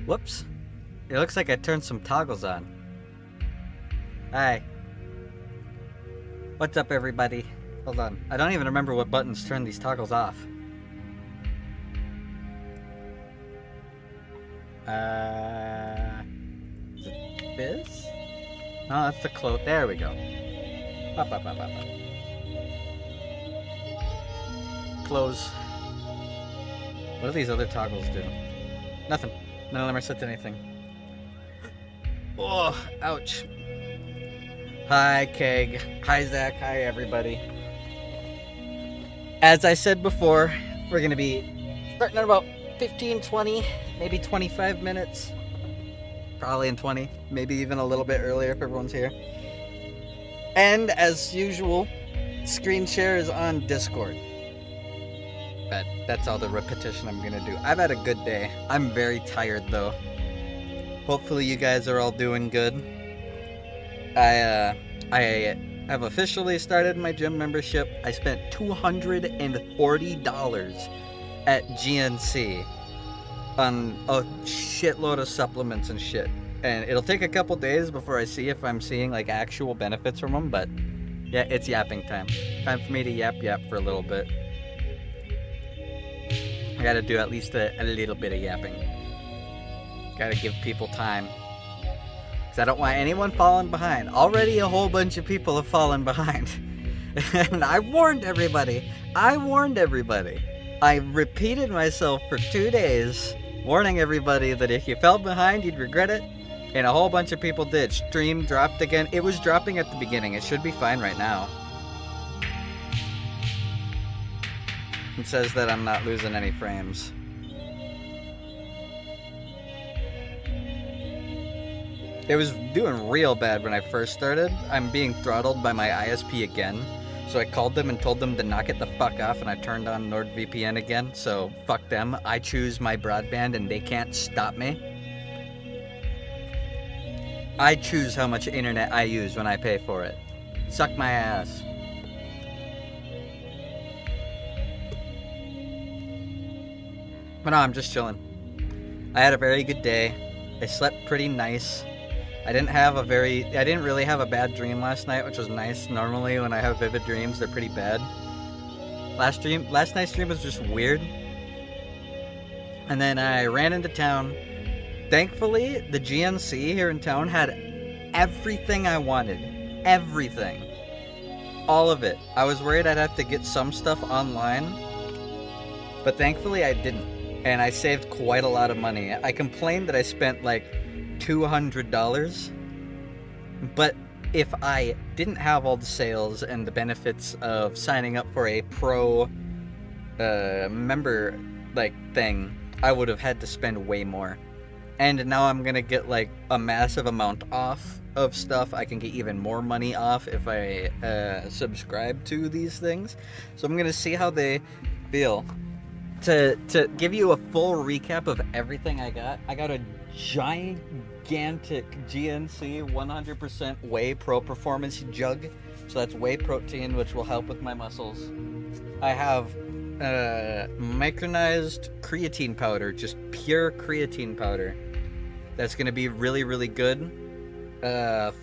Whoops. It looks like I turned some toggles on. Hi. What's up, everybody? Hold on. I don't even remember what buttons turn these toggles off. Is it this? No, that's the close. There we go. Up, up, up, up, up. Close. What do these other toggles do? Nothing. None of them are set to anything. Oh, ouch. Hi, Keg. Hi, Zach. Hi, everybody. As I said before, we're going to be starting in about 15, 20, maybe 25 minutes. Probably in 20. Maybe even a little bit earlier if everyone's here. And as usual, screen share is on Discord. But that's all the repetition I'm going to do. I've had a good day. I'm very tired, though. Hopefully you guys are all doing good. I have officially started my gym membership. I spent $240 at GNC on a shitload of supplements and shit. And it'll take a couple days before I see if I'm seeing like actual benefits from them, but yeah, it's yapping time. Time for me to yap for a little bit. I gotta do at least a little bit of yapping. Gotta give people time. Because I don't want anyone falling behind. Already a whole bunch of people have fallen behind. And I warned everybody. I repeated myself for 2 days, warning everybody that if you fell behind, you'd regret it. And a whole bunch of people did. Stream dropped again. It was dropping at the beginning. It should be fine right now. It says that I'm not losing any frames. It was doing real bad when I first started. I'm being throttled by my ISP again. So I called them and told them to knock it the fuck off, and I turned on NordVPN again. So fuck them. I choose my broadband and they can't stop me. I choose how much internet I use when I pay for it. Suck my ass. But no, I'm just chilling. I had a very good day. I slept pretty nice. I didn't really have a bad dream last night, which was nice. Normally when I have vivid dreams, they're pretty bad. Last night's dream was just weird. And then I ran into town. Thankfully, the GNC here in town had everything I wanted. Everything. All of it. I was worried I'd have to get some stuff online. But thankfully I didn't. And I saved quite a lot of money. I complained that I spent like $200. But if I didn't have all the sales and the benefits of signing up for a pro member like thing, I would have had to spend way more. And now I'm gonna get like a massive amount off of stuff. I can get even more money off if I subscribe to these things. So I'm gonna see how they feel. To give you a full recap of everything I got a gigantic GNC 100% whey pro performance jug. So that's whey protein, which will help with my muscles. I have micronized creatine powder, just pure creatine powder. That's going to be really, really good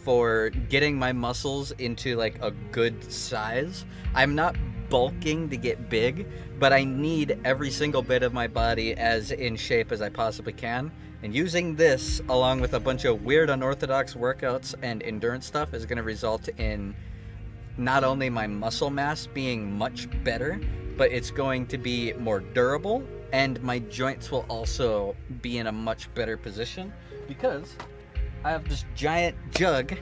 for getting my muscles into like a good size. I'm not bulking to get big, but I need every single bit of my body as in shape as I possibly can. And using this along with a bunch of weird unorthodox workouts and endurance stuff is going to result in not only my muscle mass being much better, but it's going to be more durable, and my joints will also be in a much better position because I have this giant jug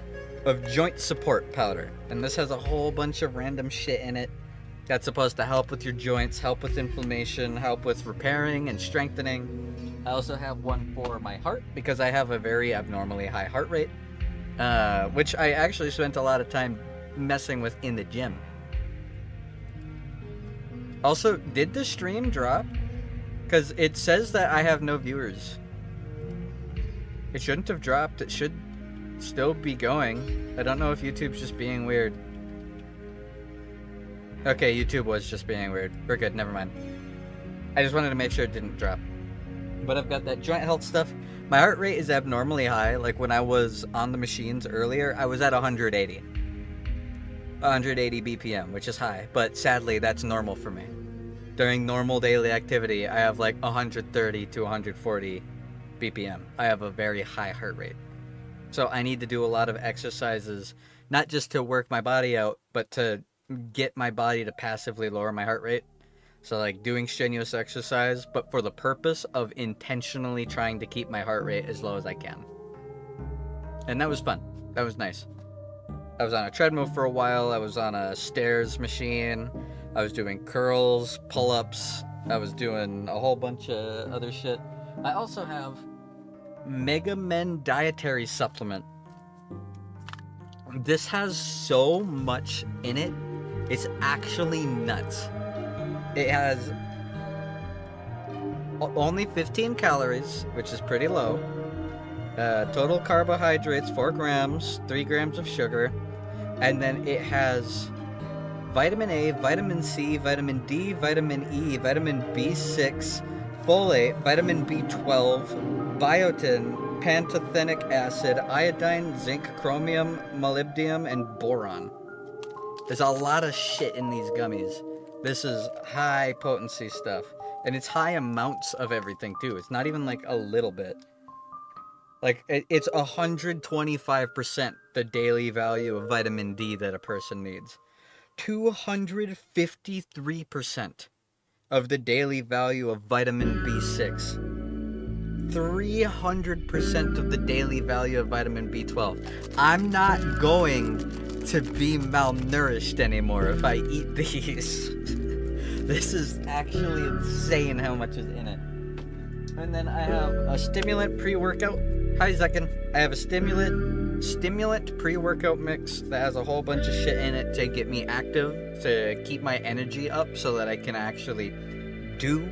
of joint support powder, and this has a whole bunch of random shit in it that's supposed to help with your joints, help with inflammation, help with repairing and strengthening. I also have one for my heart because I have a very abnormally high heart rate, which I actually spent a lot of time messing with in the gym. Also, did the stream drop? Because it says that I have no viewers. It shouldn't have dropped. It should still be going. I don't know if YouTube's just being weird. Okay, YouTube was just being weird. We're good, never mind. I just wanted to make sure it didn't drop. But I've got that joint health stuff. My heart rate is abnormally high. Like when I was on the machines earlier, I was at 180 BPM, which is high, but sadly that's normal for me. During normal daily activity, I have like 130 to 140 BPM. I have a very high heart rate. So I need to do a lot of exercises, not just to work my body out, but to get my body to passively lower my heart rate. So like doing strenuous exercise, but for the purpose of intentionally trying to keep my heart rate as low as I can. And that was fun. That was nice. I was on a treadmill for a while. I was on a stairs machine. I was doing curls, pull-ups. I was doing a whole bunch of other shit. I also have Mega Men dietary supplement. This has so much in it. It's actually nuts. It has only 15 calories, which is pretty low. Total carbohydrates, 4 grams, 3 grams of sugar. And then it has vitamin A, vitamin C, vitamin D, vitamin E, vitamin B6, folate, vitamin B12, biotin, pantothenic acid, iodine, zinc, chromium, molybdenum, and boron. There's a lot of shit in these gummies. This is high potency stuff. And it's high amounts of everything too. It's not even like a little bit. Like, it's 125% the daily value of vitamin D that a person needs. 253% of the daily value of vitamin B6. 300% of the daily value of vitamin B12. I'm not going to be malnourished anymore if I eat these. This is actually insane how much is in it. And then I have a stimulant pre-workout. Hi, Zekin. I have a stimulant pre-workout mix that has a whole bunch of shit in it to get me active, to keep my energy up so that I can actually do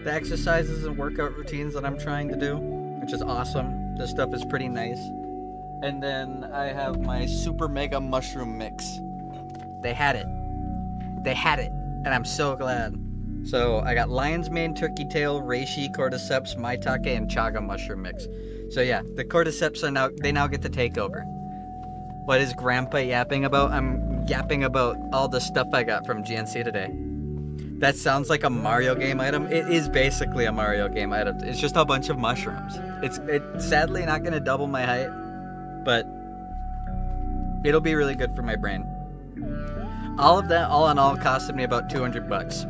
the exercises and workout routines that I'm trying to do, which is awesome. This stuff is pretty nice. And then I have my super mega mushroom mix. They had it. And I'm so glad. So I got lion's mane, turkey tail, reishi, cordyceps, maitake, and chaga mushroom mix. So yeah, the cordyceps now get to take over. What is Grandpa yapping about? I'm yapping about all the stuff I got from GNC today. That sounds like a Mario game item. It is basically a Mario game item. It's just a bunch of mushrooms. It's sadly not going to double my height, but it'll be really good for my brain. All of that, all in all, costed me about $200.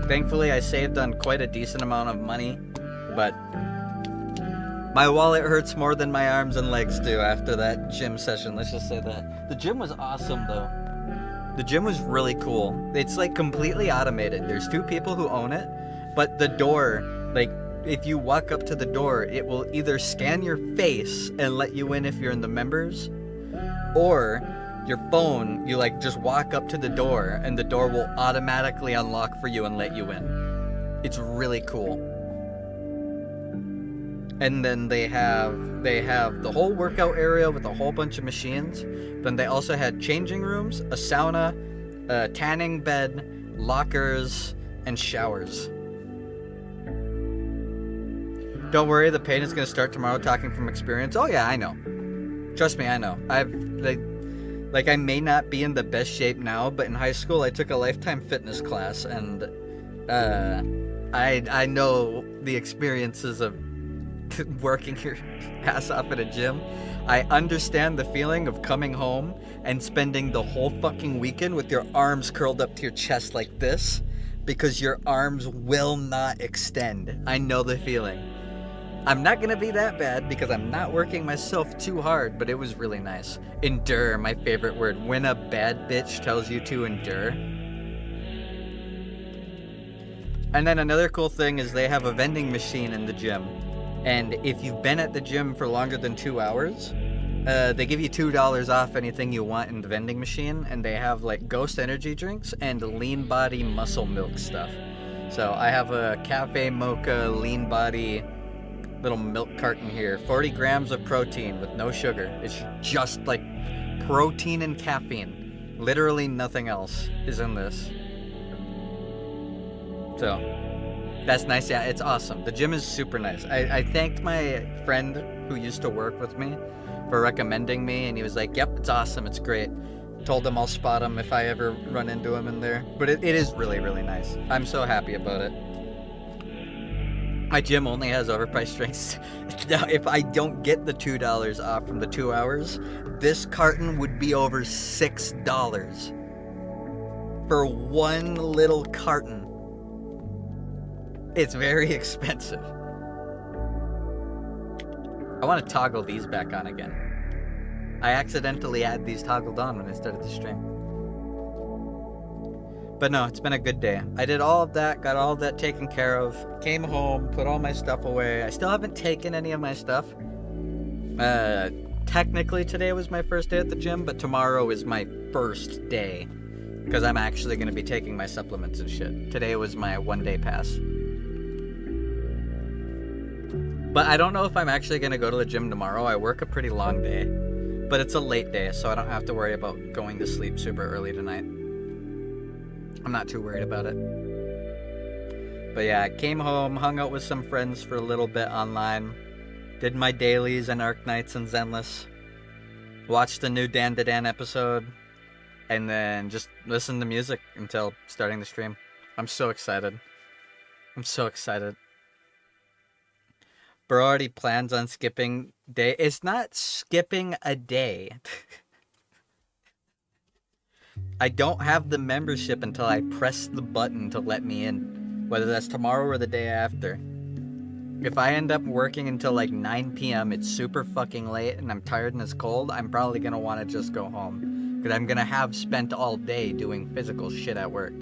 Thankfully, I saved on quite a decent amount of money, but my wallet hurts more than my arms and legs do after that gym session. Let's just say that. The gym was awesome, though. The gym was really cool. It's like completely automated. There's 2 people who own it, but the door, like if you walk up to the door, it will either scan your face and let you in if you're in the members, or your phone, you like just walk up to the door and the door will automatically unlock for you and let you in. It's really cool. And then they have the whole workout area with a whole bunch of machines. Then they also had changing rooms, a sauna, a tanning bed, lockers, and showers. Don't worry, the pain is going to start tomorrow, talking from experience. Oh yeah, I know. Trust me, I know. I may not be in the best shape now, but in high school I took a lifetime fitness class, and I know the experiences of working your ass off at a gym. I understand the feeling of coming home and spending the whole fucking weekend with your arms curled up to your chest like this, because your arms will not extend. I know the feeling. I'm not gonna be that bad because I'm not working myself too hard, but it was really nice. Endure, my favorite word. When a bad bitch tells you to endure. And then another cool thing is they have a vending machine in the gym. And if you've been at the gym for longer than 2 hours, they give you $2 off anything you want in the vending machine. And they have like Ghost energy drinks and lean body muscle milk stuff. So I have a cafe mocha lean body little milk carton here. 40 grams of protein with no sugar. It's just like protein and caffeine. Literally nothing else is in this. So That's nice. Yeah, it's awesome. The gym is super nice. I thanked my friend who used to work with me for recommending me, and he was like, yep, it's awesome. It's great. Told him I'll spot him if I ever run into him in there. But it is really, really nice. I'm so happy about it. My gym only has overpriced drinks. Now, if I don't get the $2 off from the 2 hours, this carton would be over $6 for one little carton. It's very expensive. I want to toggle these back on again. I accidentally had these toggled on when I started the stream. But no, it's been a good day. I did all of that, got all of that taken care of, came home, put all my stuff away. I still haven't taken any of my stuff. Technically today was my first day at the gym, but tomorrow is my first day. Because I'm actually going to be taking my supplements and shit. Today was my 1-day pass. But I don't know if I'm actually going to go to the gym tomorrow. I work a pretty long day. But it's a late day, so I don't have to worry about going to sleep super early tonight. I'm not too worried about it. But yeah, I came home, hung out with some friends for a little bit online, did my dailies and Arc Nights and Zenless, watched the new Dan to Dan episode, and then just listened to music until starting the stream. I'm so excited. I'm so excited. Bro already plans on skipping day. It's not skipping a day. I don't have the membership until I press the button to let me in, whether that's tomorrow or the day after. If I end up working until like 9 p.m., it's super fucking late and I'm tired and it's cold, I'm probably going to want to just go home. Because I'm going to have spent all day doing physical shit at work.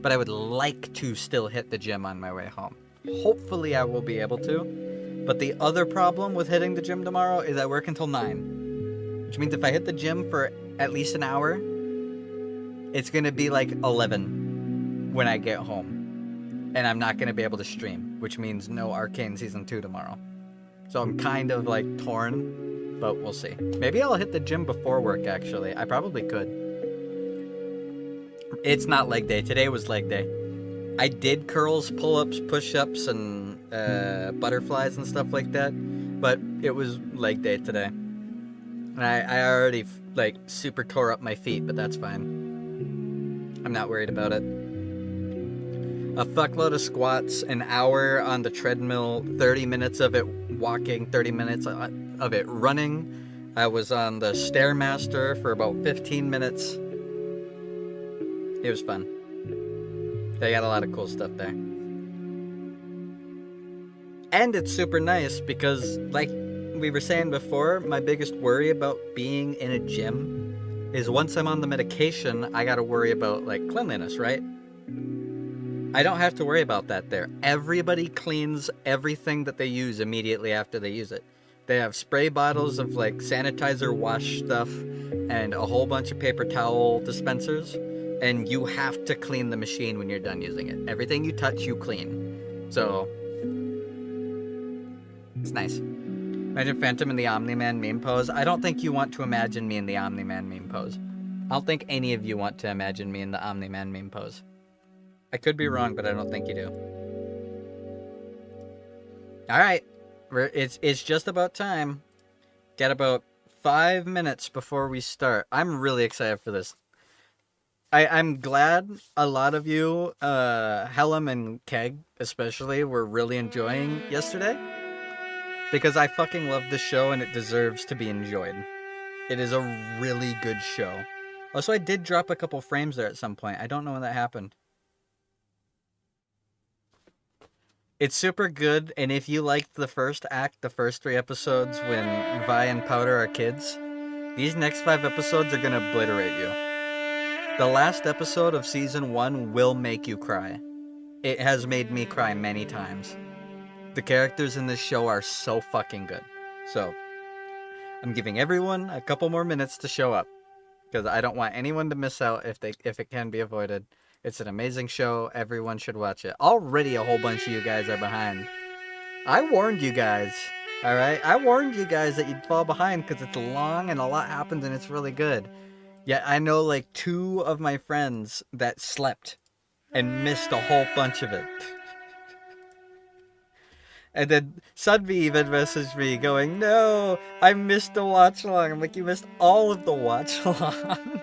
But I would like to still hit the gym on my way home. Hopefully I will be able to. But the other problem with hitting the gym tomorrow is I work until 9. Which means if I hit the gym for at least an hour, it's going to be like 11 when I get home. And I'm not going to be able to stream, which means no Arcane Season 2 tomorrow. So I'm kind of like torn, but we'll see. Maybe I'll hit the gym before work, actually. I probably could. It's not leg day. Today was leg day. I did curls, pull-ups, push-ups, and butterflies and stuff like that, but it was leg day today. And I already like super tore up my feet, but that's fine. I'm not worried about it. A fuckload of squats, an hour on the treadmill, 30 minutes of it walking, 30 minutes of it running. I was on the Stairmaster for about 15 minutes. It was fun. They got a lot of cool stuff there. And it's super nice because, like we were saying before, my biggest worry about being in a gym is once I'm on the medication, I gotta worry about, like, cleanliness, right? I don't have to worry about that there. Everybody cleans everything that they use immediately after they use it. They have spray bottles of, like, sanitizer wash stuff and a whole bunch of paper towel dispensers. And you have to clean the machine when you're done using it. Everything you touch, you clean. So, it's nice. Imagine Phantom in the Omni-Man meme pose. I don't think you want to imagine me in the Omni-Man meme pose. I don't think any of you want to imagine me in the Omni-Man meme pose. I could be wrong, but I don't think you do. Alright. It's just about time. Got about 5 minutes before we start. I'm really excited for this. I'm glad a lot of you, Hellum and Keg especially, were really enjoying yesterday. Because I fucking love the show and it deserves to be enjoyed. It is a really good show. Also, I did drop a couple frames there at some point. I don't know when that happened. It's super good, and if you liked the first act, the first 3 episodes when Vi and Powder are kids, these next 5 episodes are gonna obliterate you. The last episode of Season 1 will make you cry. It has made me cry many times. The characters in this show are so fucking good. So, I'm giving everyone a couple more minutes to show up. Because I don't want anyone to miss out if it can be avoided. It's an amazing show. Everyone should watch it. Already a whole bunch of you guys are behind. I warned you guys. Alright? I warned you guys that you'd fall behind because it's long and a lot happens and it's really good. Yet I know like 2 of my friends that slept and missed a whole bunch of it. And then Sunby even messaged me going, "No, I missed the watch-along." I'm like, "You missed all of the watch-along."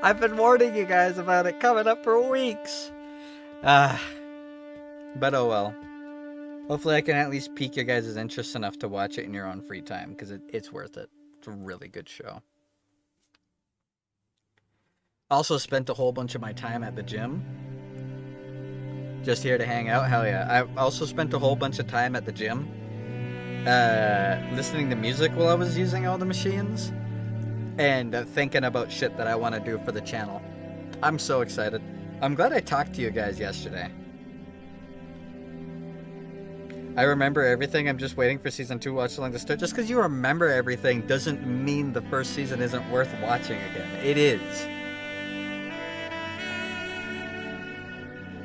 I've been warning you guys about it coming up for weeks. But oh well. Hopefully I can at least pique your guys' interest enough to watch it in your own free time, because it's worth it. It's a really good show. Also spent a whole bunch of my time at the gym. Just here to hang out, hell yeah. I also spent a whole bunch of time at the gym listening to music while I was using all the machines and thinking about shit that I want to do for the channel. I'm so excited. I'm glad I talked to you guys yesterday. I remember everything. I'm just waiting for season 2 watch-along to start. Just because you remember everything doesn't mean the first season isn't worth watching again. It is.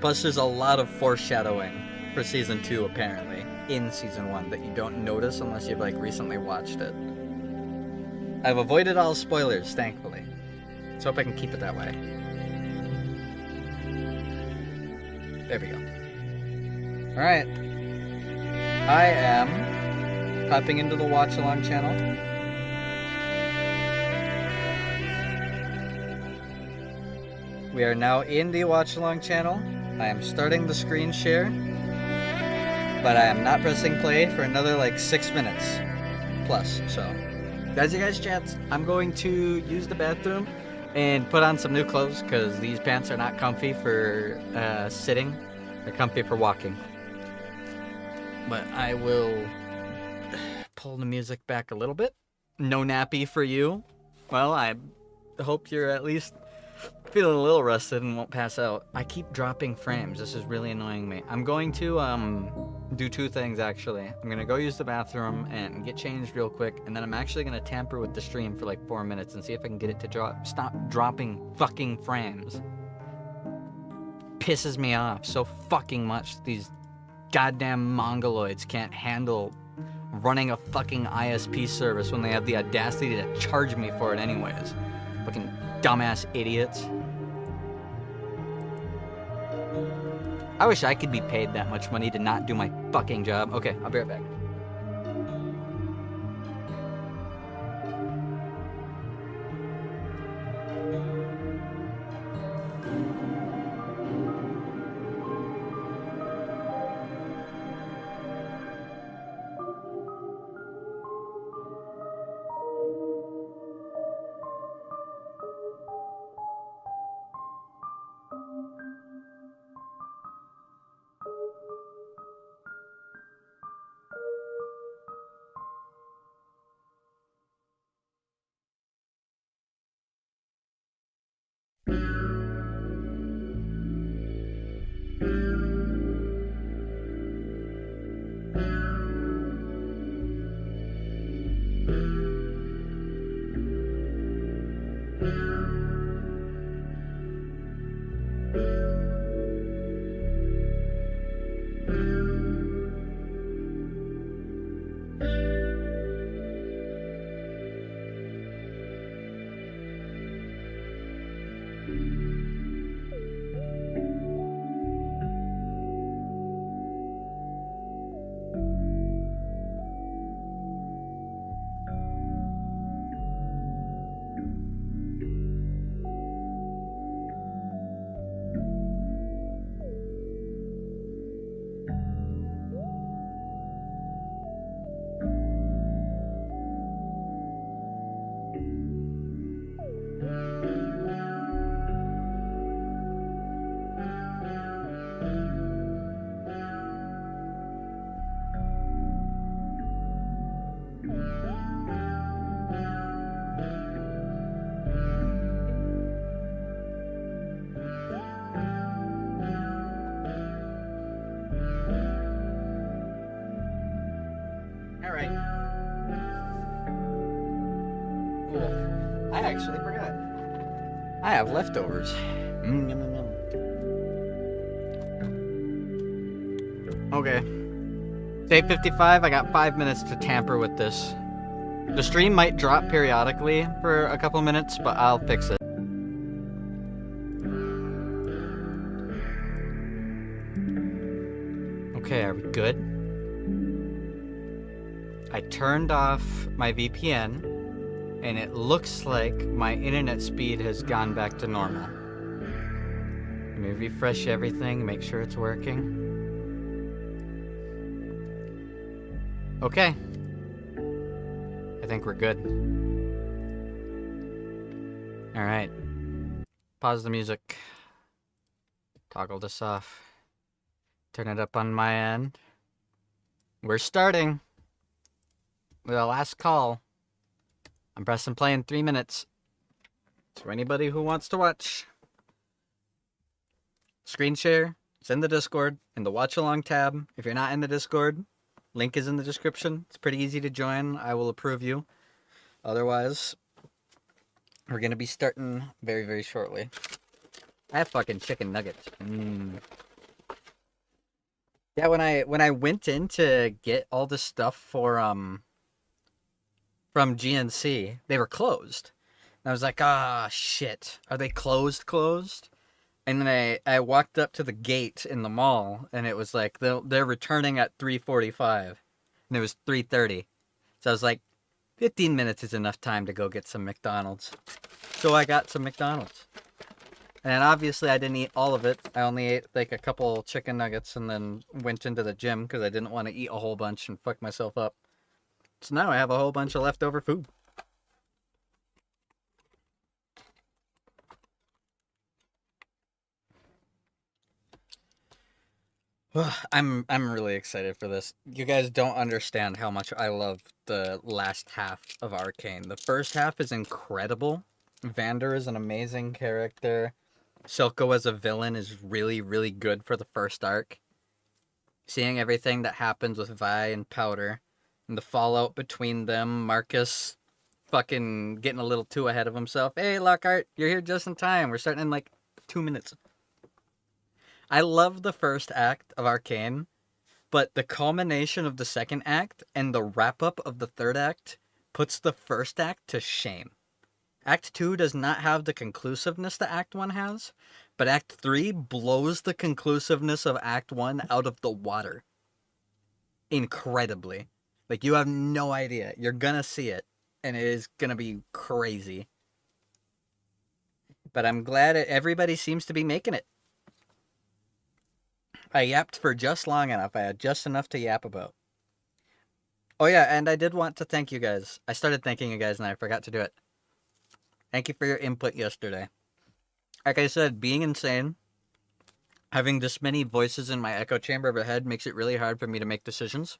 Plus, there's a lot of foreshadowing for Season 2, apparently, in Season 1 that you don't notice unless you've, like, recently watched it. I've avoided all spoilers, thankfully. Let's hope I can keep it that way. There we go. Alright. I am popping into the Watchalong channel. We are now in the Watchalong channel. I am starting the screen share, but I am not pressing play for another like 6 minutes plus. So, as you guys chats, I'm going to use the bathroom and put on some new clothes because these pants are not comfy for sitting. They're comfy for walking. But I will pull the music back a little bit. No nappy for you. Well, I hope you're at least feeling a little rested and won't pass out. I keep dropping frames. This is really annoying me. I'm going to do 2 things actually. I'm gonna go use the bathroom and get changed real quick, and then I'm actually gonna tamper with the stream for like 4 minutes and see if I can get it to stop dropping fucking frames. Pisses me off so fucking much. These goddamn mongoloids can't handle running a fucking ISP service when they have the audacity to charge me for it anyways. Fucking dumbass idiots. I wish I could be paid that much money to not do my fucking job. Okay, I'll be right back. Alright. I actually forgot. I have leftovers. Okay. Day 55, I got 5 minutes to tamper with this. The stream might drop periodically for a couple minutes, but I'll fix it. Okay, are we good? turned off my VPN, and it looks like my internet speed has gone back to normal. Let me refresh everything, make sure it's working. Okay. I think we're good. Alright. Pause the music. Toggle this off. Turn it up on my end. We're starting. With the last call. I'm pressing play in 3 minutes. So anybody who wants to watch. Screen share. It's in the Discord. In the Watchalong tab. If you're not in the Discord, link is in the description. It's pretty easy to join. I will approve you. Otherwise, we're going to be starting very, very shortly. I have fucking chicken nuggets. Yeah, when I went in to get all the stuff for from GNC, they were closed. And I was like, ah, shit. Are they closed? And then I walked up to the gate in the mall, and it was like, they're returning at 3:45. And it was 3:30. So I was like, 15 minutes is enough time to go get some McDonald's. So I got some McDonald's. And obviously I didn't eat all of it. I only ate like a couple chicken nuggets and then went into the gym because I didn't want to eat a whole bunch and fuck myself up. So now I have a whole bunch of leftover food. I'm really excited for this. You guys don't understand how much I love the last half of Arcane. The first half is incredible. Vander is an amazing character. Silco as a villain is really, really good for the first arc. Seeing everything that happens with Vi and Powder and the fallout between them, Marcus fucking getting a little too ahead of himself. Hey, Lockhart, you're here just in time. We're starting in like 2 minutes. I love the first act of Arcane, but the culmination of the second act and the wrap-up of the third act puts the first act to shame. Act 2 does not have the conclusiveness that Act 1 has, but Act 3 blows the conclusiveness of Act 1 out of the water. Incredibly. Like, you have no idea. You're gonna see it, and it is gonna be crazy. But I'm glad everybody seems to be making it. I yapped for just long enough. I had just enough to yap about. Oh yeah, and I did want to thank you guys. I started thanking you guys and I forgot to do it. Thank you for your input yesterday. Like I said, being insane, having this many voices in my echo chamber of a head makes it really hard for me to make decisions.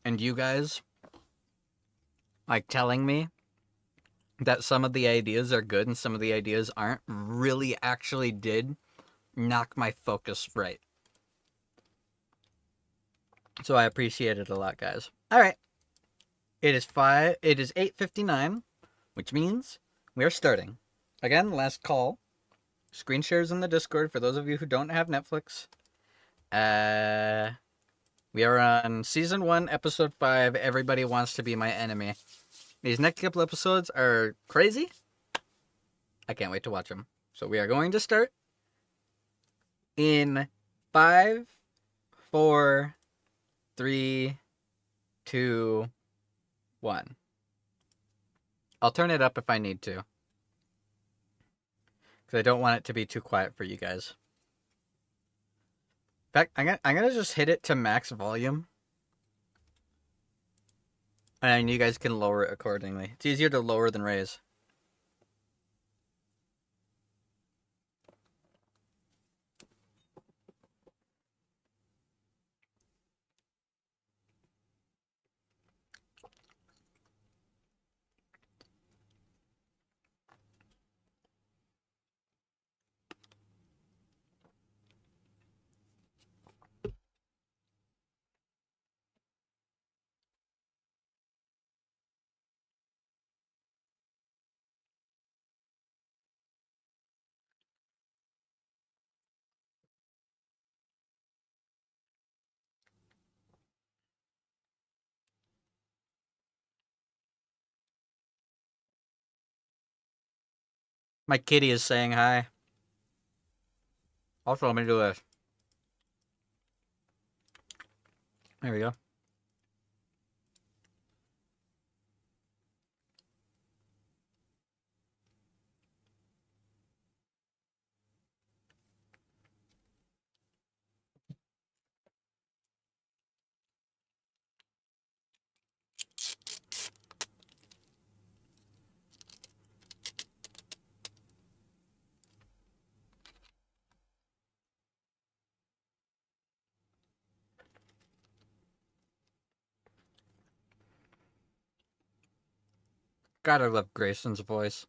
And you guys, like, telling me that some of the ideas are good and some of the ideas aren't, really actually did knock my focus right. So I appreciate it a lot, guys. Alright. It is 8:59, which means we are starting. Again, last call. Screen shares in the Discord for those of you who don't have Netflix. We are on Season 1, Episode 5, Everybody Wants to Be My Enemy. These next couple episodes are crazy. I can't wait to watch them. So we are going to start in 5, 4, 3, 2, 1. I'll turn it up if I need to, because I don't want it to be too quiet for you guys. In fact, I'm gonna just hit it to max volume, and you guys can lower it accordingly. It's easier to lower than raise. My kitty is saying hi. Also, let me do this. There we go. God, I love Grayson's voice.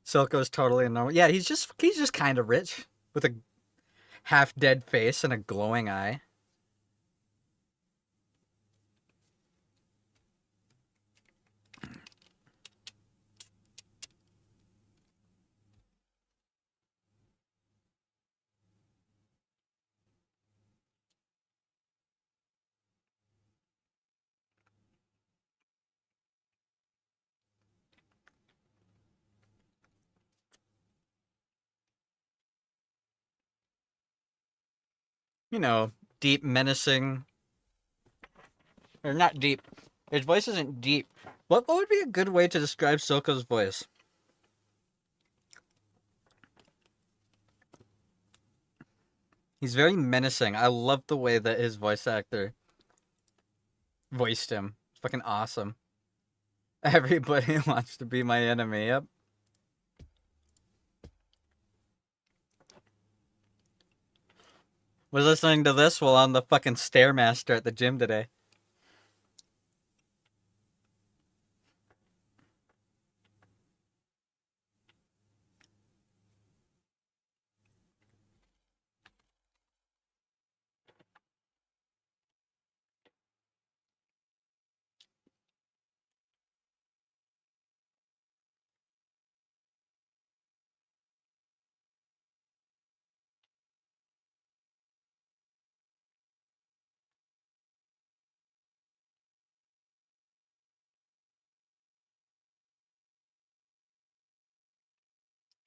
Silco's totally normal. Yeah, he's just kind of rich with a half dead face and a glowing eye. You know, deep, menacing, or not deep. His voice isn't deep. What would be a good way to describe Silco's voice? He's very menacing. I love the way that his voice actor voiced him. It's fucking awesome. Everybody wants to be my enemy. Yep. Was listening to this while on the fucking Stairmaster at the gym today.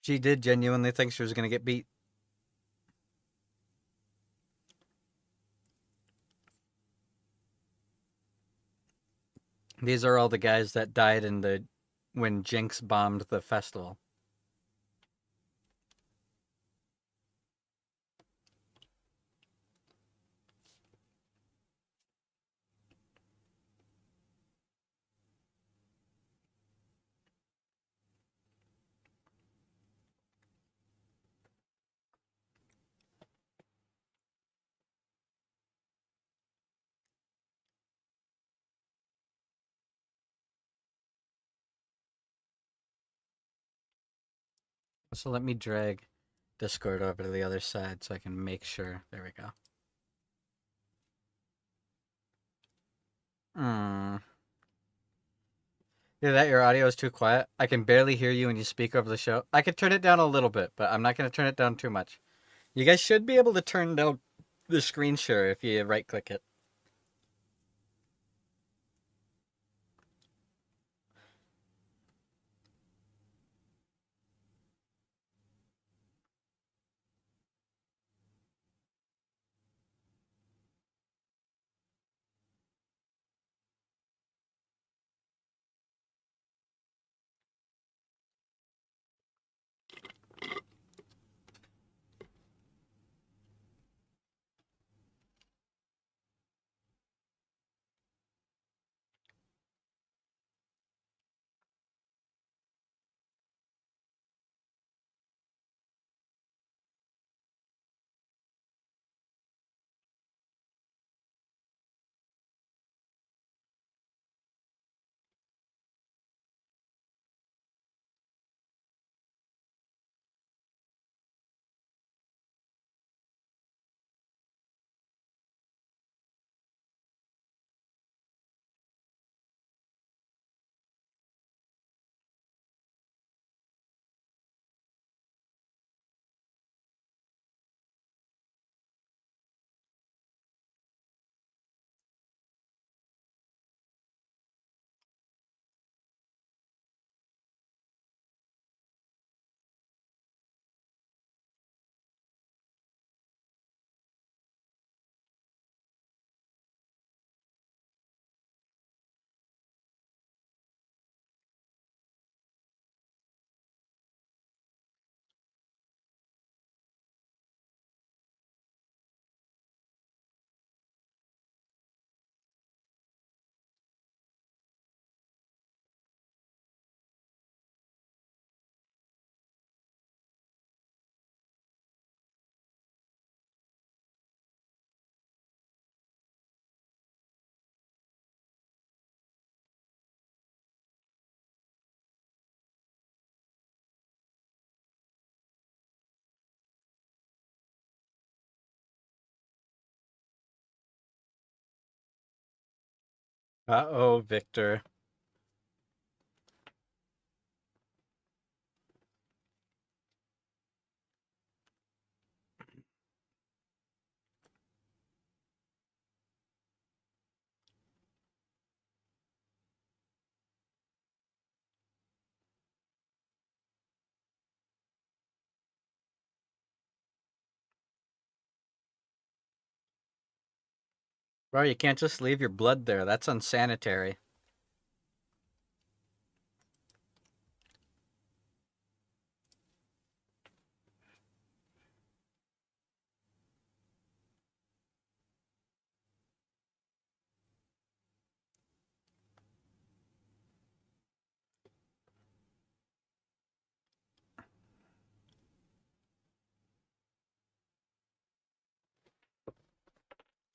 She did genuinely think she was gonna get beat. These are all the guys that died in the when Jinx bombed the festival. So let me drag Discord over to the other side so I can make sure. There we go. Hmm. Yeah, that your audio is too quiet. I can barely hear you when you speak over the show. I could turn it down a little bit, but I'm not going to turn it down too much. You guys should be able to turn down the screen share if you right click it. Uh-oh, Victor. Bro, you can't just leave your blood there. That's unsanitary.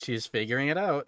She's figuring it out.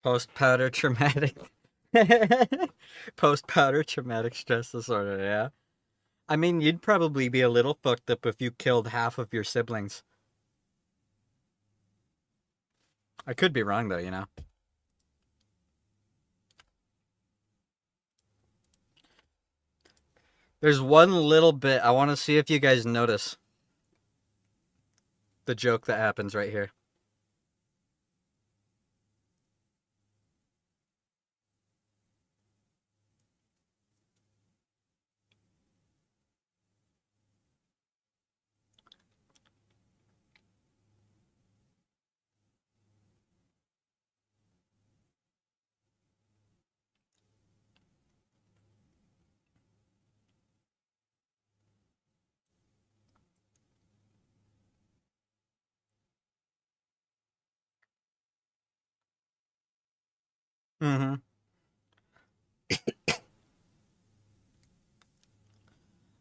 Post powder traumatic. Post powder traumatic stress disorder, yeah. I mean, you'd probably be a little fucked up if you killed half of your siblings. I could be wrong though, you know. There's one little bit I want to see if you guys notice the joke that happens right here. Mm-hmm.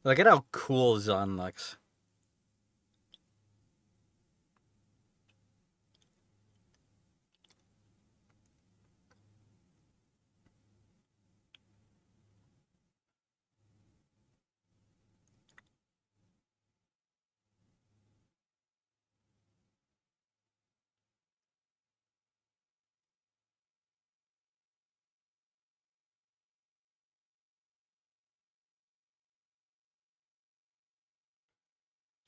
Look at how cool Zon looks.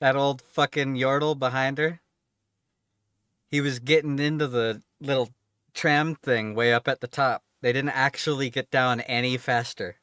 That old fucking yordle behind her. He was getting into the little tram thing way up at the top. They didn't actually get down any faster.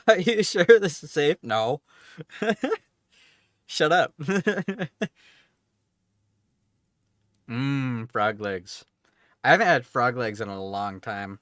Are you sure this is safe? No. Shut up. Mmm, frog legs. I haven't had frog legs in a long time.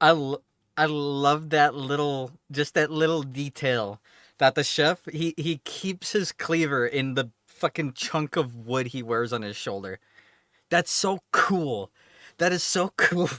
I, l- I love that little, just that little detail that the chef, he keeps his cleaver in the fucking chunk of wood he wears on his shoulder. That's so cool. That is so cool.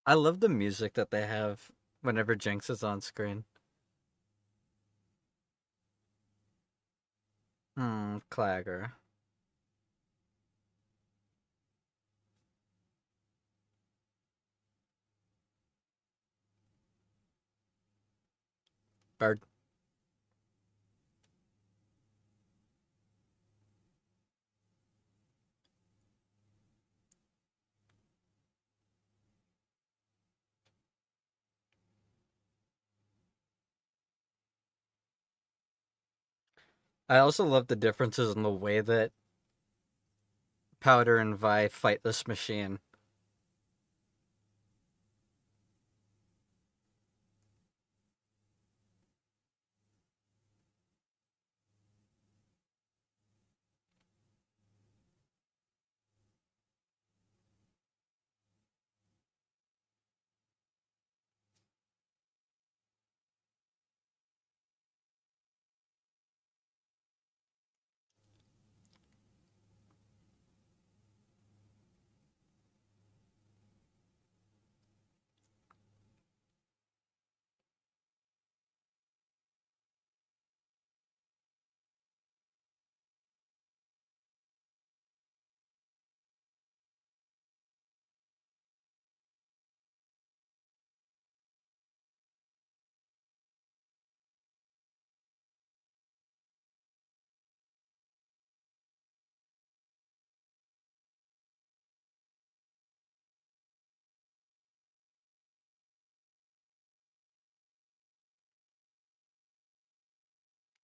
I love the music that they have whenever Jinx is on screen. Hmm, Clagger. Bard. I also love the differences in the way that Powder and Vi fight this machine.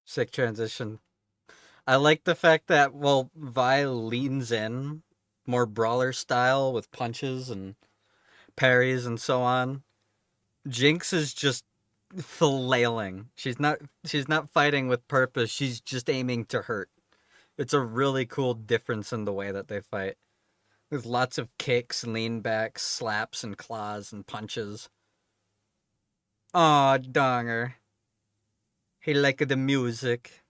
Sick transition. I like the fact that, well, Vi leans in more brawler style with punches and parries and so on. Jinx is just flailing. She's not fighting with purpose. She's just aiming to hurt. It's a really cool difference in the way that they fight. With lots of kicks, lean backs, slaps and claws and punches. Aw, donger. He liked the music.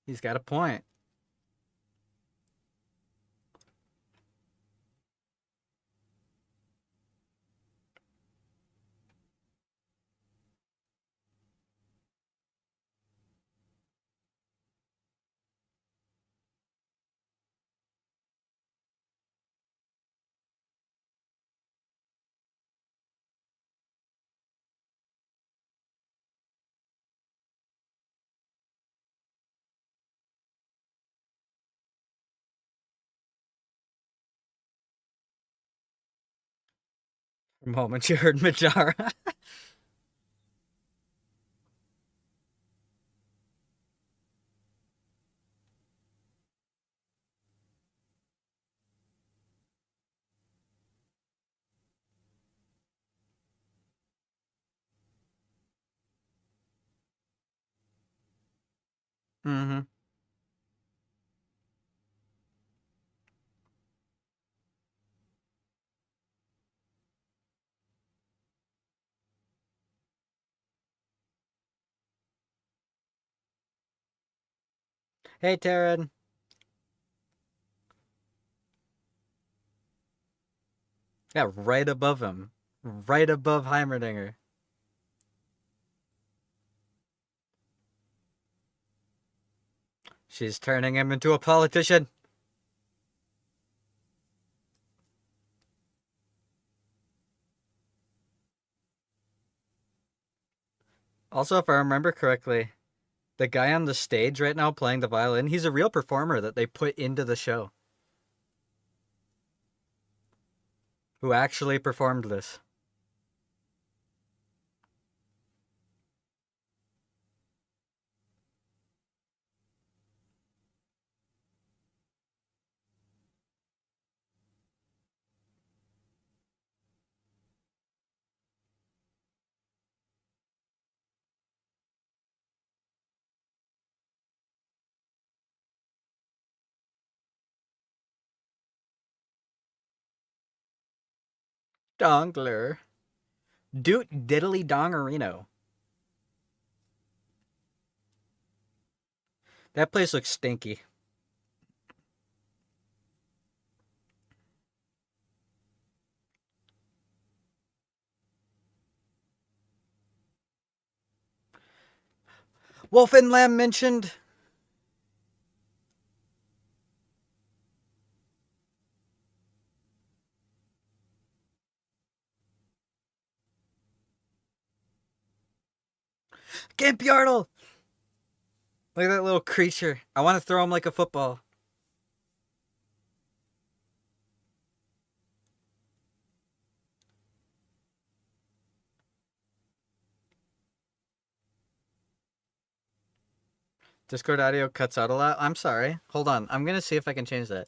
He's got a point. The moment you heard Majara. Mm-hmm. Hey, Taryn. Yeah, right above him. Right above Heimerdinger. She's turning him into a politician. Also, if I remember correctly, the guy on the stage right now playing the violin, he's a real performer that they put into the show who actually performed this. Dongler. Doot diddly dongerino. That place looks stinky. Wolf and Lamb mentioned. Gimp Yardle! Look at that little creature. I want to throw him like a football. Discord audio cuts out a lot. I'm sorry. Hold on. I'm going to see if I can change that.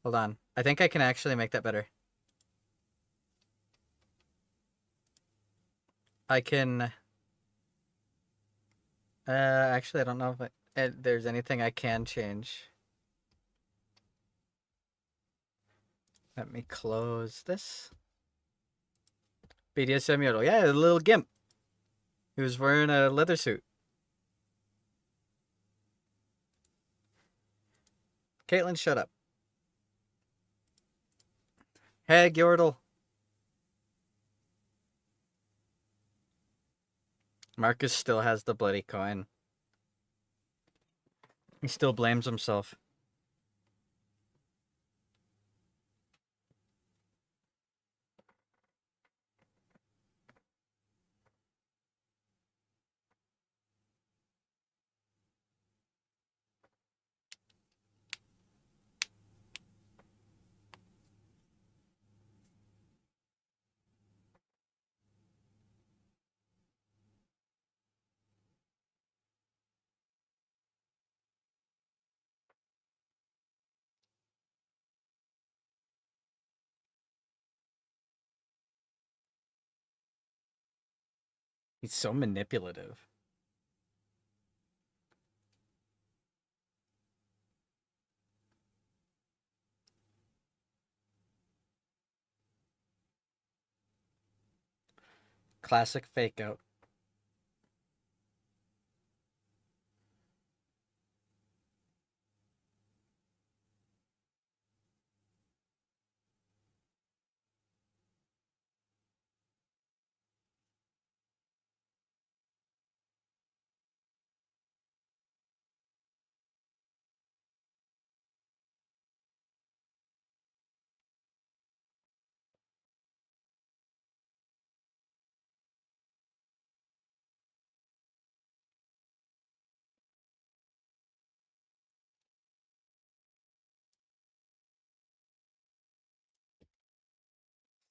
Hold on. I think I can actually make that better. I can. Actually, I don't know if there's anything I can change. Let me close this. BDSM Yodel. Yeah, a little gimp. He was wearing a leather suit. Caitlin, shut up. Hey, Yordle. Marcus still has the bloody coin. He still blames himself. He's so manipulative. Classic fake out.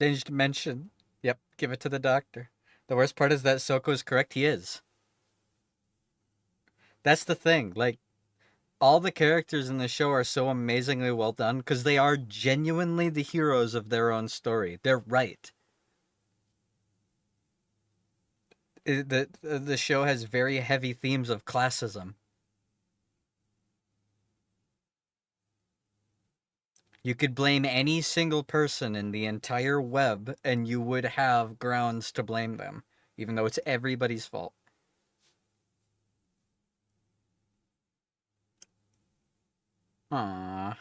Singed mention. Yep, give it to the doctor. The worst part is that Soko's correct. He is. That's the thing. Like, all the characters in the show are so amazingly well done because they are genuinely the heroes of their own story. They're right. The show has very heavy themes of classism. You could blame any single person in the entire web, and you would have grounds to blame them, even though it's everybody's fault. Aww.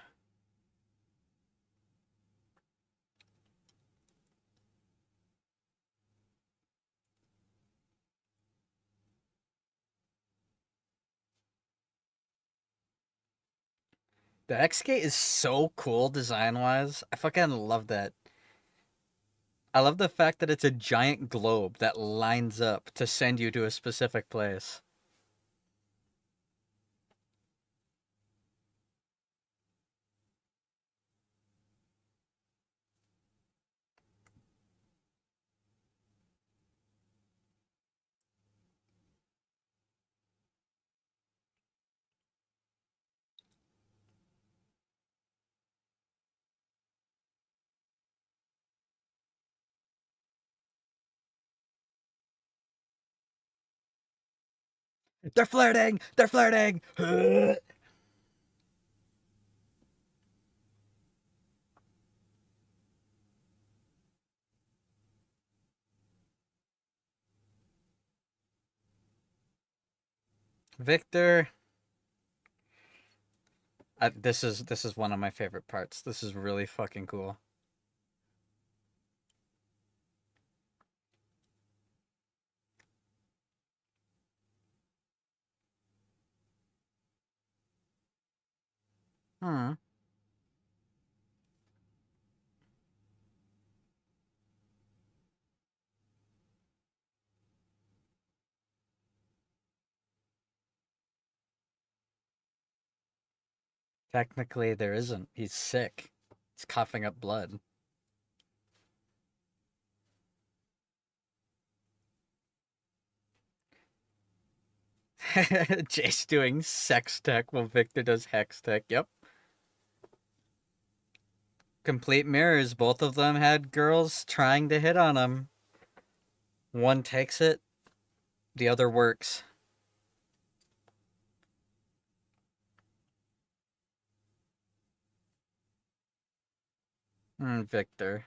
The X Skate is so cool design wise. I fucking love that. I love the fact that it's a giant globe that lines up to send you to a specific place. They're flirting! They're flirting! Victor, this is one of my favorite parts. This is really fucking cool. Hmm. Technically, there isn't. He's sick. He's coughing up blood. Jace doing sex tech while Victor does hex tech. Yep. Complete mirrors. Both of them had girls trying to hit on him. One takes it, the other works. Victor.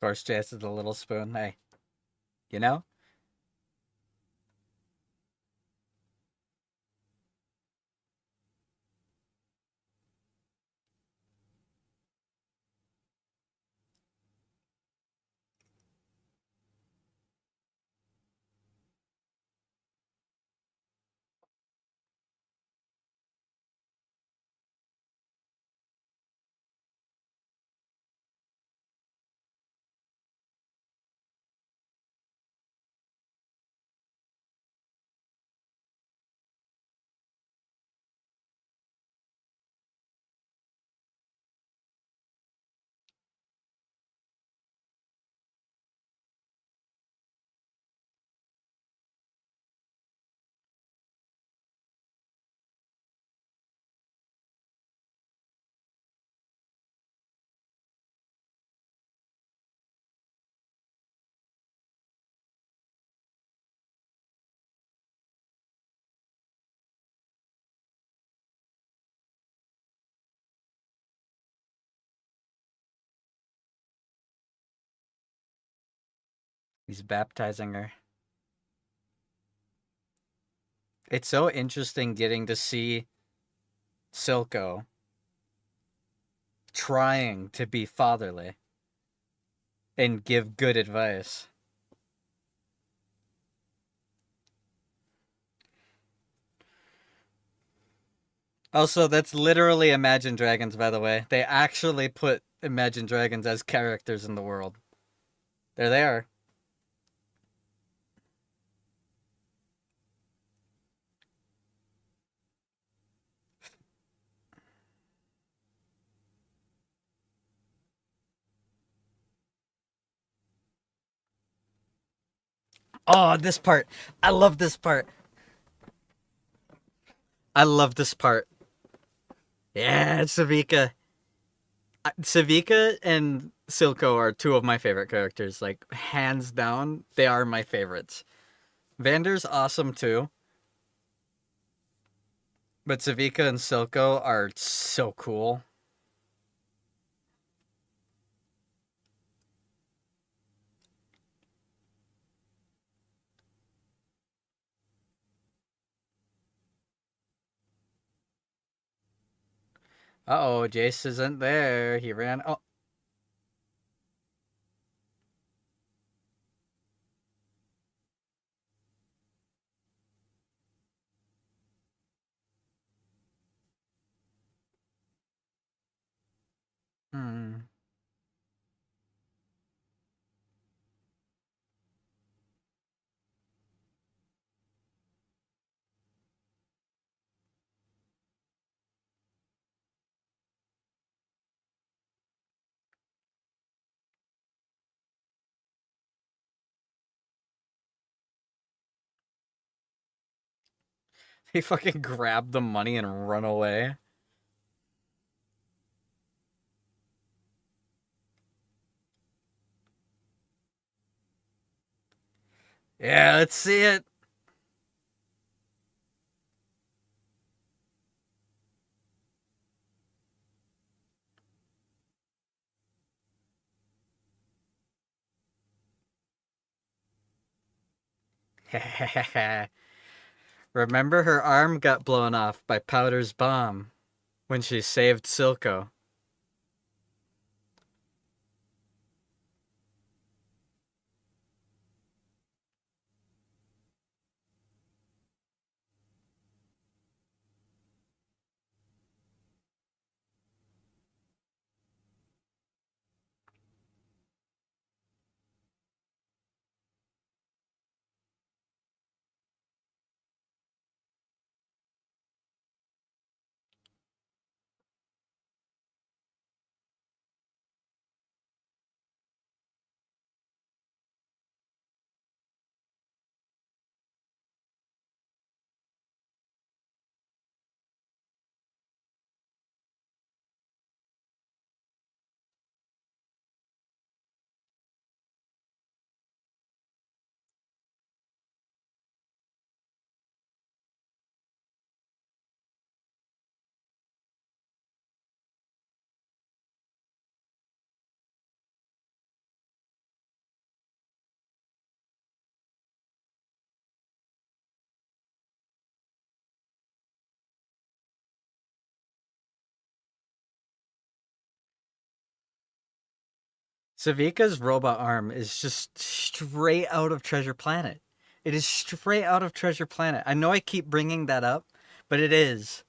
course, Chase is the little spoon. Hey, you know? He's baptizing her. It's so interesting getting to see Silco trying to be fatherly and give good advice. Also, that's literally Imagine Dragons, by the way. They actually put Imagine Dragons as characters in the world. There they are. Oh, this part. I love this part. I love this part. Yeah, Savika. Savika and Silco are two of my favorite characters. Like, hands down, they are my favorites. Vander's awesome too, but Savika and Silco are so cool. Uh oh, Jace isn't there. He ran. Oh, hmm. He fucking grabbed the money and run away. Yeah, let's see it. Remember her arm got blown off by Powder's bomb when she saved Silco. Savika's robot arm is just straight out of Treasure Planet. It is straight out of Treasure Planet. I know I keep bringing that up, but it is.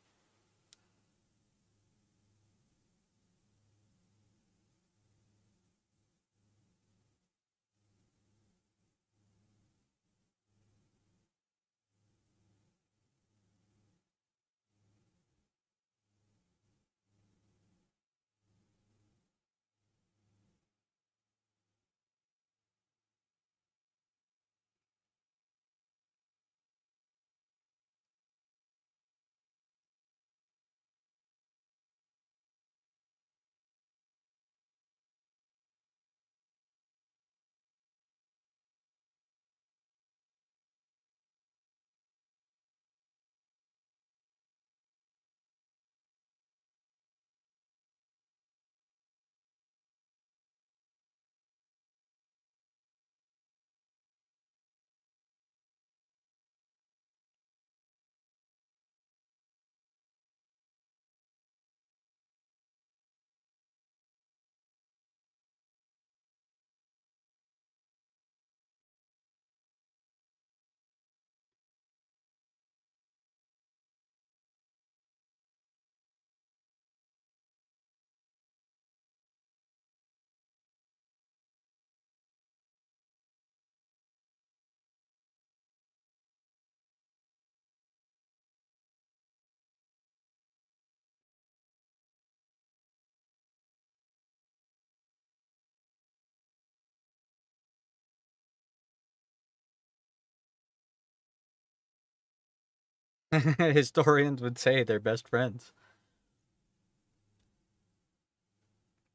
Historians would say they're best friends.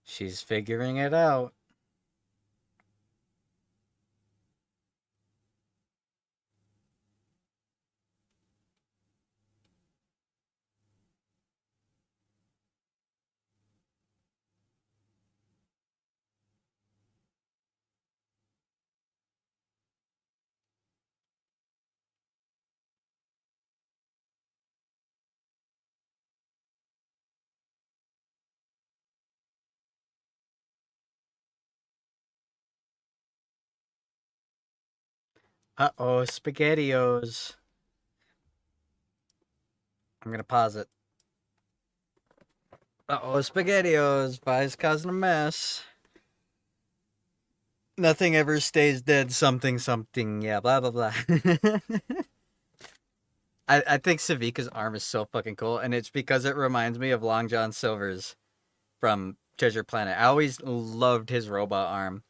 She's figuring it out. Uh-oh, SpaghettiOs. I'm gonna pause it. Uh-oh, SpaghettiOs. Vi's causing a mess. Nothing ever stays dead, something, something, yeah, blah, blah, blah. I think Savika's arm is so fucking cool, and it's because it reminds me of Long John Silver's from Treasure Planet. I always loved his robot arm.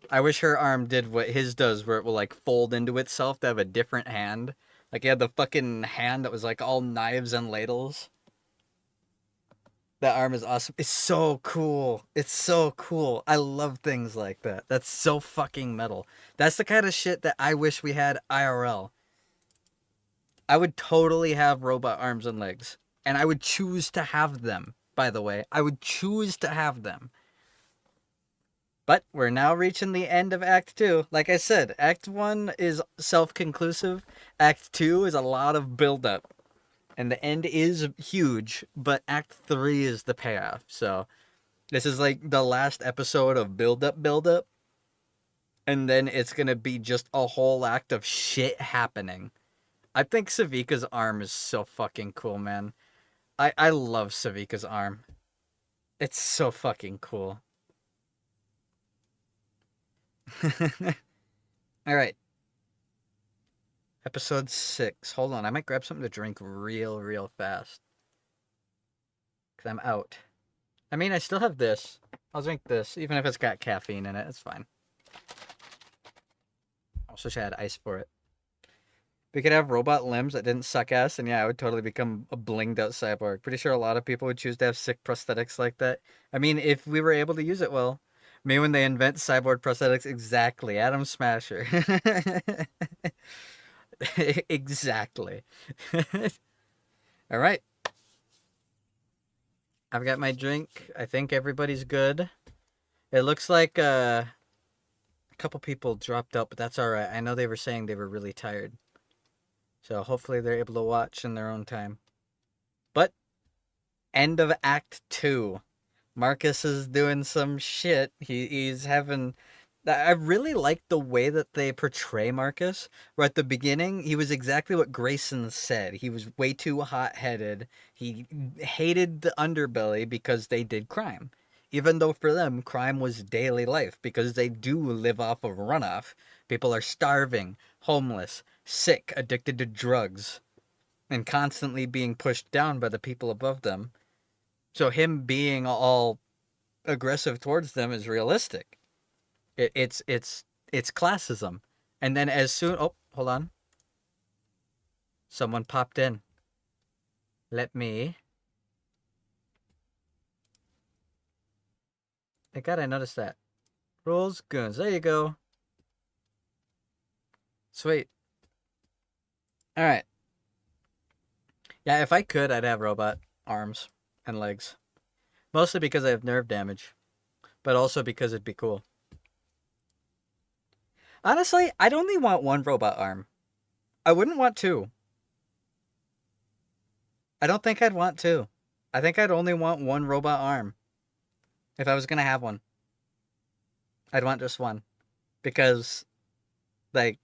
I wish her arm did what his does, where it will like fold into itself to have a different hand. Like he had the fucking hand that was like all knives and ladles. That arm is awesome. It's so cool. It's so cool. I love things like that. That's so fucking metal. That's the kind of shit that I wish we had IRL. I would totally have robot arms and legs. And I would choose to have them, by the way. I would choose to have them. But we're now reaching the end of Act 2. Like I said, Act 1 is self-conclusive. Act 2 is a lot of build-up. And the end is huge, but Act 3 is the payoff. So this is like the last episode of build-up. And then it's going to be just a whole act of shit happening. I think Savika's arm is so fucking cool, man. I love Savika's arm. It's so fucking cool. All right. Episode 6. Hold on, I might grab something to drink real fast. Because I'm out. I mean, I still have this. I'll drink this, even if it's got caffeine in it. It's fine. Also, I had ice for it. We could have robot limbs that didn't suck ass, and yeah, I would totally become a blinged out cyborg. Pretty sure a lot of people would choose to have sick prosthetics like that. I mean, if we were able to use it well. Maybe when they invent cyborg prosthetics, exactly. Atom Smasher. Exactly. All right. I've got my drink. I think everybody's good. It looks like a couple people dropped out, but that's all right. I know they were saying they were really tired. So hopefully they're able to watch in their own time. But end of Act 2. Marcus is doing some shit. He's having. I really like the way that they portray Marcus. Where at the beginning, he was exactly what Grayson said. He was way too hot headed. He hated the underbelly because they did crime. Even though for them, crime was daily life because they do live off of runoff. People are starving, homeless, sick, addicted to drugs, and constantly being pushed down by the people above them. So him being all aggressive towards them is realistic. It's classism. And then as soon hold on. Someone popped in. Let me I God, I noticed that. Rules goons. There you go. Sweet. Alright. Yeah, if I could, I'd have robot arms and legs. Mostly because I have nerve damage. But also because it'd be cool. Honestly, I'd only want one robot arm. I wouldn't want two. I don't think I'd want two. I think I'd only want one robot arm. If I was gonna have one, I'd want just one. Because, like,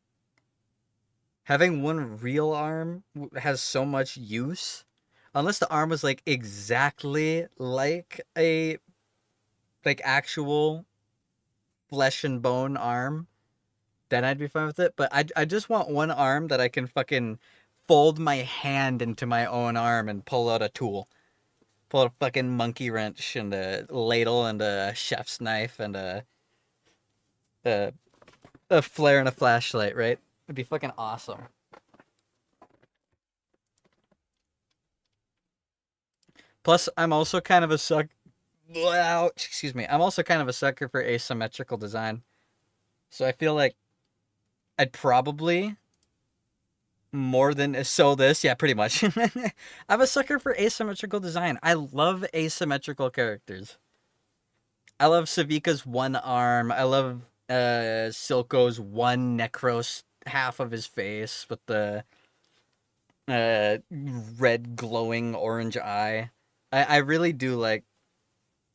having one real arm has so much use. Unless the arm was, like, exactly like a, like, actual flesh and bone arm, then I'd be fine with it. But I just want one arm that I can fucking fold my hand into my own arm and pull out a tool. Pull out a fucking monkey wrench and a ladle and a chef's knife and a, a flare and a flashlight, right? It'd be fucking awesome. Plus, I'm also kind of a suck. Excuse me. I'm also kind of a sucker for asymmetrical design. So I feel like I'd probably more than so this, yeah, pretty much. I'm a sucker for asymmetrical design. I love asymmetrical characters. I love Savika's one arm. I love Silco's one Necros half of his face with the red glowing orange eye. I really do like.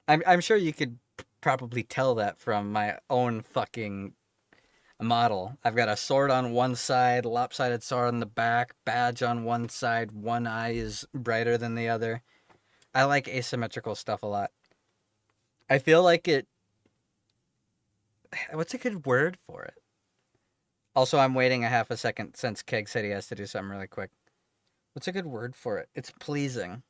I'm sure you could probably tell that from my own fucking model. I've got a sword on one side, lopsided sword on the back, badge on one side, one eye is brighter than the other. I like asymmetrical stuff a lot. I feel like it. What's a good word for it? Also, I'm waiting a half a second since Keg said he has to do something really quick. What's a good word for it? It's pleasing.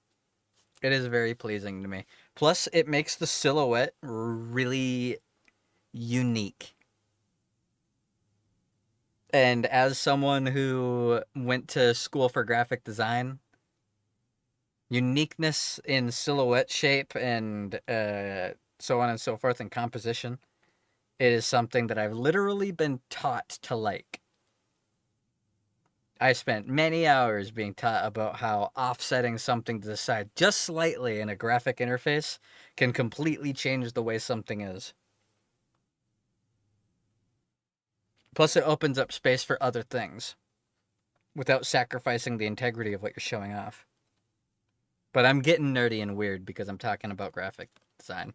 It is very pleasing to me. Plus, it makes the silhouette really unique. And as someone who went to school for graphic design, uniqueness in silhouette shape and so on and so forth and composition, it is something that I've literally been taught to like. I spent many hours being taught about how offsetting something to the side just slightly in a graphic interface can completely change the way something is. Plus, it opens up space for other things without sacrificing the integrity of what you're showing off. But I'm getting nerdy and weird because I'm talking about graphic design.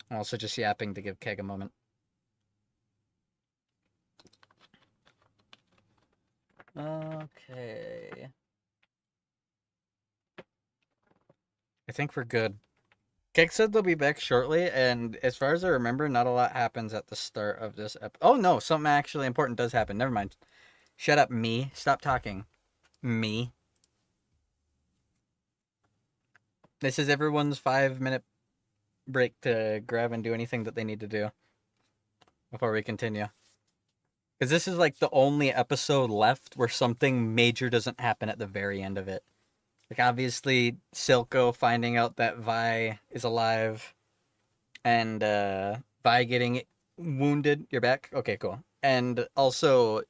I'm also just yapping to give Keg a moment. Okay. I think we're good. Keg said they'll be back shortly, and as far as I remember, not a lot happens at the start of this episode. Oh no, something actually important does happen. Never mind. Shut up, me. Stop talking. Me. This is everyone's 5-minute break to grab and do anything that they need to do before we continue. Because this is like the only episode left where something major doesn't happen at the very end of it. Like, obviously, Silco finding out that Vi is alive and Vi getting wounded. You're back? Okay, cool. And also,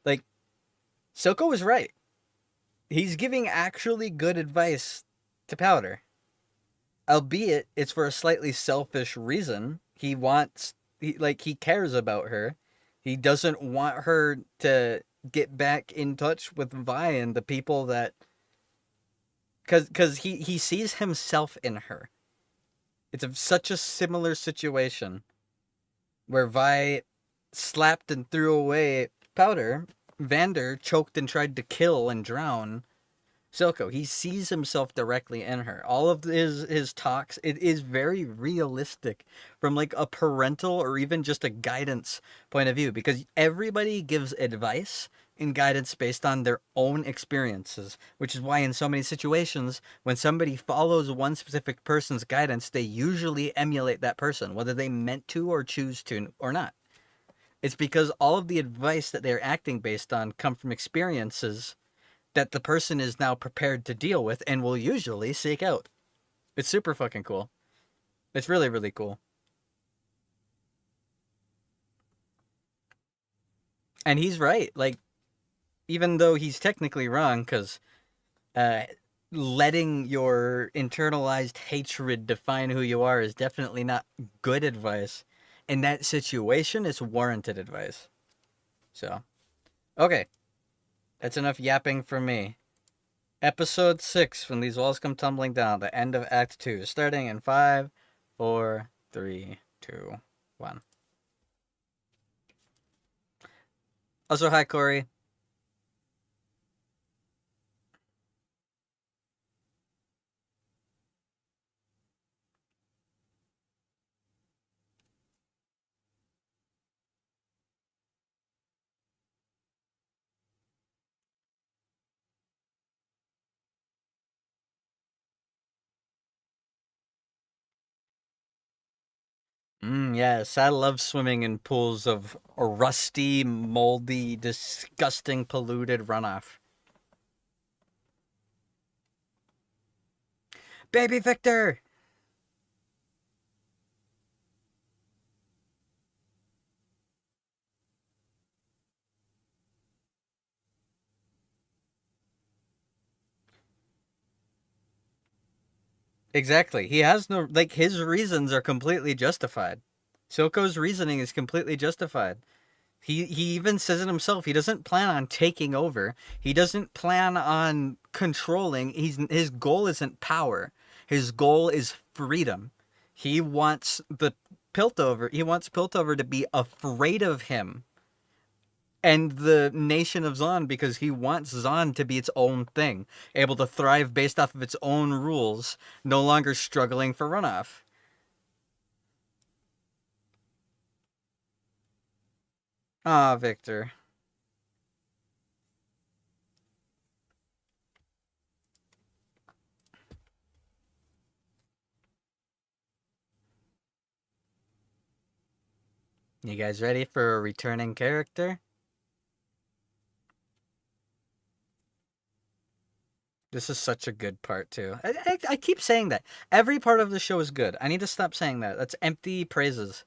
like, Silco was right. He's giving actually good advice to Powder. Albeit, it's for a slightly selfish reason. He cares about her. He doesn't want her to get back in touch with Vi and the people that because he sees himself in her. It's such a similar situation where Vi slapped and threw away Powder. Vander choked and tried to kill and drown Silco. He sees himself directly in her. All of his talks, it is very realistic from like a parental or even just a guidance point of view, because everybody gives advice and guidance based on their own experiences, which is why in so many situations when somebody follows one specific person's guidance, they usually emulate that person, whether they meant to or choose to or not. It's because all of the advice that they're acting based on come from experiences that the person is now prepared to deal with and will usually seek out. It's super fucking cool. It's really, really cool. And he's right. Like, even though he's technically wrong, because uh, letting your internalized hatred define who you are is definitely not good advice. In that situation, it's warranted advice. So, okay. That's enough yapping from me. Episode 6, When These Walls Come Tumbling Down, the end of Act 2, starting in 5, 4, 3, 2, 1. Also, hi, Corey. Yes, I love swimming in pools of rusty, moldy, disgusting, polluted runoff. Baby Victor! Exactly. He has no, like, his reasons are completely justified. Silco's reasoning is completely justified. He even says it himself. He doesn't plan on taking over. He doesn't plan on controlling. His goal isn't power. His goal is freedom. He wants the Piltover. He wants Piltover to be afraid of him and the nation of Zon, because he wants Zon to be its own thing, able to thrive based off of its own rules, no longer struggling for runoff. Ah, Victor. You guys ready for a returning character? This is such a good part too. I keep saying that. Every part of the show is good. I need to stop saying that. That's empty praises.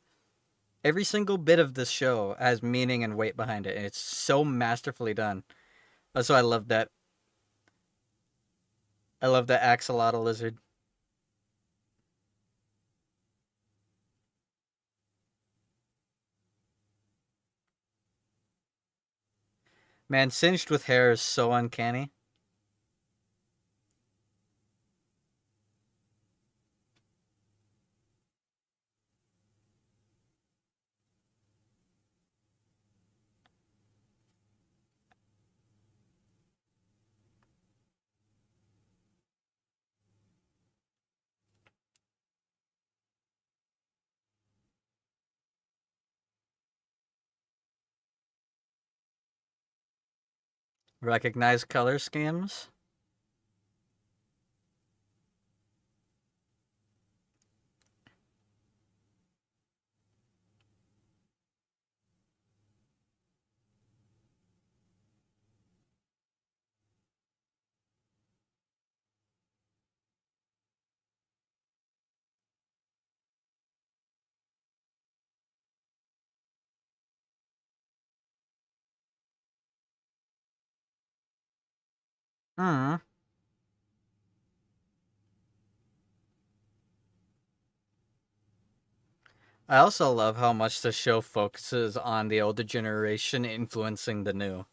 Every single bit of this show has meaning and weight behind it, and it's so masterfully done. Also, I love that. I love that axolotl lizard. Man, singed with hair is so uncanny. Recognize color schemes. Hmm. I also love how much the show focuses on the older generation influencing the new.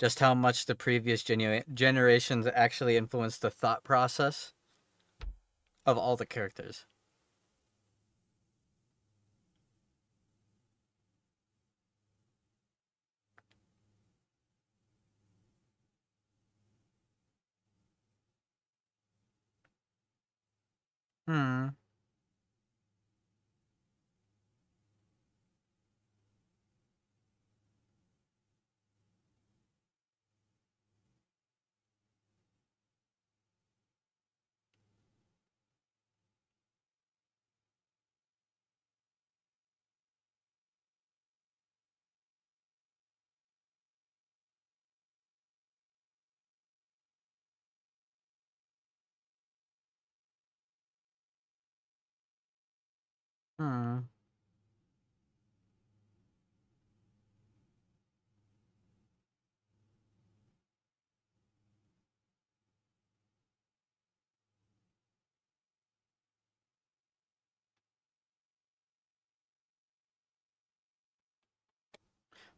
Just how much the previous generations actually influenced the thought process of all the characters. Hmm. Hmm.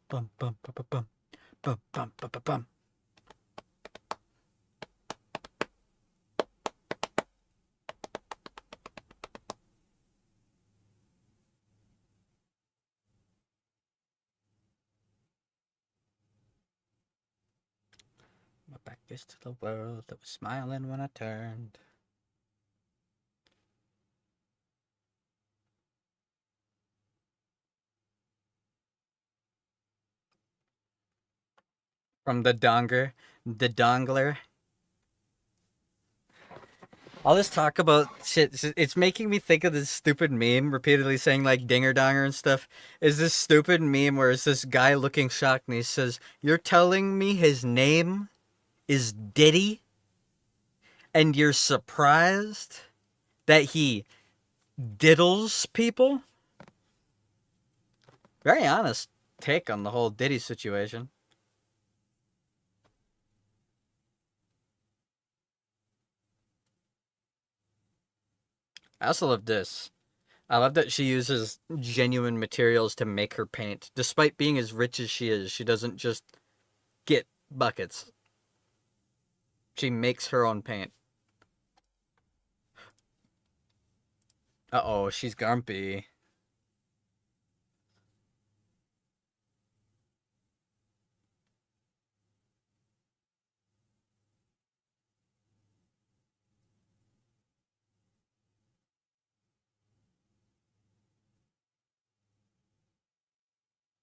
Bum bum bum bum bum bum bum bum bum bum. My back is to the world that was smiling when I turned. From the dongler. All this talk about shit, it's making me think of this stupid meme repeatedly saying like dinger donger and stuff. Is this stupid meme where it's this guy looking shocked and he says, "You're telling me his name is Diddy and you're surprised that he diddles people?" Very honest take on the whole Diddy situation. I also love this. I love that she uses genuine materials to make her paint. Despite being as rich as she is, she doesn't just get buckets. She makes her own paint. Uh-oh, she's grumpy.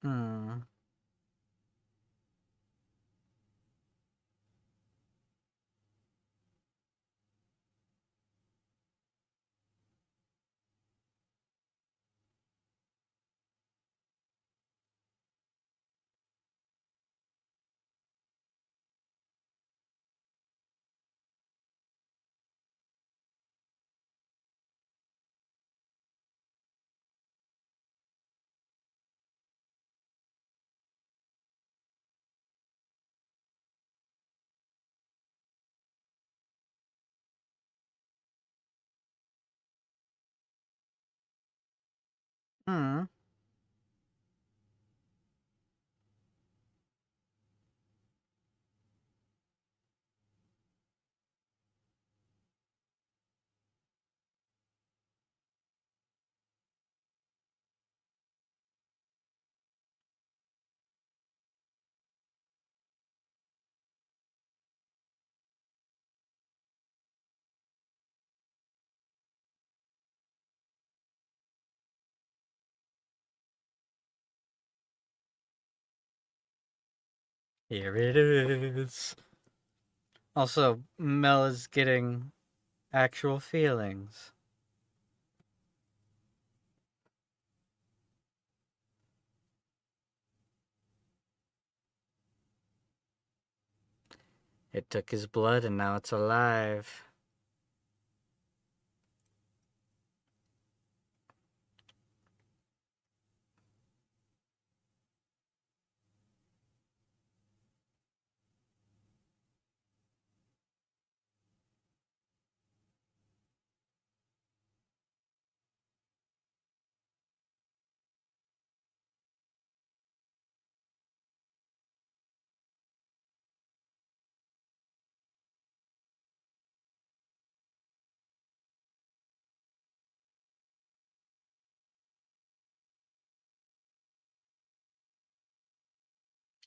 Hmm. Hmm. Here it is. Also, Mel is getting actual feelings. It took his blood and now it's alive.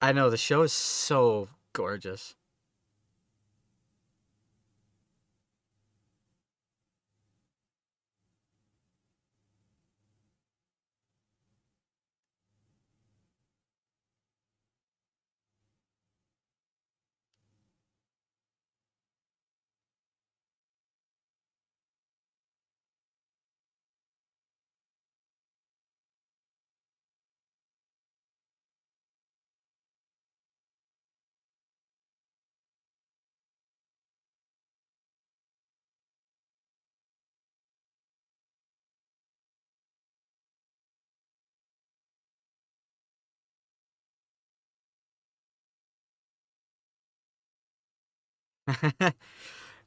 I know the show is so gorgeous.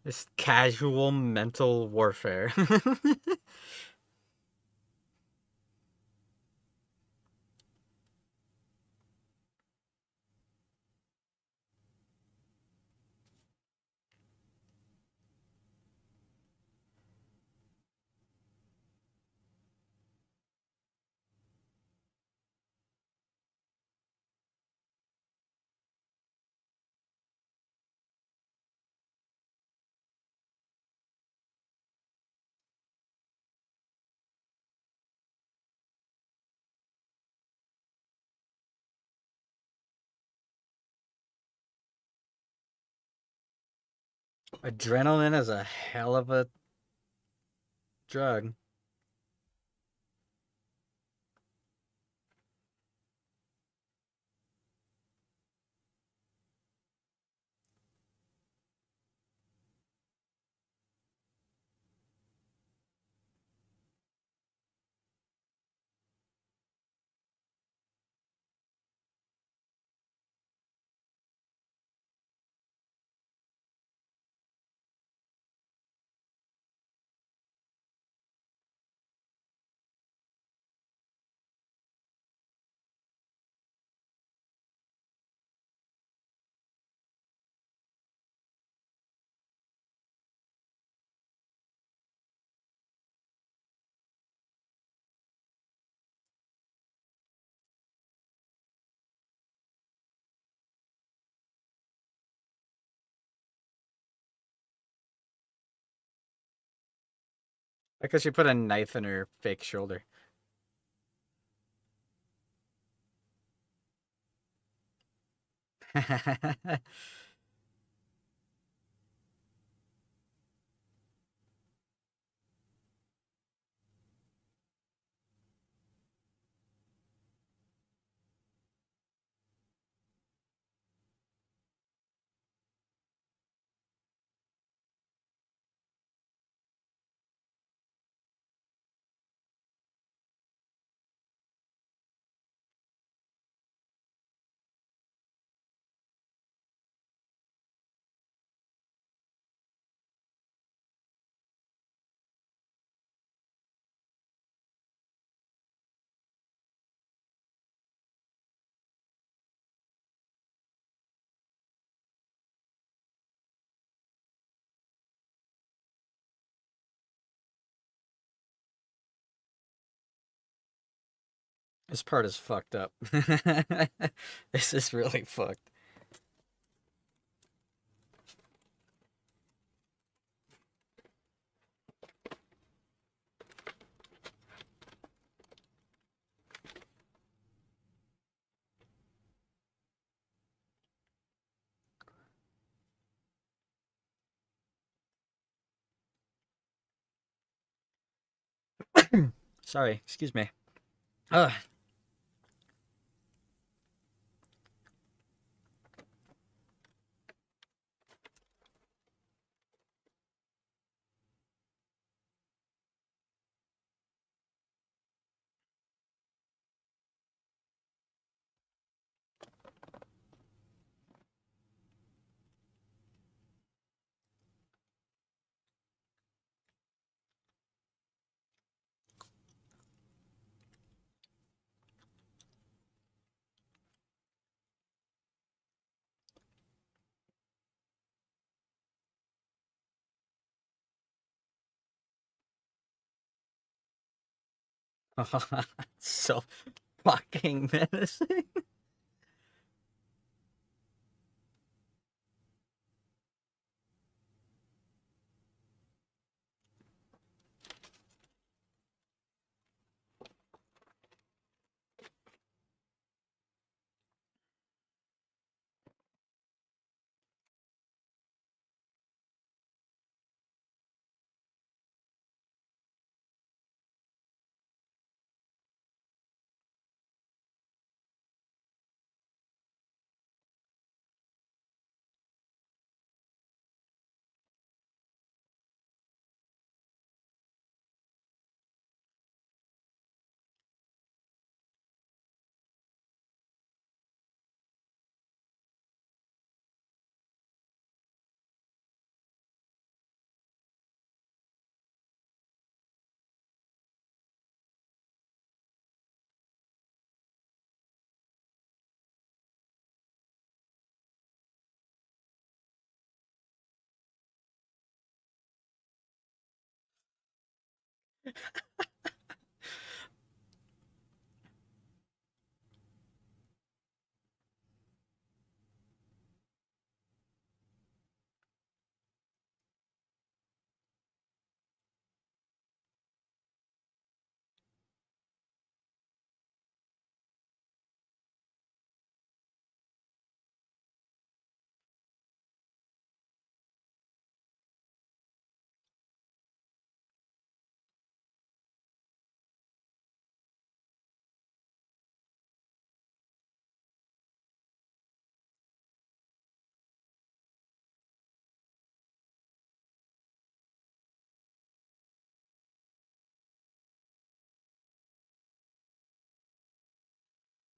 This casual mental warfare. Adrenaline is a hell of a drug. Because she put a knife in her fake shoulder. This part is fucked up. This is really fucked. Sorry, excuse me. Ugh. So fucking menacing.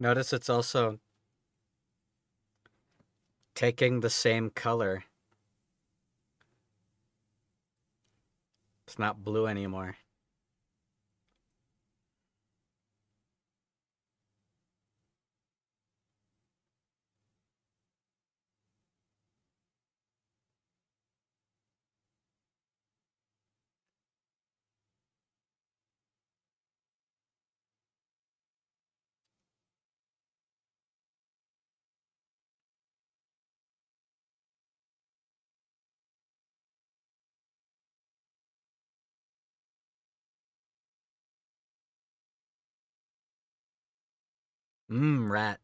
Notice it's also taking the same color. It's not blue anymore. Mmm, rat.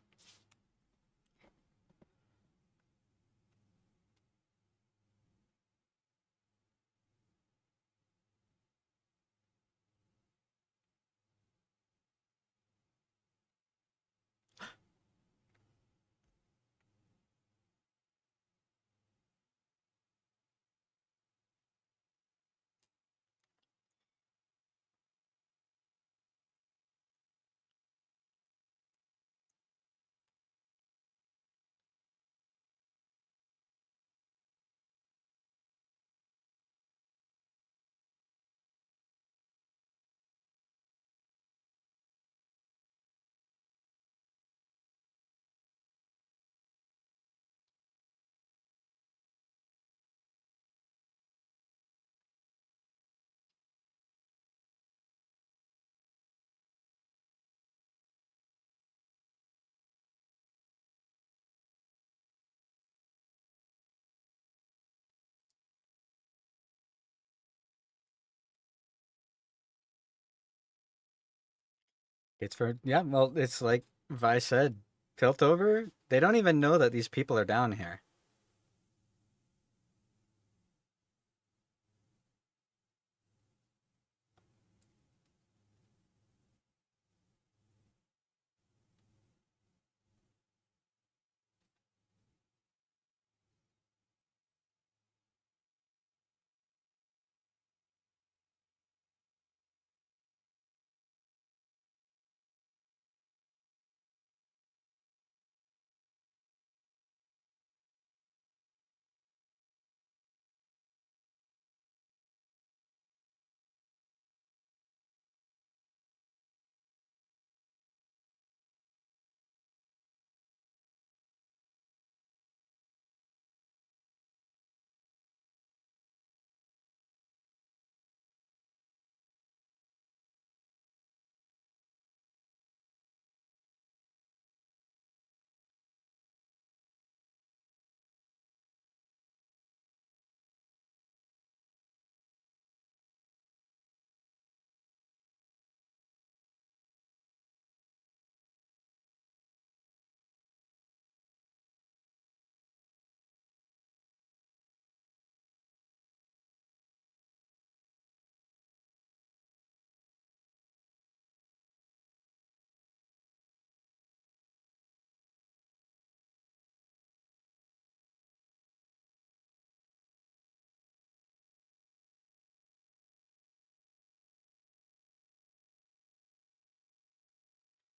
It's for, yeah, well, it's like Vi said, Piltover, they don't even know that these people are down here.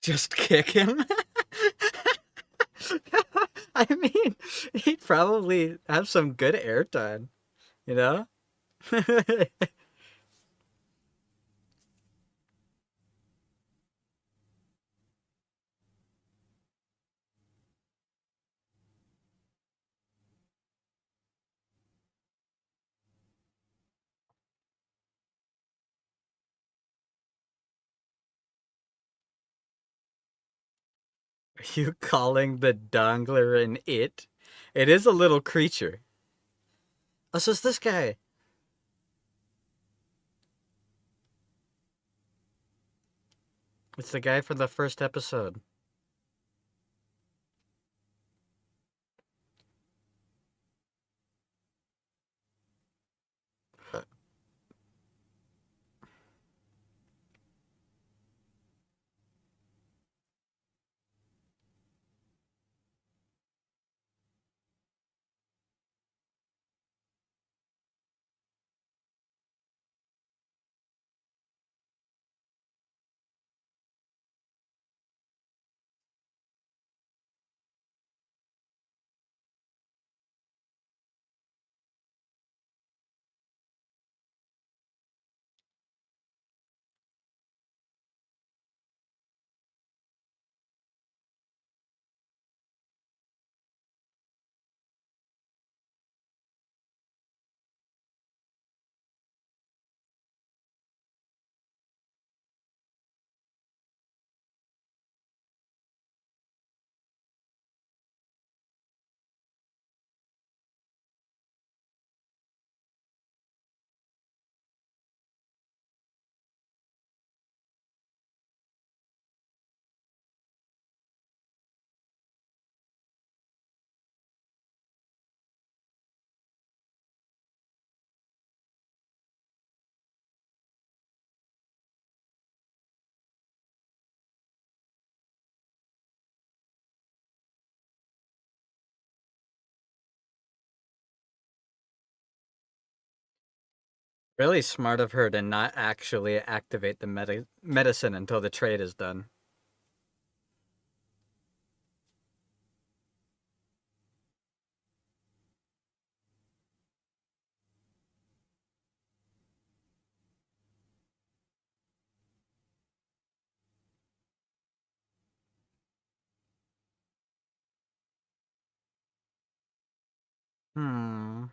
Just kick him. I mean, he'd probably have some good airtime, you know? Are you calling the dongler an it? It is a little creature. Oh, so it's this guy. It's the guy from the first episode. Really smart of her to not actually activate the medicine until the trade is done. Hmm.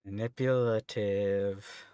Manipulative.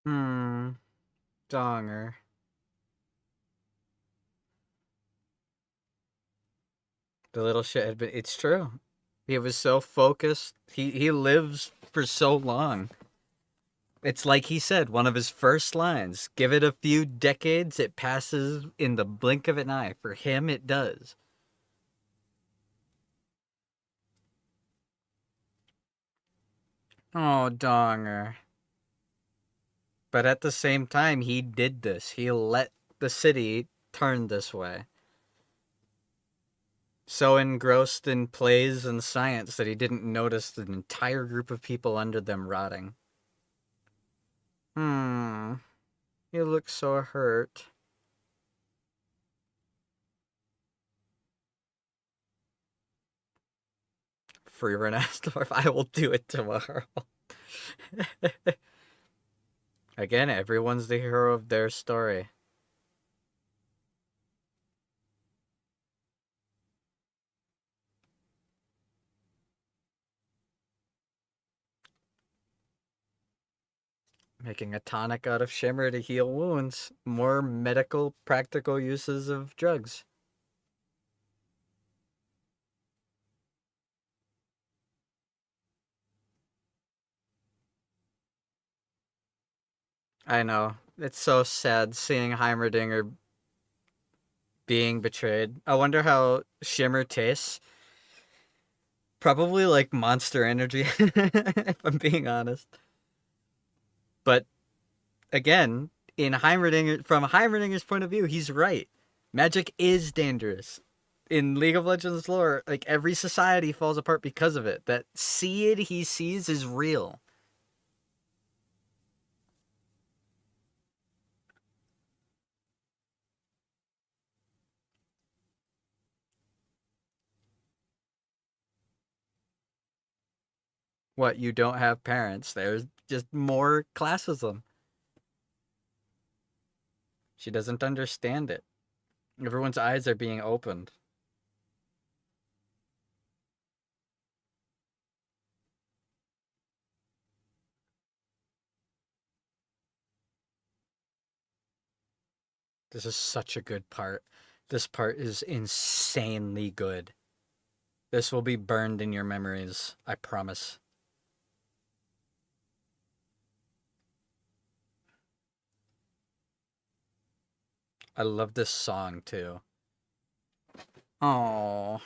Hmm. Donger. The little shit had been. It's true. He was so focused. He lives for so long. It's like he said, one of his first lines. Give it a few decades, it passes in the blink of an eye. For him, it does. Oh, Donger. But at the same time, he did this. He let the city turn this way. So engrossed in plays and science that he didn't notice the entire group of people under them rotting. Hmm. He looks so hurt. Free Renasdorf, I will do it tomorrow. Again, everyone's the hero of their story. Making a tonic out of shimmer to heal wounds. More medical, practical uses of drugs. I know. It's so sad seeing Heimerdinger being betrayed. I wonder how shimmer tastes. Probably like Monster Energy, if I'm being honest. But again, from Heimerdinger's point of view, he's right. Magic is dangerous. In League of Legends lore, like every society falls apart because of it. That seed he sees is real. What, you don't have parents? There's just more classism. She doesn't understand it. Everyone's eyes are being opened. This is such a good part. This part is insanely good. This will be burned in your memories, I promise. I love this song too. Oh,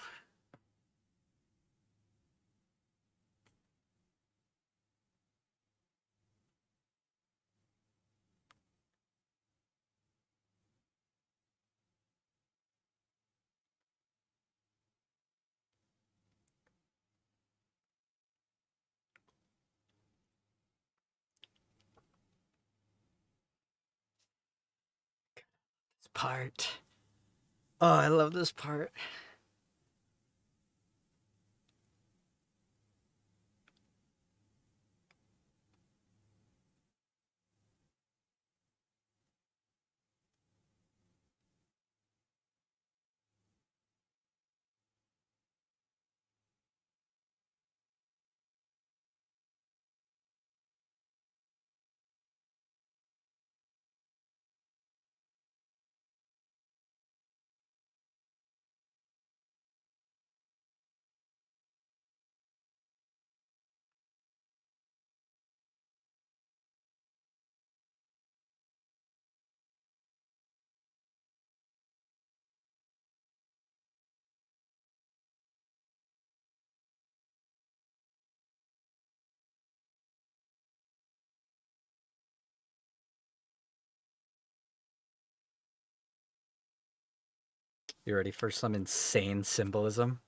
this part. Oh, I love this part. You ready for some insane symbolism?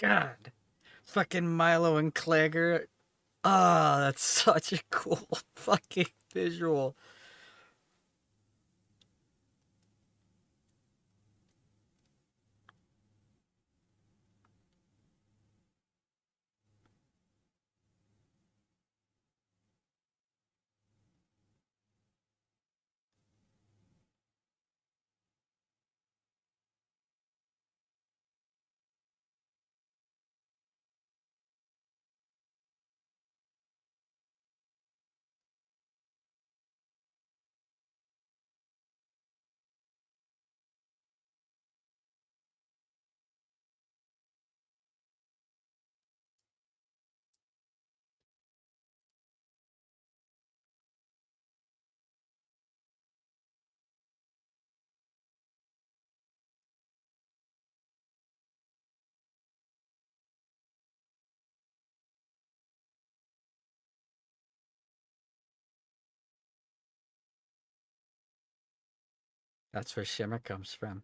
God. Fucking Milo and Clagger. Ah, that's such a cool fucking visual. That's where shimmer comes from.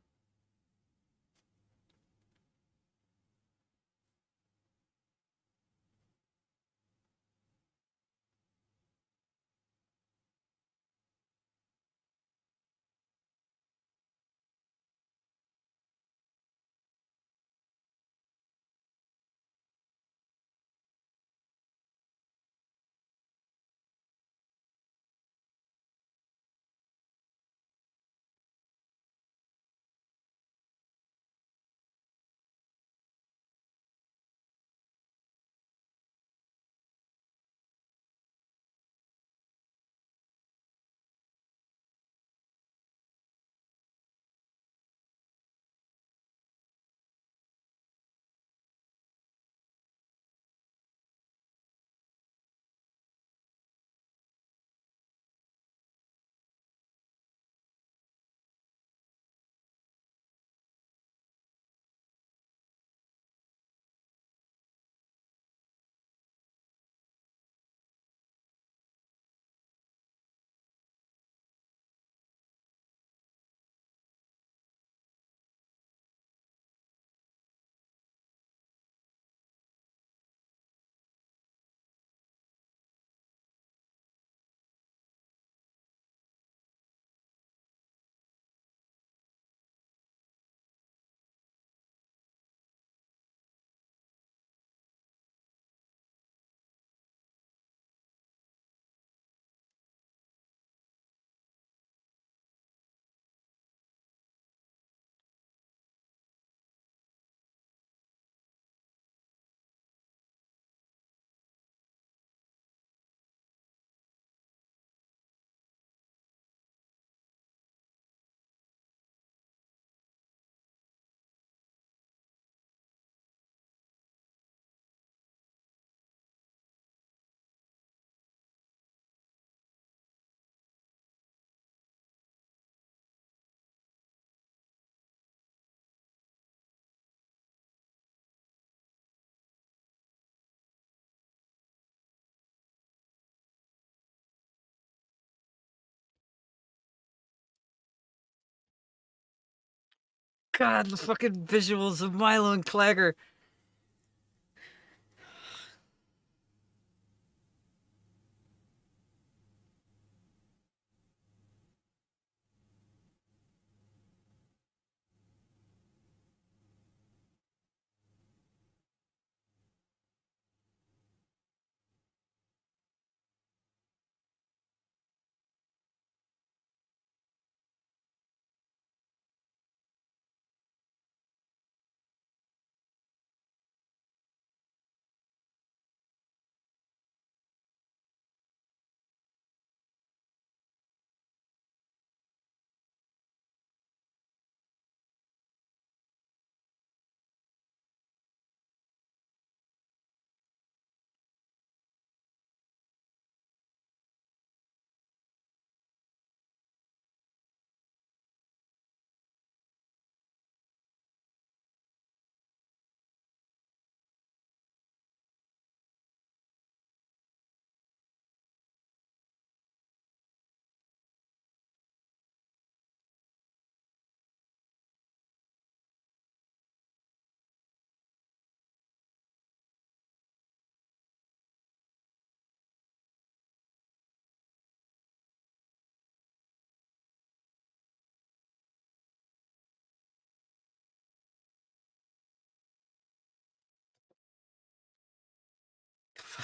God, the fucking visuals of Milo and Clagger.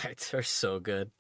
fights are so good.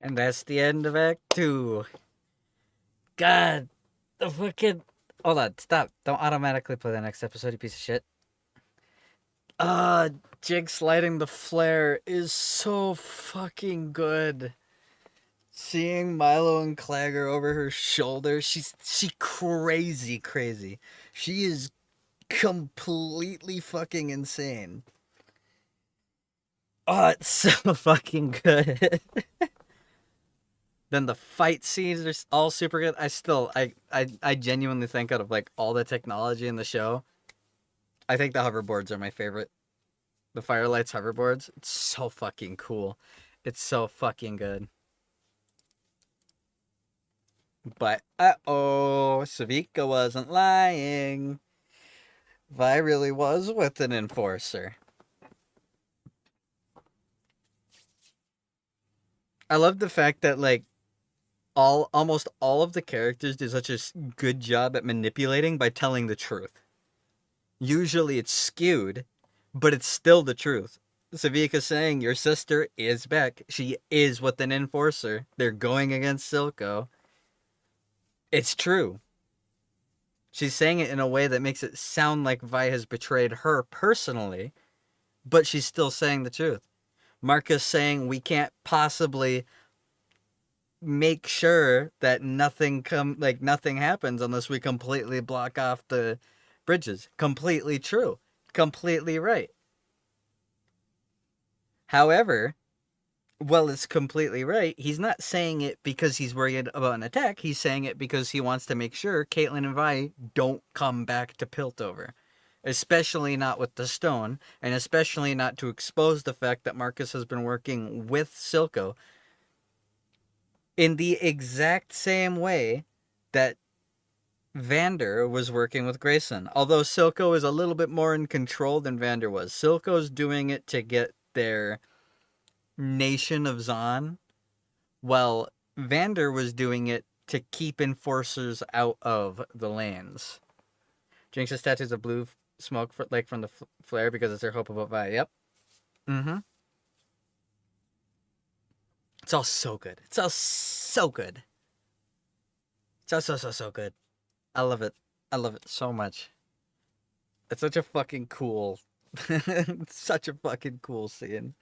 And that's the end of Act 2. God, the fucking... Hold on, stop. Don't automatically play the next episode, you piece of shit. Uh, Jig sliding the flare is so fucking good. Seeing Milo and Clagger over her shoulder, she crazy. She is completely fucking insane. Oh, it's so fucking good. Then the fight scenes are all super good. I genuinely think out of like all the technology in the show, I think the hoverboards are my favorite. The Firelights hoverboards, it's so fucking cool. It's so fucking good. But uh-oh, Savika wasn't lying. Vi really was with an enforcer. I love the fact that like almost all of the characters do such a good job at manipulating by telling the truth. Usually it's skewed, but it's still the truth. Savika saying your sister is back. She is with an enforcer. They're going against Silco. It's true. She's saying it in a way that makes it sound like Vi has betrayed her personally, but she's still saying the truth. Marcus saying we can't possibly make sure that nothing happens unless we completely block off the bridges. Completely true. Completely right. However, well, it's completely right. He's not saying it because he's worried about an attack. He's saying it because he wants to make sure Caitlyn and Vi don't come back to Piltover. Especially not with the stone, and especially not to expose the fact that Marcus has been working with Silco in the exact same way that Vander was working with Grayson. Although Silco is a little bit more in control than Vander was. Silco's doing it to get their nation of Zon, while Vander was doing it to keep enforcers out of the lands. Jinx's tattoos of blue smoke like from the flare because it's her hope about Vi. Yep. Mm-hmm. It's all so good. It's all so good. It's all so good. I love it. I love it so much. It's such a fucking cool, such a fucking cool scene.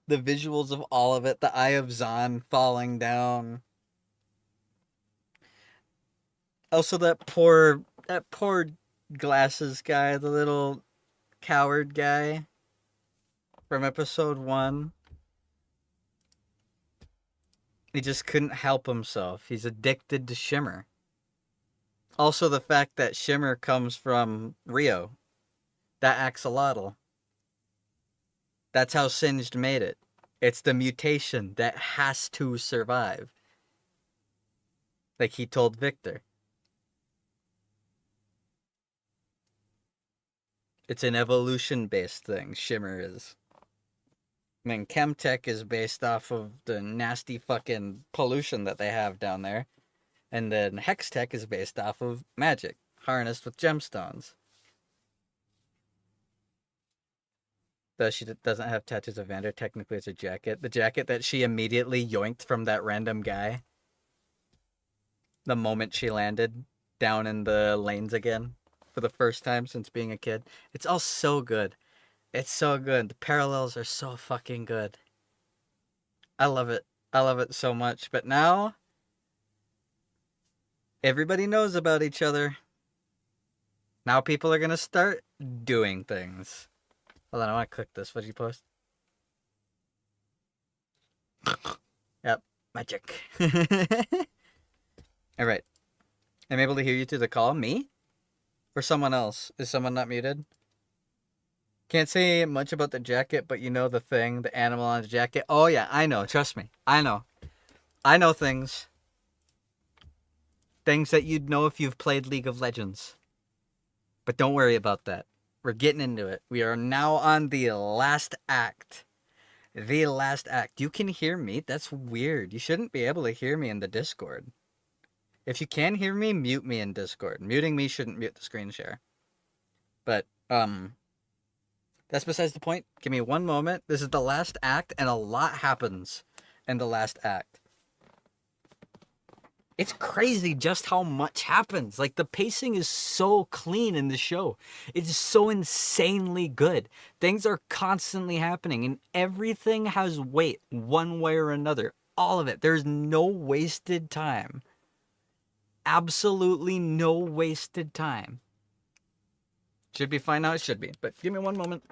The visuals of all of it, the Eye of Zon falling down. Also, that poor glasses guy, the little coward guy from episode 1. He just couldn't help himself. He's addicted to Shimmer. Also, the fact that Shimmer comes from Rio, that axolotl. That's how Singed made it. It's the mutation that has to survive. Like he told Victor. It's an evolution-based thing, Shimmer is. I mean, Chemtech is based off of the nasty fucking pollution that they have down there. And then Hextech is based off of magic, harnessed with gemstones. Though she doesn't have tattoos of Vander, technically it's a jacket. The jacket that she immediately yoinked from that random guy the moment she landed down in the lanes again for the first time since being a kid. It's all so good. It's so good. The parallels are so fucking good. I love it. I love it so much. But now, everybody knows about each other. Now people are gonna start doing things. Hold on, I want to click this. What did you post? Yep, magic. All right. I'm able to hear you through the call. Me? Or someone else? Is someone not muted? Can't say much about the jacket, but you know the thing, the animal on the jacket. Oh yeah, I know. Trust me. I know. I know things. Things that you'd know if you've played League of Legends. But don't worry about that. We're getting into it. We are now on the last act. The last act. You can hear me? That's weird. You shouldn't be able to hear me in the Discord. If you can hear me, mute me in Discord. Muting me shouldn't mute the screen share. But, that's besides the point. Give me one moment. This is the last act, and a lot happens in the last act. It's crazy just how much happens. Like, the pacing is so clean in the show. It's so insanely good. Things are constantly happening, and everything has weight one way or another. All of it. There's no wasted time. Absolutely no wasted time. Should be fine now? It should be. But give me one moment.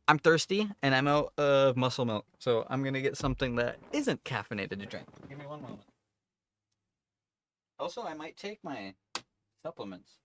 I'm thirsty, and I'm out of muscle milk. So I'm going to get something that isn't caffeinated to drink. Give me one moment. Also, I might take my supplements.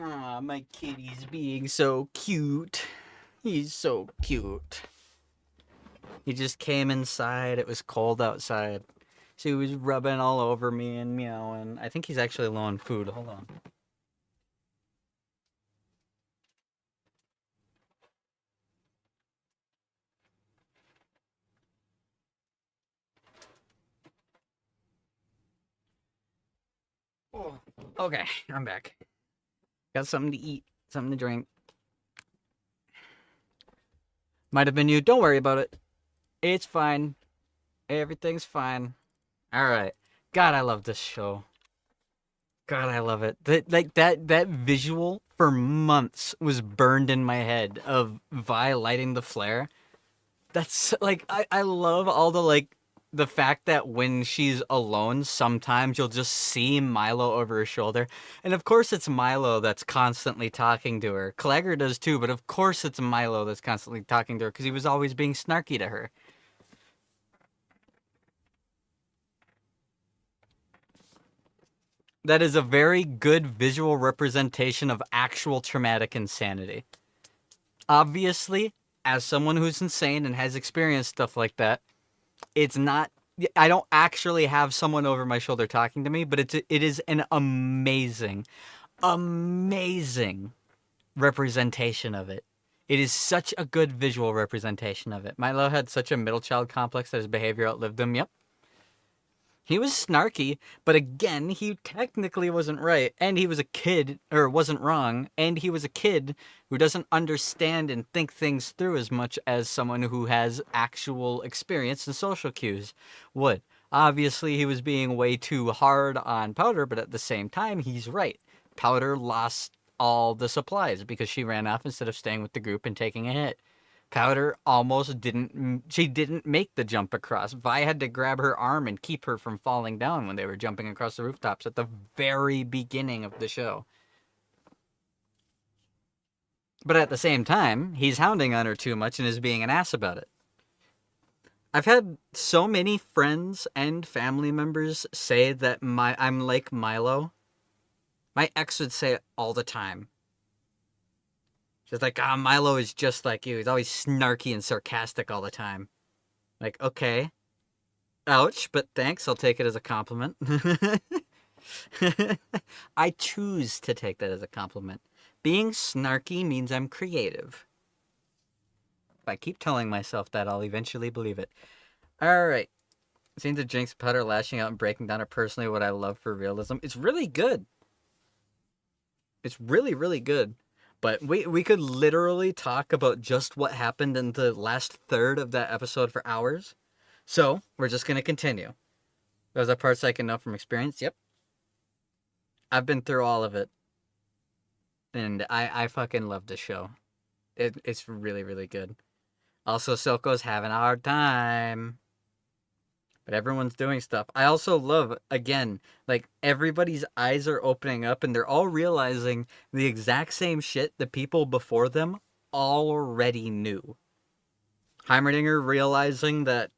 Aw, my kitty's being so cute. He's so cute. He just came inside. It was cold outside. So he was rubbing all over me and meowing. I think he's actually low on food. Hold on. Oh, okay, I'm back. Got something to eat, something to drink. Might have been you. Don't worry about it. It's fine. Everything's fine. All right. God, I love this show. God, I love it. That visual for months was burned in my head of Vi lighting the flare. That's like I love all the like the fact that when she's alone, sometimes you'll just see Milo over her shoulder. And of course it's Milo that's constantly talking to her. Claggor does too, but of course it's Milo that's constantly talking to her because he was always being snarky to her. That is a very good visual representation of actual traumatic insanity. Obviously, as someone who's insane and has experienced stuff like that, it's not I don't actually have someone over my shoulder talking to me, but it is an amazing representation of it. It is such a good visual representation of it. Milo had such a middle child complex that his behavior outlived him. Yep. He was snarky, but again, he technically wasn't right, and he was a kid, or wasn't wrong, and he was a kid who doesn't understand and think things through as much as someone who has actual experience and social cues would. Obviously, he was being way too hard on Powder, but at the same time, he's right. Powder lost all the supplies because she ran off instead of staying with the group and taking a hit. Powder almost didn't. She didn't make the jump across. Vi had to grab her arm and keep her from falling down when they were jumping across the rooftops at the very beginning of the show. But at the same time, he's hounding on her too much and is being an ass about it. I've had so many friends and family members say that I'm like Milo. My ex would say it all the time. She's like, Milo is just like you. He's always snarky and sarcastic all the time. Like, okay. Ouch, but thanks. I'll take it as a compliment. I choose to take that as a compliment. Being snarky means I'm creative. If I keep telling myself that, I'll eventually believe it. Alright. Scenes of Jinx Powder lashing out and breaking down are personally what I love for realism. It's really good. It's really, really good. But we could literally talk about just what happened in the last third of that episode for hours. So, we're just going to continue. Those are parts I can know from experience. Yep. I've been through all of it. And I fucking love this show. It's really, really good. Also, Silco's having a hard time. But everyone's doing stuff. I also love, again, like, everybody's eyes are opening up and they're all realizing the exact same shit the people before them already knew. Heimerdinger realizing that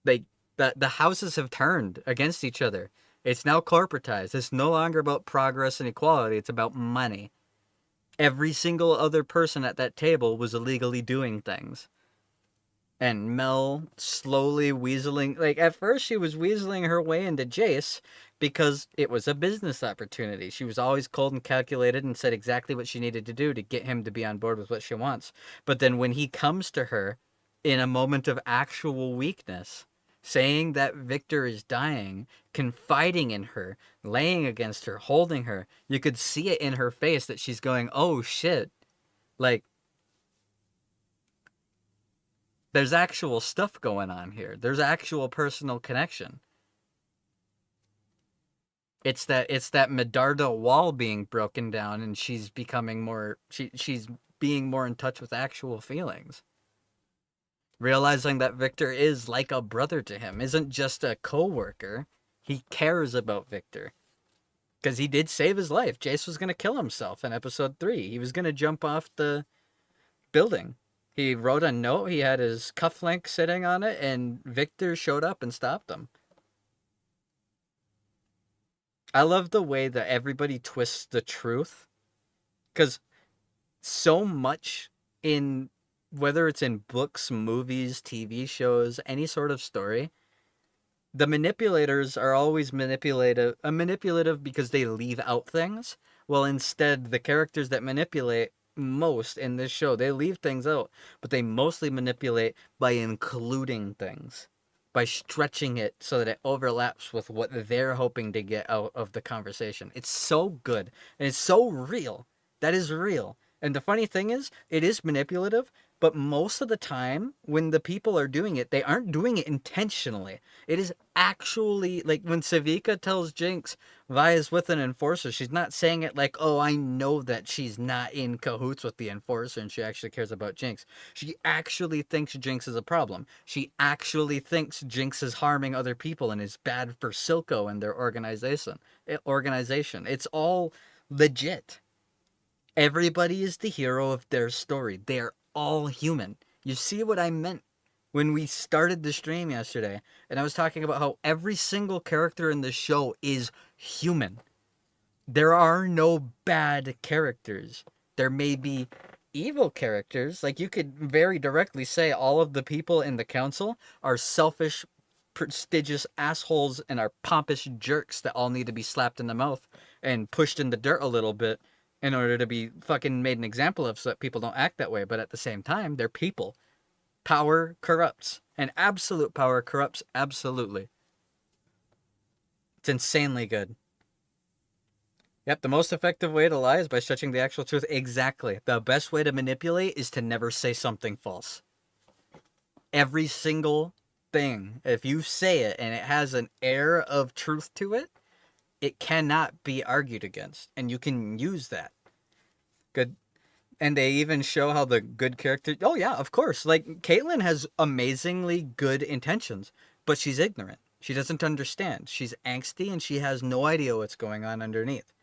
that the houses have turned against each other. It's now corporatized. It's no longer about progress and equality. It's about money. Every single other person at that table was illegally doing things. And Mel slowly weaseling, like, at first she was weaseling her way into Jace because it was a business opportunity. She was always cold and calculated and said exactly what she needed to do to get him to be on board with what she wants. But then when he comes to her in a moment of actual weakness, saying that Victor is dying, confiding in her, laying against her, holding her, you could see it in her face that she's going, oh shit. Like, there's actual stuff going on here. There's actual personal connection. It's that Medarda wall being broken down and she's becoming more she's being more in touch with actual feelings. Realizing that Victor is like a brother to him, isn't just a co-worker. He cares about Victor. Because he did save his life. Jace was going to kill himself in episode 3. He was going to jump off the building. He wrote a note, he had his cufflink sitting on it, and Victor showed up and stopped him. I love the way that everybody twists the truth Because so much in, whether it's in books, movies, TV shows, any sort of story, the manipulators are always manipulative because they leave out things. Well, instead, the characters that manipulate most in this show, they leave things out, but they mostly manipulate by including things, by stretching it so that it overlaps with what they're hoping to get out of the conversation. It's so good and it's so real. That is real. And the funny thing is, it is manipulative, but most of the time when the people are doing it, they aren't doing it intentionally. It is actually like when Savika tells Jinx Vi is with an enforcer, she's not saying it like, oh, I know that she's not in cahoots with the enforcer and she actually cares about Jinx. She actually thinks Jinx is a problem. She actually thinks Jinx is harming other people and is bad for Silco and their organization. It's all legit. Everybody is the hero of their story. They're all human. You see what I meant when we started the stream yesterday, and I was talking about how every single character in the show is human. There are no bad characters. There may be evil characters. Like, you could very directly say all of the people in the council are selfish, prestigious assholes and are pompous jerks that all need to be slapped in the mouth and pushed in the dirt a little bit in order to be fucking made an example of so that people don't act that way. But at the same time, they're people. Power corrupts, and absolute power corrupts absolutely. It's insanely good. Yep, the most effective way to lie is by stretching the actual truth. Exactly. The best way to manipulate is to never say something false. Every single thing, if you say it and it has an air of truth to it, it cannot be argued against, and you can use that. Good. And they even show how the good character... Oh, yeah, of course. Like, Caitlyn has amazingly good intentions, but she's ignorant. She doesn't understand. She's angsty, and she has no idea what's going on underneath.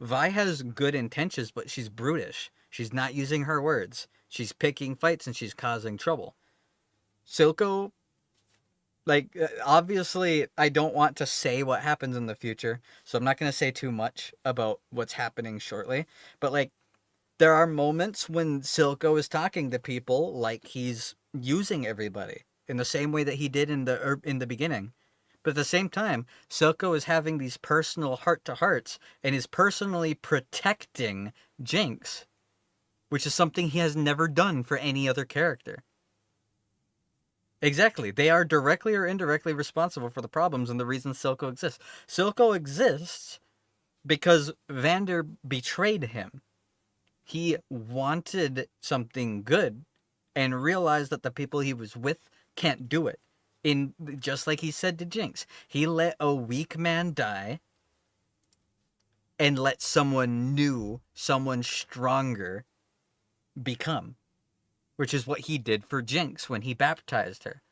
Vi has good intentions, but she's brutish. She's not using her words. She's picking fights, and she's causing trouble. Silco... Like, obviously, I don't want to say what happens in the future, so I'm not going to say too much about what's happening shortly. But, like, there are moments when Silco is talking to people like he's using everybody in the same way that he did in the beginning. But at the same time, Silco is having these personal heart-to-hearts and is personally protecting Jinx, which is something he has never done for any other character. Exactly. They are directly or indirectly responsible for the problems and the reasons Silco exists. Silco exists because Vander betrayed him. He wanted something good and realized that the people he was with can't do it. Just like he said to Jinx, he let a weak man die and let someone new, someone stronger become, which is what he did for Jinx when he baptized her.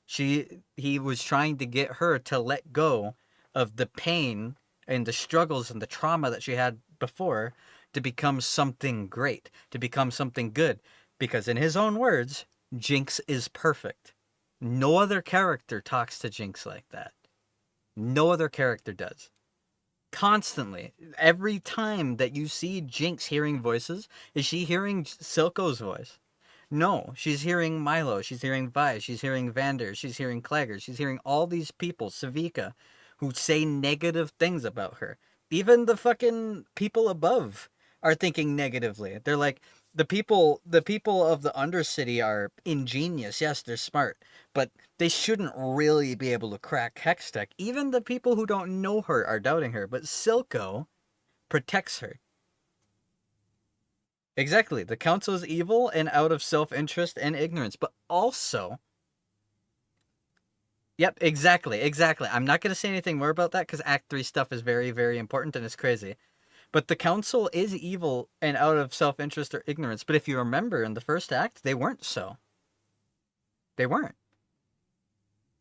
He was trying to get her to let go of the pain and the struggles and the trauma that she had before to become something great, to become something good. Because in his own words, Jinx is perfect. No other character talks to Jinx like that. No other character does. Constantly. Every time that you see Jinx hearing voices, is she hearing Silco's voice? No, she's hearing Milo, she's hearing Vi, she's hearing Vander, she's hearing Claggor, she's hearing all these people, Savika, who say negative things about her. Even the fucking people above are thinking negatively. They're like, the people of the Undercity are ingenious. Yes, they're smart, but they shouldn't really be able to crack Hextech. Even the people who don't know her are doubting her, but Silco protects her. Exactly. The council is evil and out of self-interest and ignorance, but also... Yep, exactly. I'm not going to say anything more about that because Act 3 stuff is very, very important and it's crazy. But the council is evil and out of self-interest or ignorance. But if you remember, in the first act, they weren't so. They weren't.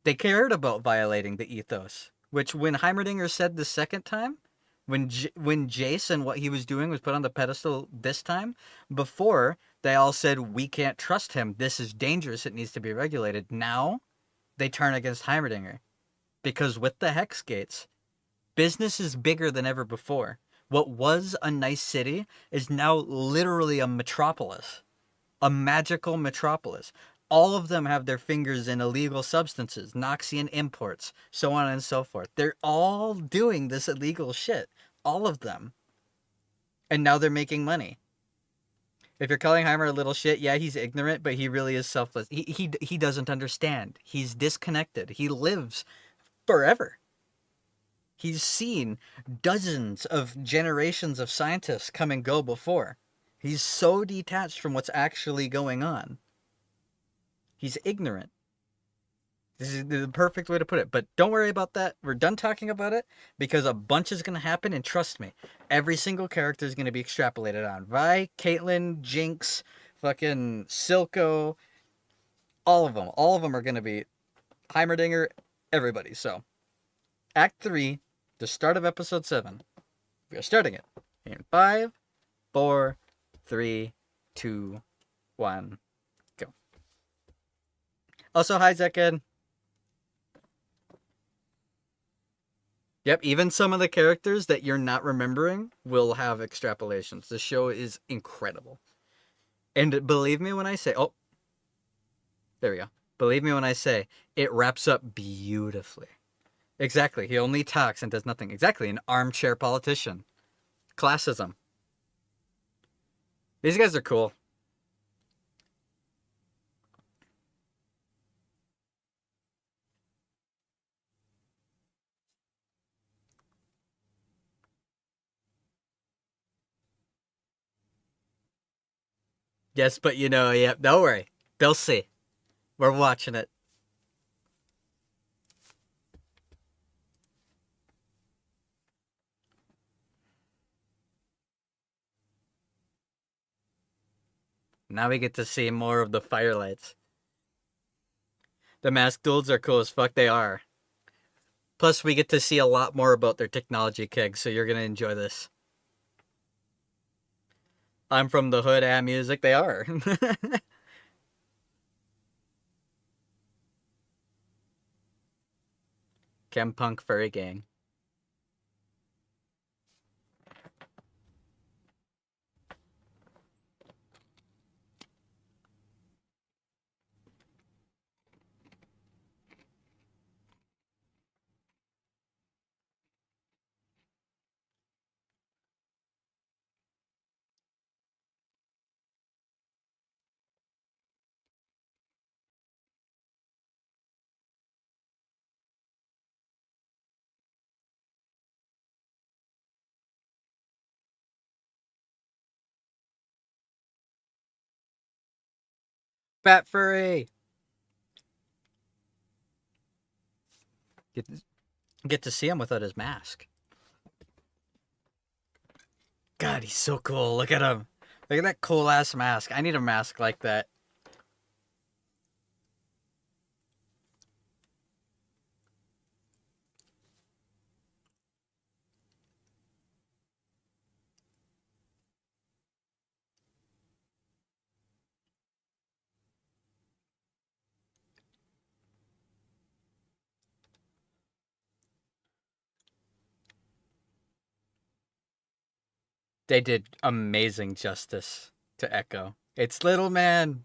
They cared about violating the ethos, which when Heimerdinger said the second time, when Jace and what he was doing was put on the pedestal this time, before they all said, we can't trust him, this is dangerous, it needs to be regulated. Now, they turn against Heimerdinger. Because with the Hex Gates, business is bigger than ever before. What was a nice city is now literally a metropolis, a magical metropolis. All of them have their fingers in illegal substances, Noxian imports, so on and so forth. They're all doing this illegal shit. All of them. And now they're making money. If you're calling Heimer a little shit, yeah, he's ignorant, but he really is selfless. He doesn't understand. He's disconnected. He lives forever. He's seen dozens of generations of scientists come and go before. He's so detached from what's actually going on. He's ignorant. This is the perfect way to put it. But don't worry about that. We're done talking about it because a bunch is going to happen. And trust me, every single character is going to be extrapolated on. Vi, Caitlyn, Jinx, fucking Silco, all of them. All of them are going to be Heimerdinger, everybody. So, Act 3, the start of Episode 7. We are starting it in 5, 4, 3, 2, 1, go. Also, hi, Zeked. Yep, even some of the characters that you're not remembering will have extrapolations. The show is incredible. And believe me when I say... Oh, there we go. Believe me when I say it wraps up beautifully. Exactly. He only talks and does nothing. Exactly. An armchair politician. Classism. These guys are cool. Yes, but yeah, don't worry. They'll see. We're watching it. Now we get to see more of the firelights. The masked dudes are cool as fuck. They are. Plus, we get to see a lot more about their technology kegs, so you're going to enjoy this. I'm from the hood and music. They are. Chem Punk Furry Gang. Fat Furry! Get to see him without his mask. God, he's so cool. Look at him. Look at that cool ass mask. I need a mask like that. They did amazing justice to Echo. It's little man.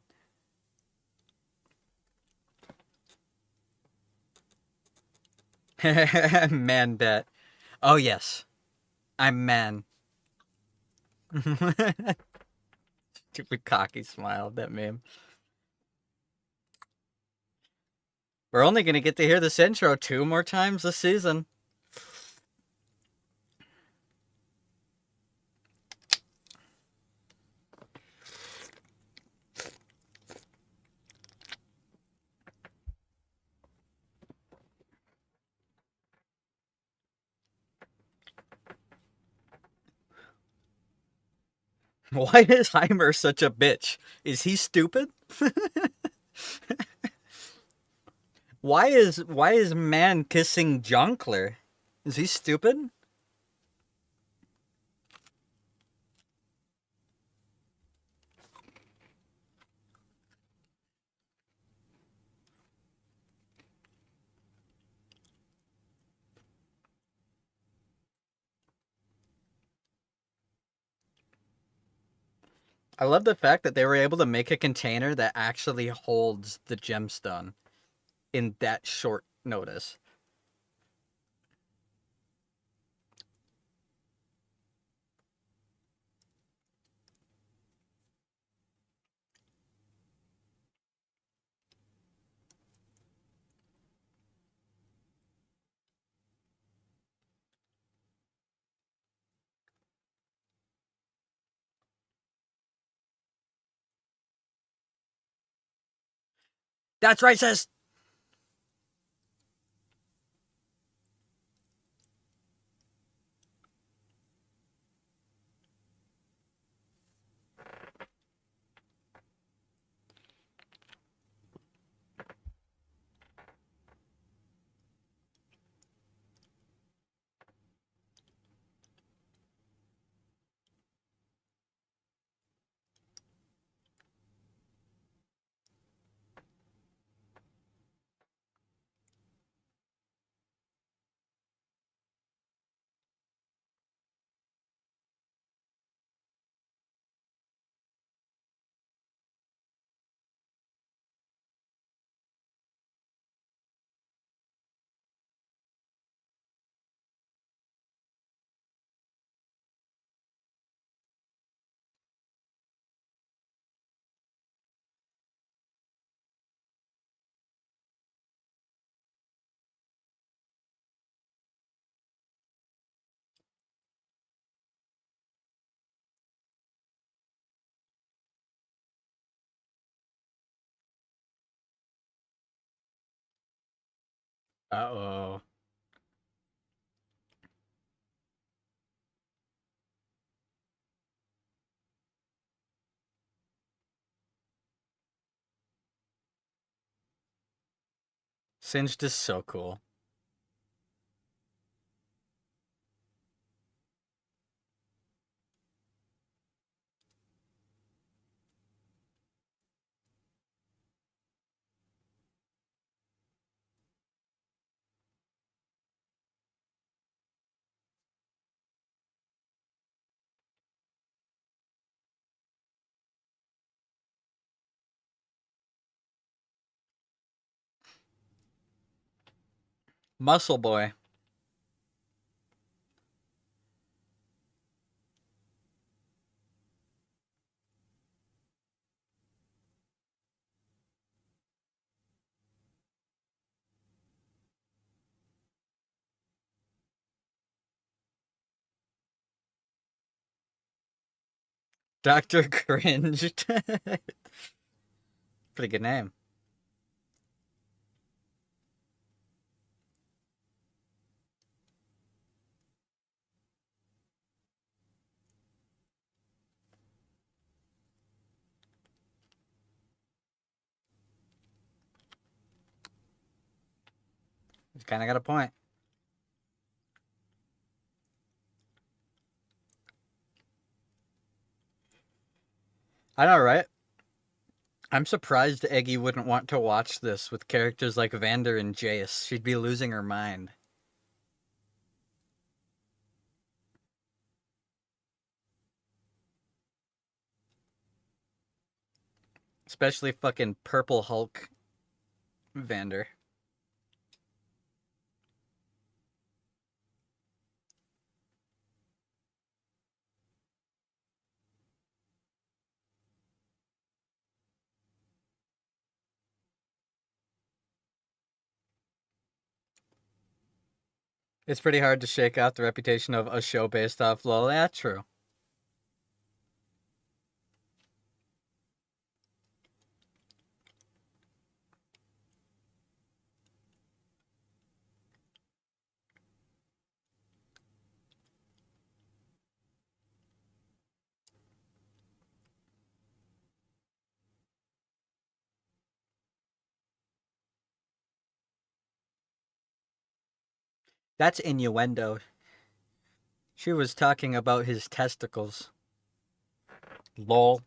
Man bet. Oh, yes. I'm man. Stupid cocky smile, that meme. We're only going to get to hear this intro 2 more times this season. Why is Heimer such a bitch? Is he stupid? Why is man kissing Jonkler? Is he stupid? I love the fact that they were able to make a container that actually holds the gemstone in that short notice. That's right, sis. Uh-oh. Singed is so cool. Muscle boy. Dr. Cringed. Pretty good name. He's kind of got a point. I know, right? I'm surprised Eggy wouldn't want to watch this with characters like Vander and Jace. She'd be losing her mind. Especially fucking Purple Hulk Vander. It's pretty hard to shake out the reputation of a show based off LOL. Yeah, true. That's innuendo. She was talking about his testicles. Lol.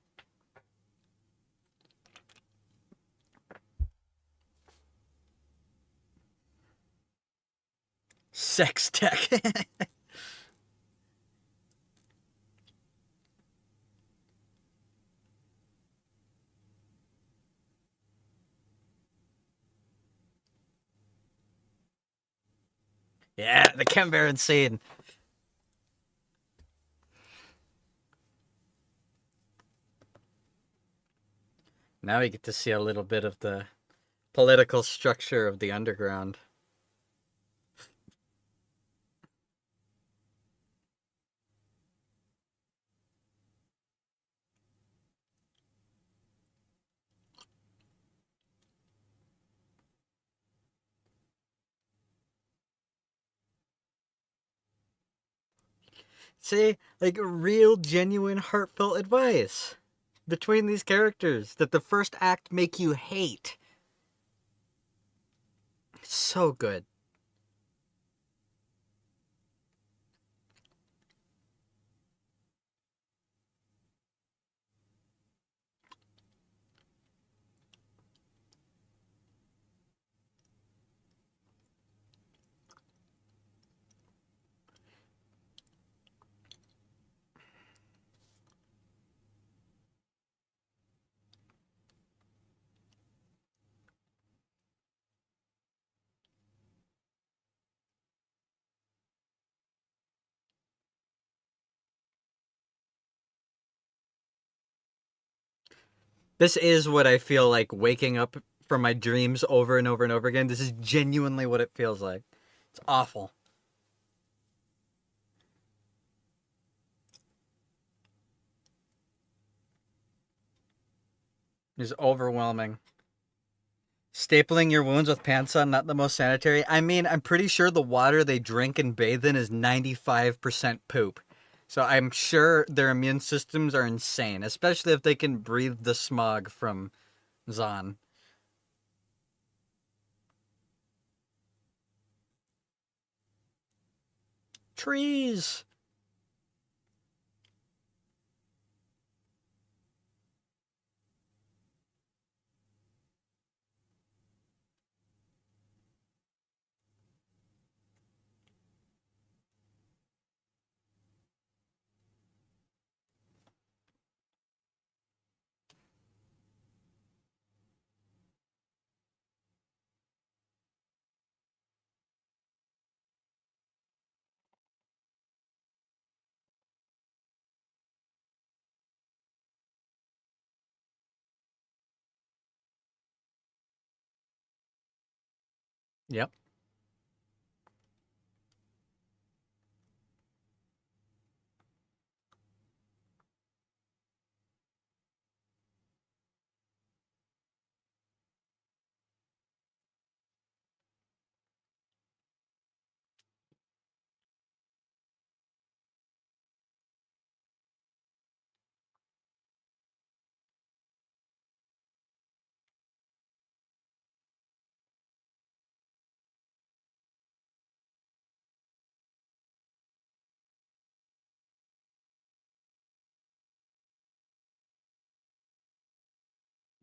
Sex tech. Yeah, the Chem Bear insane. Now we get to see a little bit of the political structure of the underground. See, like real, genuine, heartfelt advice between these characters that the first act make you hate. So good. This is what I feel like waking up from my dreams over and over and over again. This is genuinely what it feels like. It's awful. It's overwhelming. Stapling your wounds with pants on, not the most sanitary. I mean, I'm pretty sure the water they drink and bathe in is 95% poop. So I'm sure their immune systems are insane, especially if they can breathe the smog from Zon. Trees! Yep.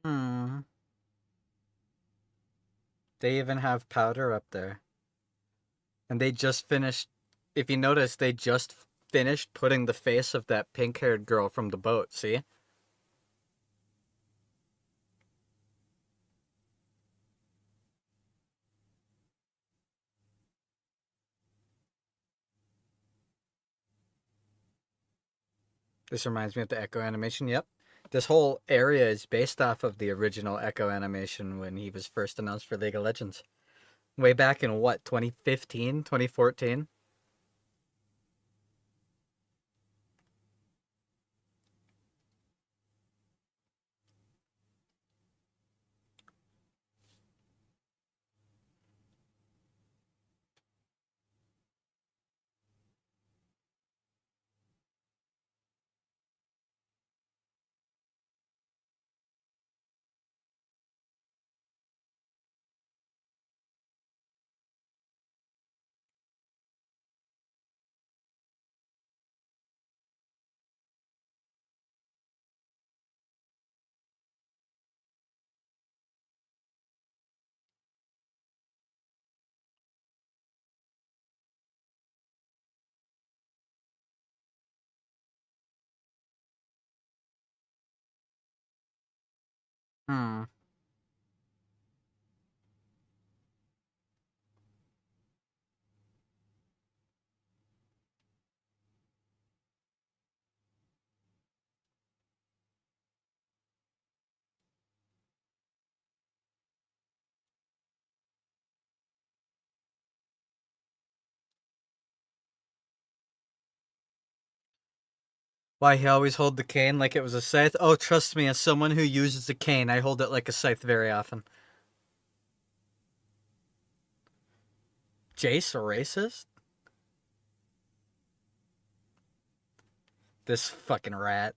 Hmm. They even have powder up there. And they just finished, if you notice, they just finished putting the face of that pink haired girl from the boat, see? This reminds me of the Echo animation. Yep. This whole area is based off of the original Echo animation when he was first announced for League of Legends. Way back in what, 2015, 2014? Hmm. Why he always hold the cane like it was a scythe? Oh, trust me, as someone who uses a cane, I hold it like a scythe very often. Jace, a racist? This fucking rat.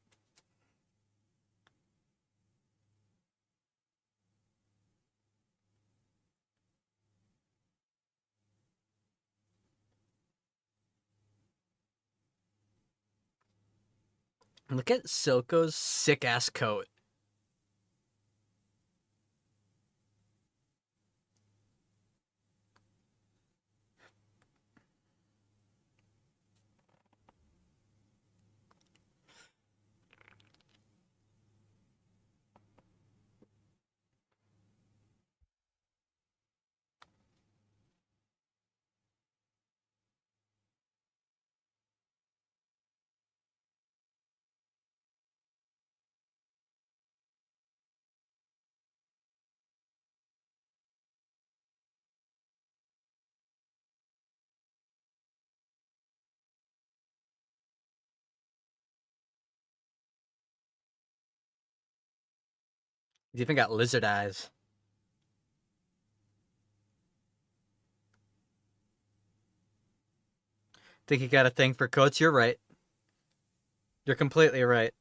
Look at Silco's sick ass coat. He's even got lizard eyes. Think he got a thing for coats? You're right. You're completely right.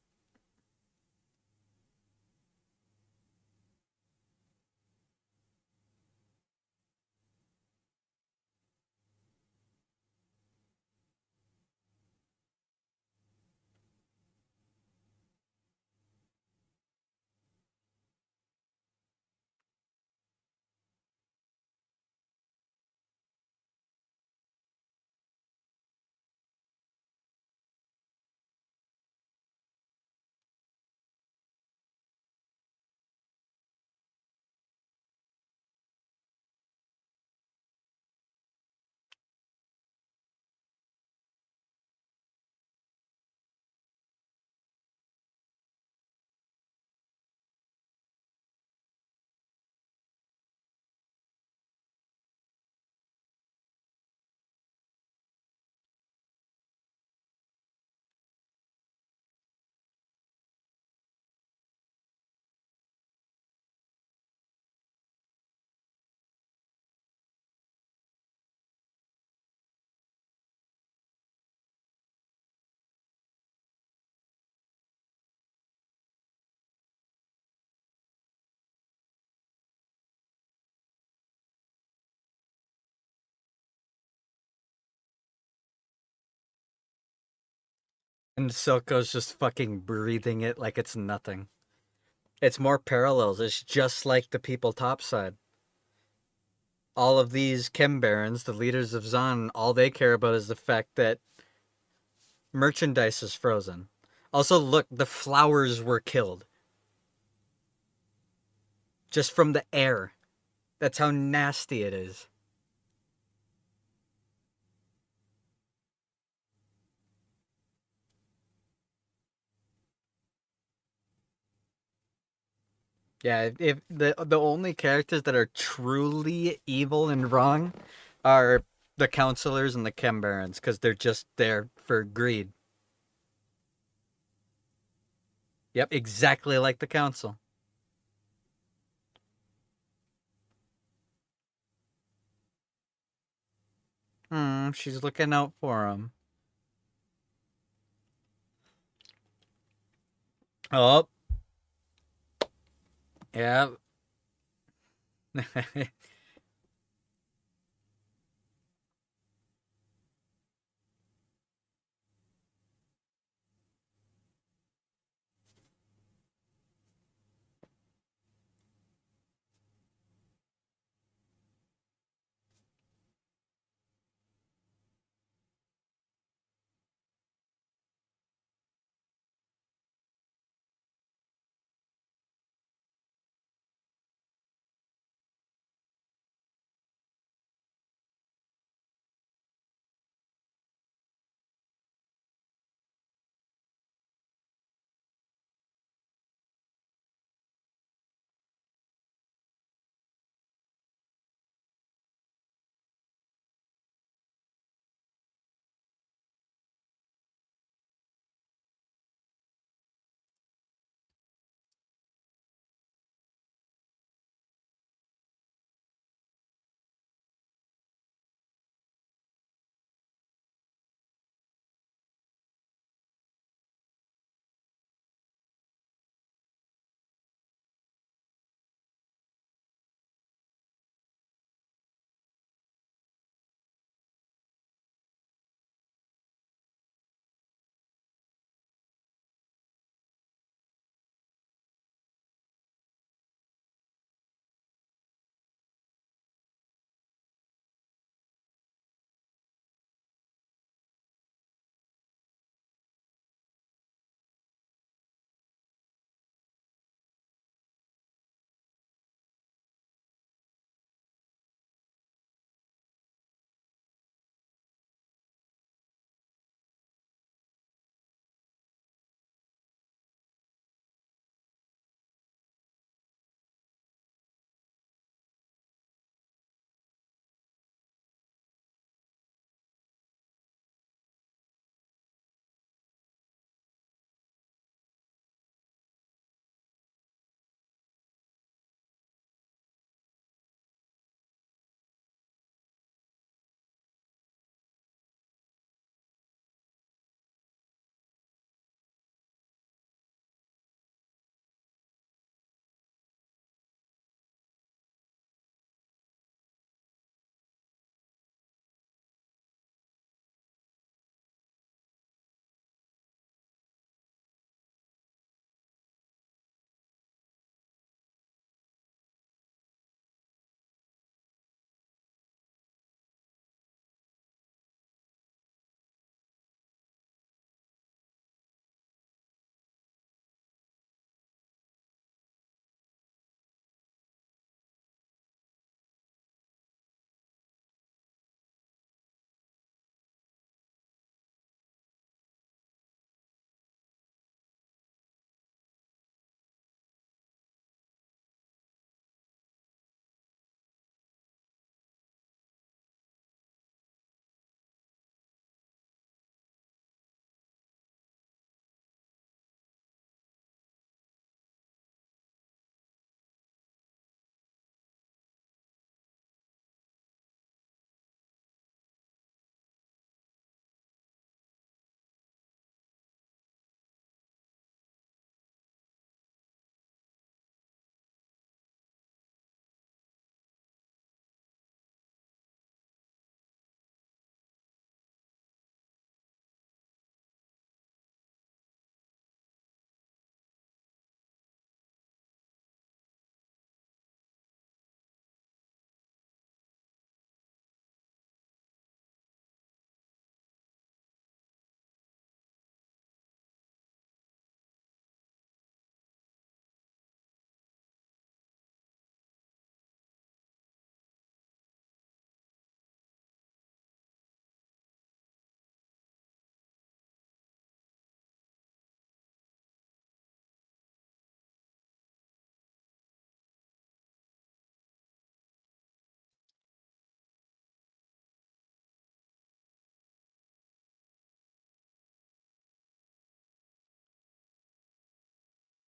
And Silco's just fucking breathing it like it's nothing. It's more parallels. It's just like the people topside. All of these Chem Barons, the leaders of Zon, all they care about is the fact that merchandise is frozen. Also, look, the flowers were killed. Just from the air. That's how nasty it is. Yeah, if the only characters that are truly evil and wrong are the counselors and the Chem Barons, because they're just there for greed. Yep, exactly like the council. She's looking out for him. Oh, yeah.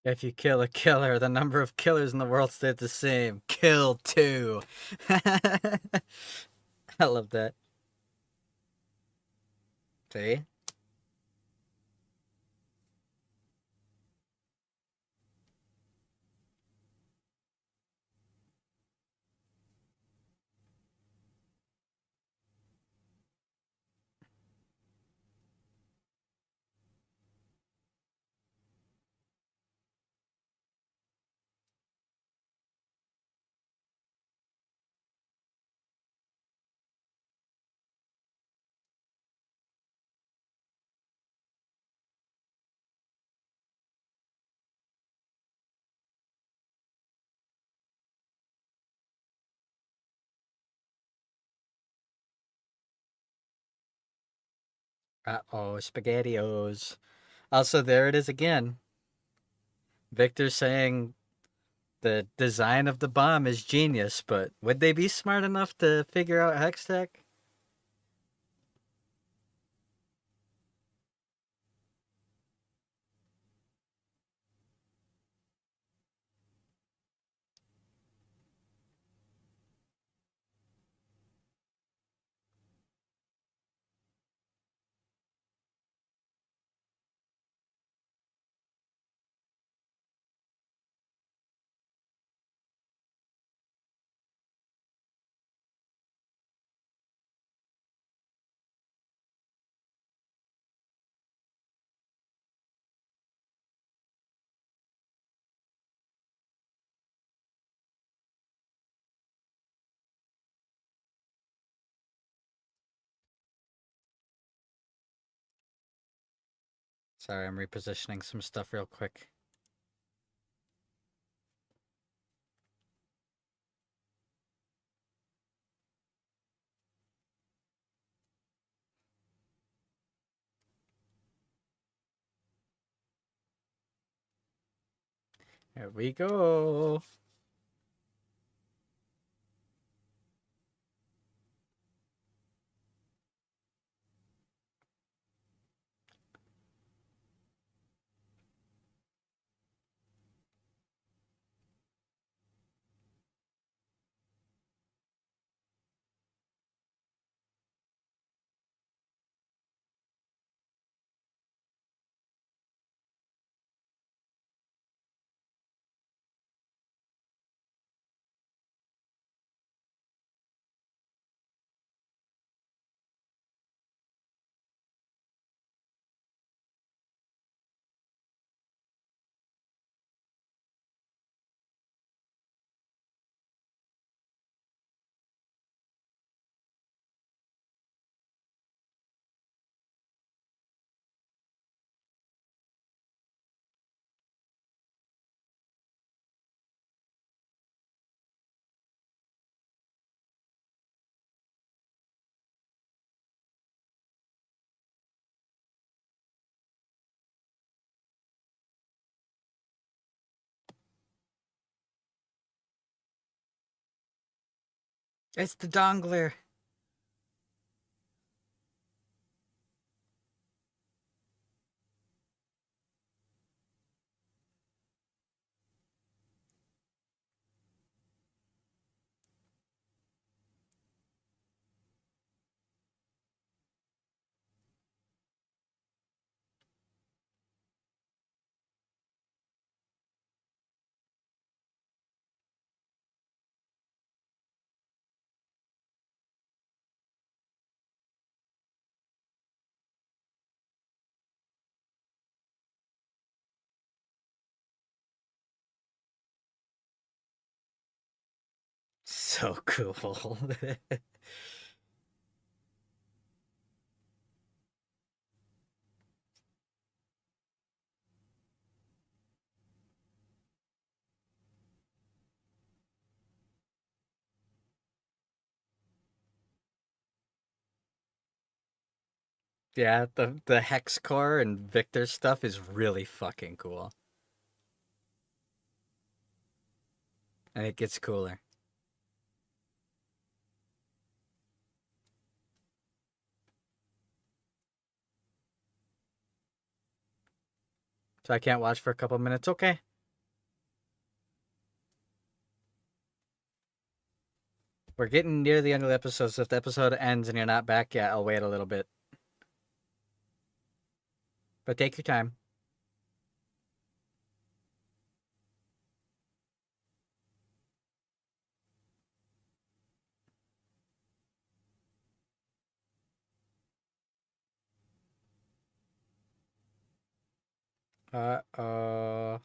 If you kill a killer, the number of killers in the world stay the same. Kill two. I love that. See? Uh-oh, SpaghettiOs. Also, there it is again. Victor saying the design of the bomb is genius, but would they be smart enough to figure out Hextech? Sorry, I'm repositioning some stuff real quick. Here we go. It's the dongler. So cool. Yeah, the hex core and Victor stuff is really fucking cool. And it gets cooler. So I can't watch for a couple minutes. Okay. We're getting near the end of the episode, so if the episode ends and you're not back yet, I'll wait a little bit. But take your time. Uh.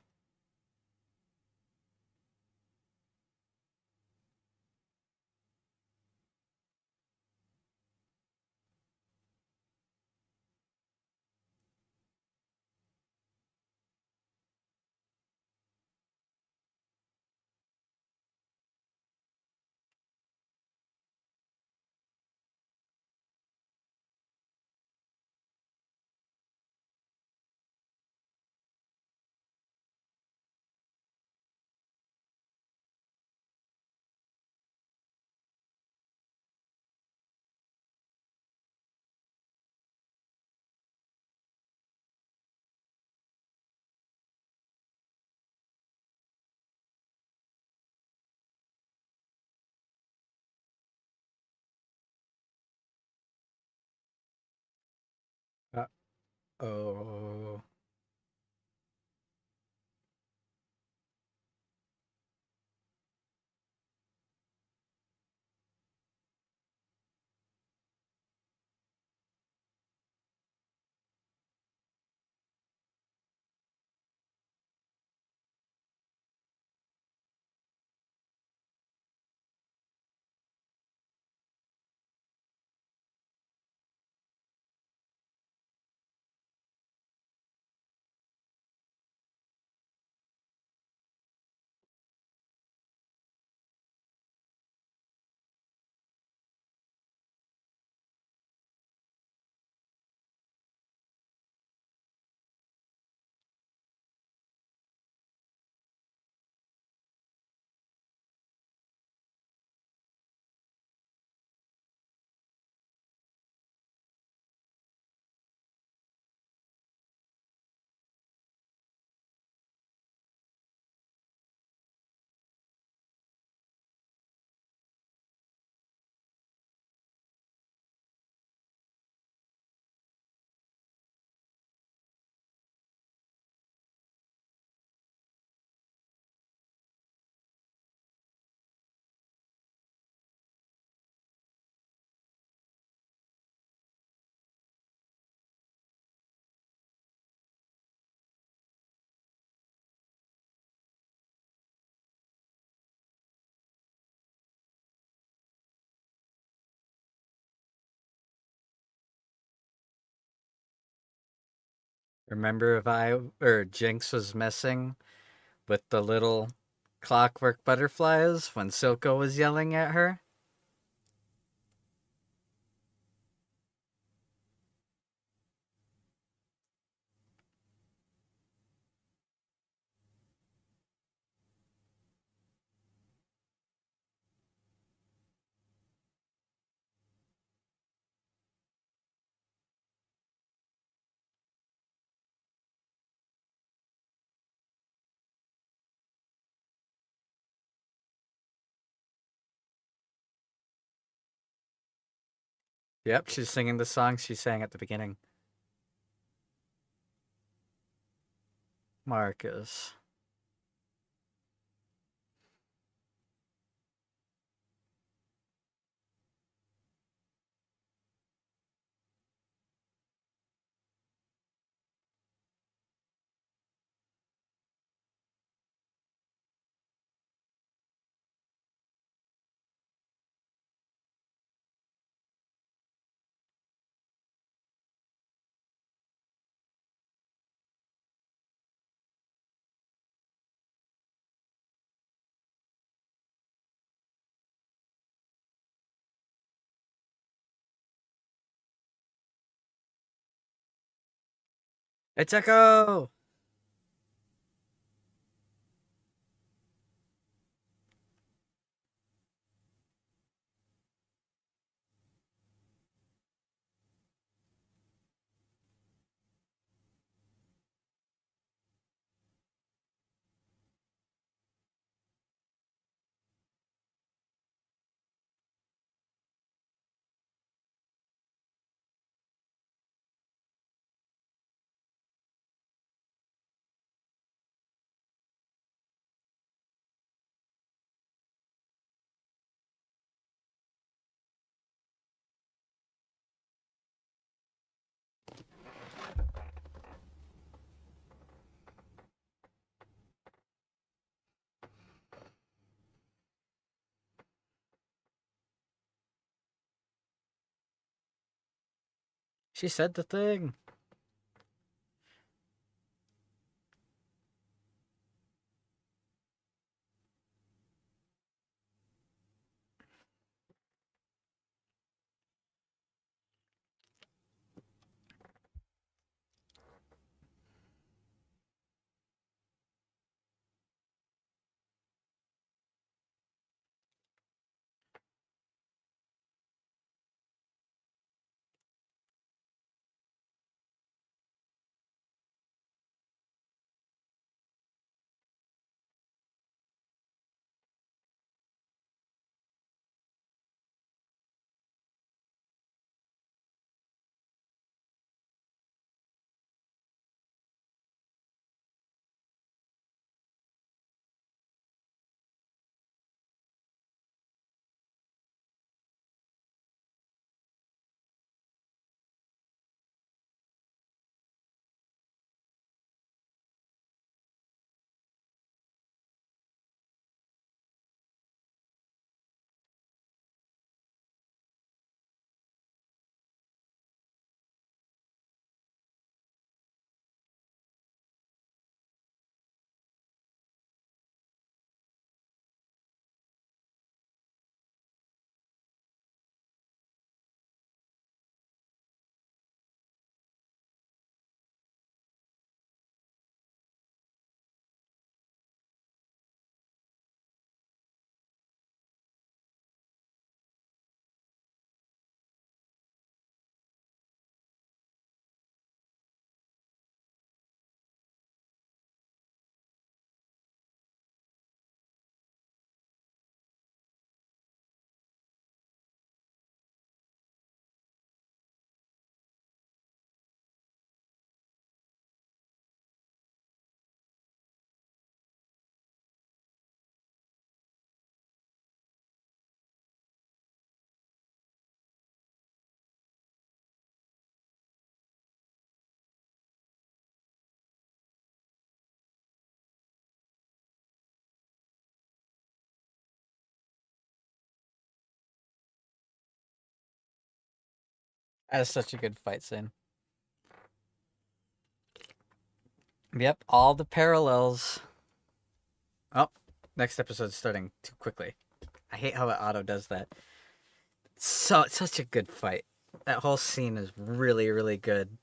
Uh oh. Remember if I or Jinx was messing with the little clockwork butterflies when Silco was yelling at her? Yep, she's singing the song she sang at the beginning. Marcus. It's Echo! She said the thing. That is such a good fight scene. Yep, all the parallels. Oh, next episode's starting too quickly. I hate how it auto does that. It's such a good fight. That whole scene is really, really good.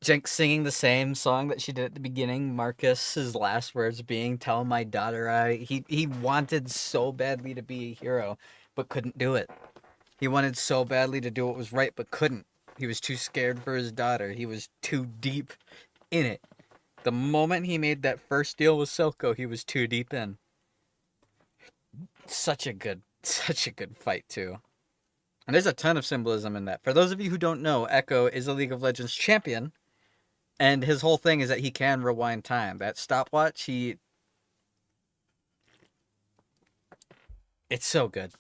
Jenks singing the same song that she did at the beginning. Marcus's last words being "Tell my daughter I." He wanted so badly to be a hero, but couldn't do it. He wanted so badly to do what was right, but couldn't. He was too scared for his daughter. He was too deep in it. The moment he made that first deal with Silco, he was too deep in. Such a good fight too. And there's a ton of symbolism in that. For those of you who don't know, Echo is a League of Legends champion, and his whole thing is that he can rewind time. That stopwatch, it's so good.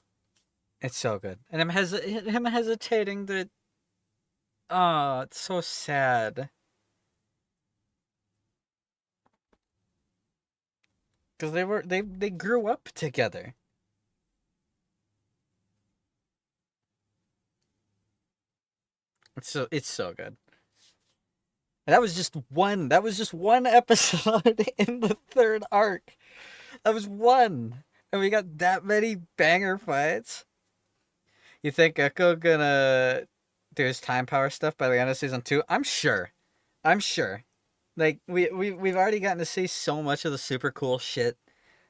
It's so good. And him hesitating to, oh, it's so sad. Because they grew up together. It's so good. And that was just one episode in the third arc. That was one. And we got that many banger fights. You think Echo gonna do his time power stuff by the end of season 2? I'm sure. I'm sure. Like we've already gotten to see so much of the super cool shit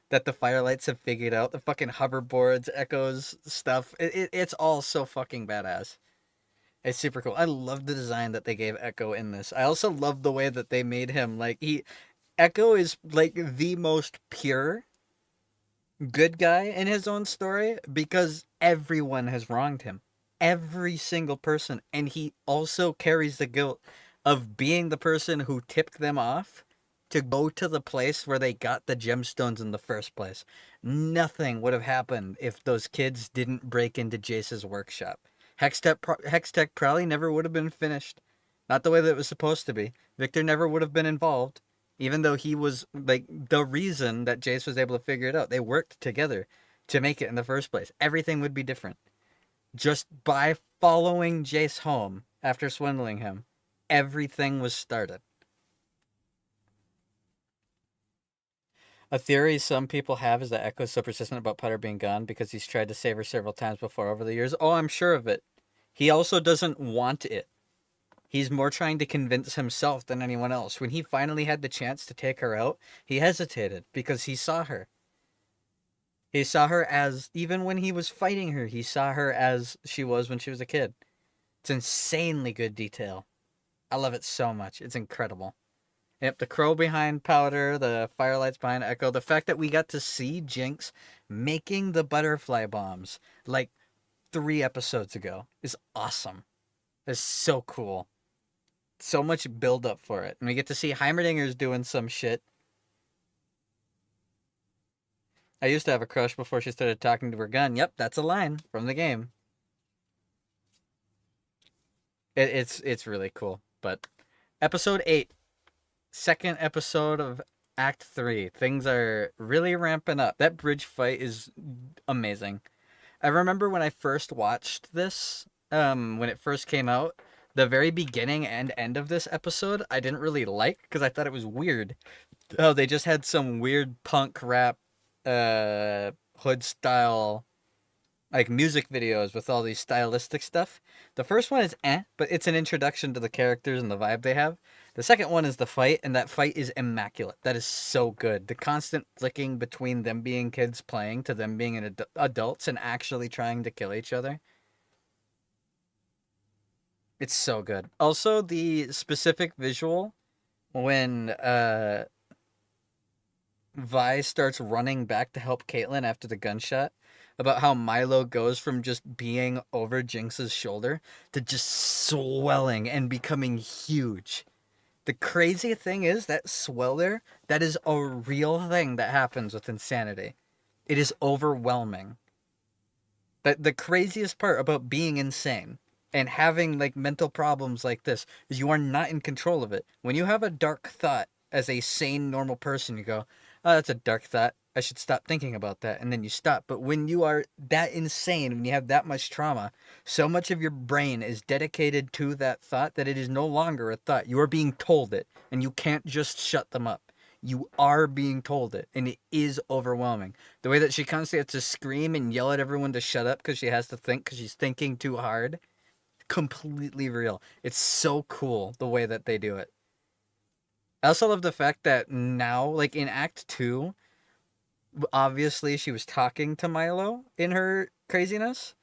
that the Firelights have figured out. The fucking hoverboards, Echoes stuff. It's all so fucking badass. It's super cool. I love the design that they gave Echo in this. I also love the way that they made him like Echo is like the most pure good guy in his own story because everyone has wronged him. Every single person. And he also carries the guilt of being the person who tipped them off to go to the place where they got the gemstones in the first place. Nothing would have happened if those kids didn't break into Jace's workshop. Hextech probably never would have been finished. Not the way that it was supposed to be. Victor never would have been involved, even though he was like the reason that Jace was able to figure it out. They worked together to make it in the first place. Everything would be different just by following Jace home after swindling him, everything was started. A theory some people have is that Echo's so persistent about Putter being gone because he's tried to save her several times before over the years. Oh, I'm sure of it. He also doesn't want it. He's more trying to convince himself than anyone else. When he finally had the chance to take her out, he hesitated because he saw her. He saw her as, even when he was fighting her, he saw her as she was when she was a kid. It's insanely good detail. I love it so much. It's incredible. Yep, the crow behind Powder, the firelights behind Echo, the fact that we got to see Jinx making the butterfly bombs like 3 episodes ago is awesome. It's so cool. So much build up for it. And we get to see Heimerdinger's doing some shit. I used to have a crush before she started talking to her gun. Yep, that's a line from the game. It's really cool. But episode 8, second episode of Act 3. Things are really ramping up. That bridge fight is amazing. I remember when I first watched this, when it first came out, the very beginning and end of this episode, I didn't really like because I thought it was weird. Oh, they just had some weird punk rap, hood style, like music videos with all these stylistic stuff. The first one is but it's an introduction to the characters and the vibe they have. The second one is the fight, and that fight is immaculate. That is so good. The constant flicking between them being kids playing to them being adults and actually trying to kill each other. It's so good. Also, the specific visual when Vi starts running back to help Caitlyn after the gunshot, about how Milo goes from just being over Jinx's shoulder to just swelling and becoming huge. The crazy thing is that sweller, that is a real thing that happens with insanity. It is overwhelming. That the craziest part about being insane and having like mental problems like this is you are not in control of it. When you have a dark thought as a sane normal person, you go, "Oh, that's a dark thought. I should stop thinking about that." And then you stop. But when you are that insane, when you have that much trauma, so much of your brain is dedicated to that thought that it is no longer a thought. You are being told it, and you can't just shut them up. You are being told it, and it is overwhelming. The way that she constantly has to scream and yell at everyone to shut up because she has to think because she's thinking too hard. Completely real. It's so cool the way that they do it. I also love the fact that now, like in Act 2, obviously she was talking to Milo in her craziness,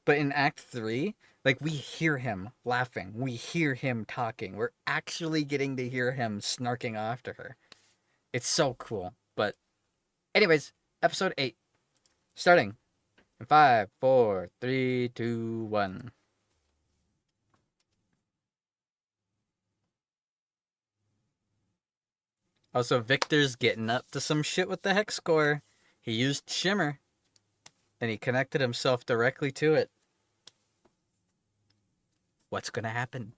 but in Act 3, like we hear him laughing, we hear him talking, we're actually getting to hear him snarking after her. It's so cool. But anyways, episode 8 starting in 5, 4, 3, 2, 1. Also, Victor's getting up to some shit with the hex score. He used Shimmer, and he connected himself directly to it. What's gonna happen?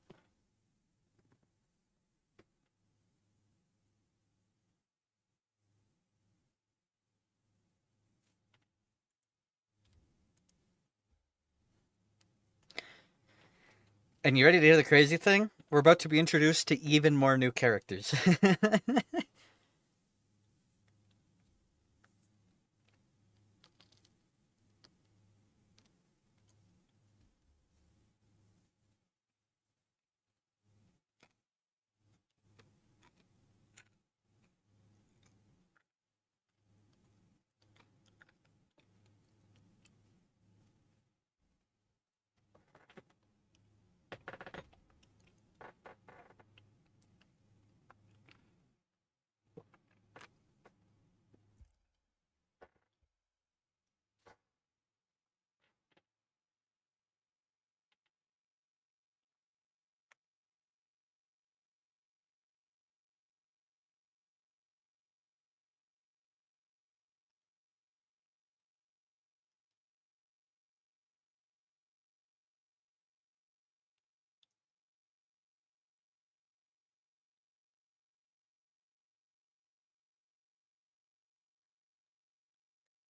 And you ready to hear the crazy thing? We're about to be introduced to even more new characters.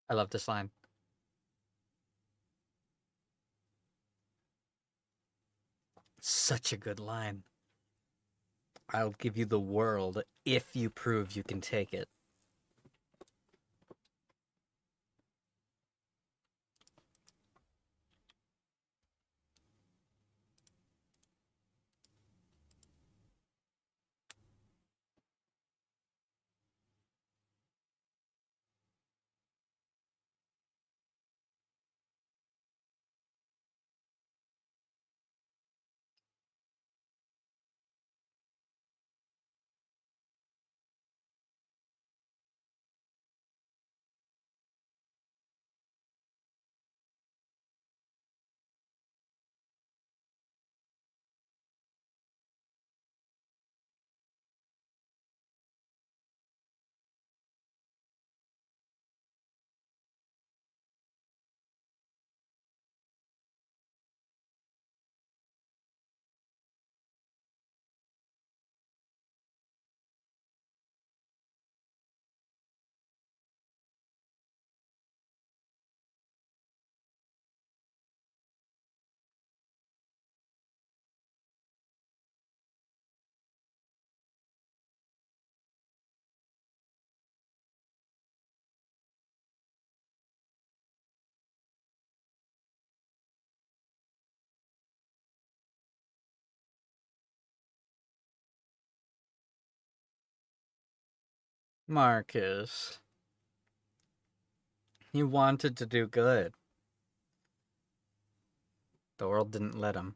I love this line. Such a good line. I'll give you the world if you prove you can take it. Marcus, he wanted to do good. The world didn't let him.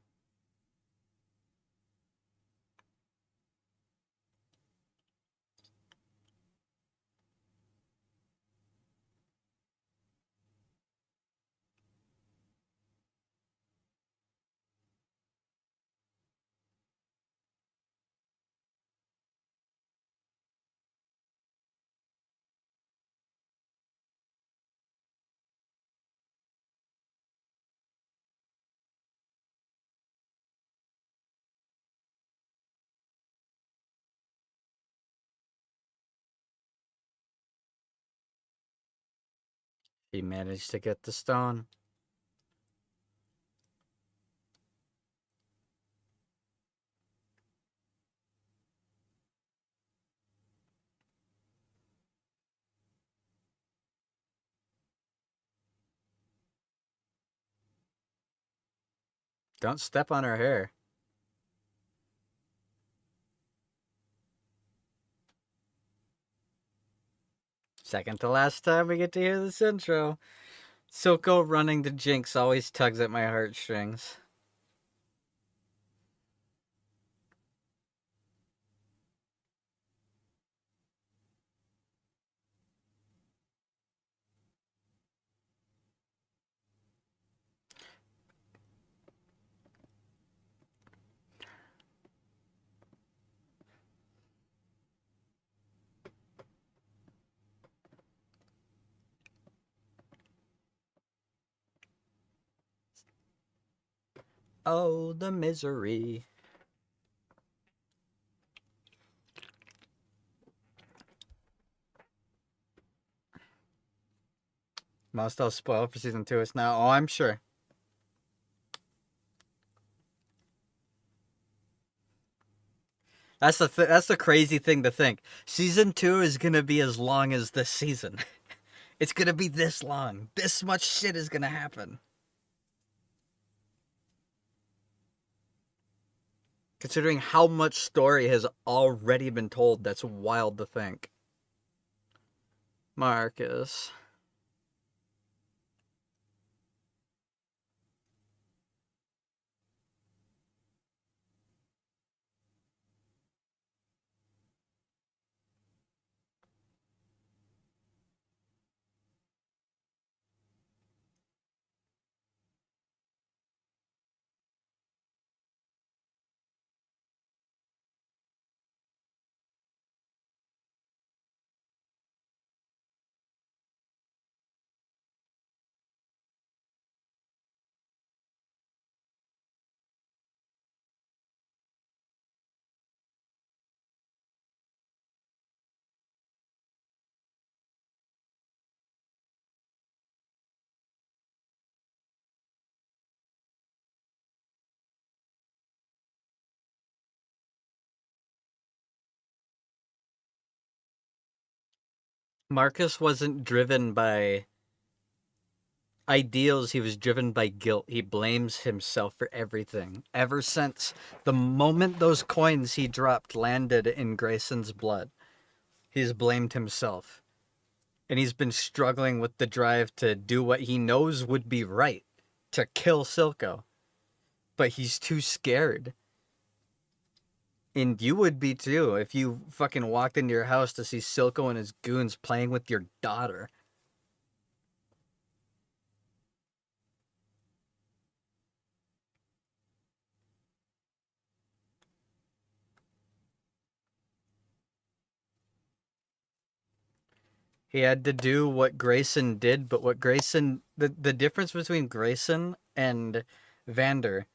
He managed to get the stone. Don't step on her hair. Second to last time we get to hear this intro. Silco running the Jinx always tugs at my heartstrings. Oh, the misery. Most I'll spoil for season 2 is now. Oh, I'm sure. That's the crazy thing to think. Season 2 is gonna be as long as this season. It's gonna be this long. This much shit is gonna happen. Considering how much story has already been told, that's wild to think. Marcus. Marcus wasn't driven by ideals, he was driven by guilt. He blames himself for everything. Ever since the moment those coins he dropped landed in Grayson's blood, he's blamed himself. And he's been struggling with the drive to do what he knows would be right, to kill Silco. But he's too scared. And you would be too if you fucking walked into your house to see Silco and his goons playing with your daughter. He had to do what Grayson did, but what Grayson, the difference between Grayson and Vander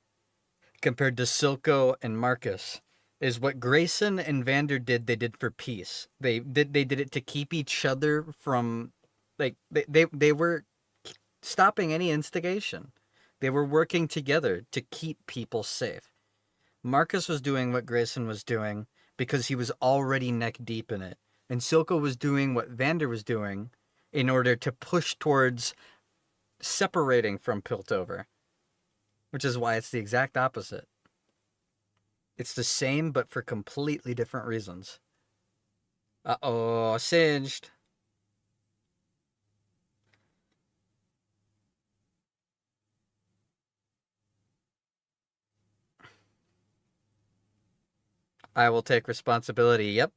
compared to Silco and Marcus is what Grayson and Vander did, they did for peace. They did it to keep each other from, like, they were stopping any instigation. They were working together to keep people safe. Marcus was doing what Grayson was doing because he was already neck deep in it. And Silco was doing what Vander was doing in order to push towards separating from Piltover, which is why it's the exact opposite. It's the same, but for completely different reasons. Uh-oh, singed. I will take responsibility. Yep.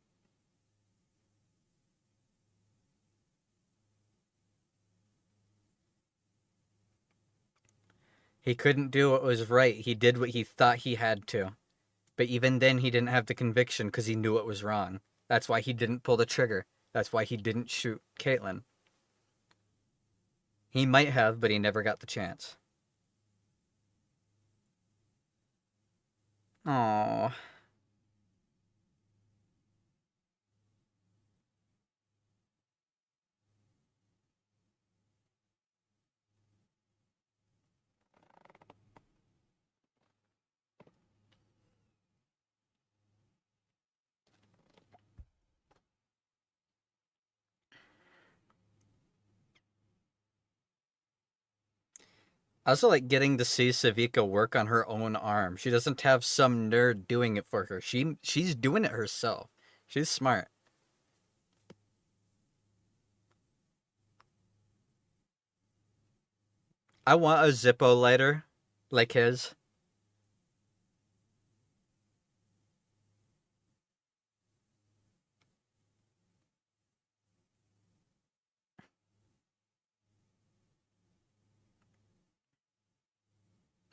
He couldn't do what was right. He did what he thought he had to. But even then, he didn't have the conviction because he knew it was wrong. That's why he didn't pull the trigger. That's why he didn't shoot Caitlyn. He might have, but he never got the chance. Oh, I also like getting to see Savika work on her own arm. She doesn't have some nerd doing it for her. She's doing it herself. She's smart. I want a Zippo lighter like his.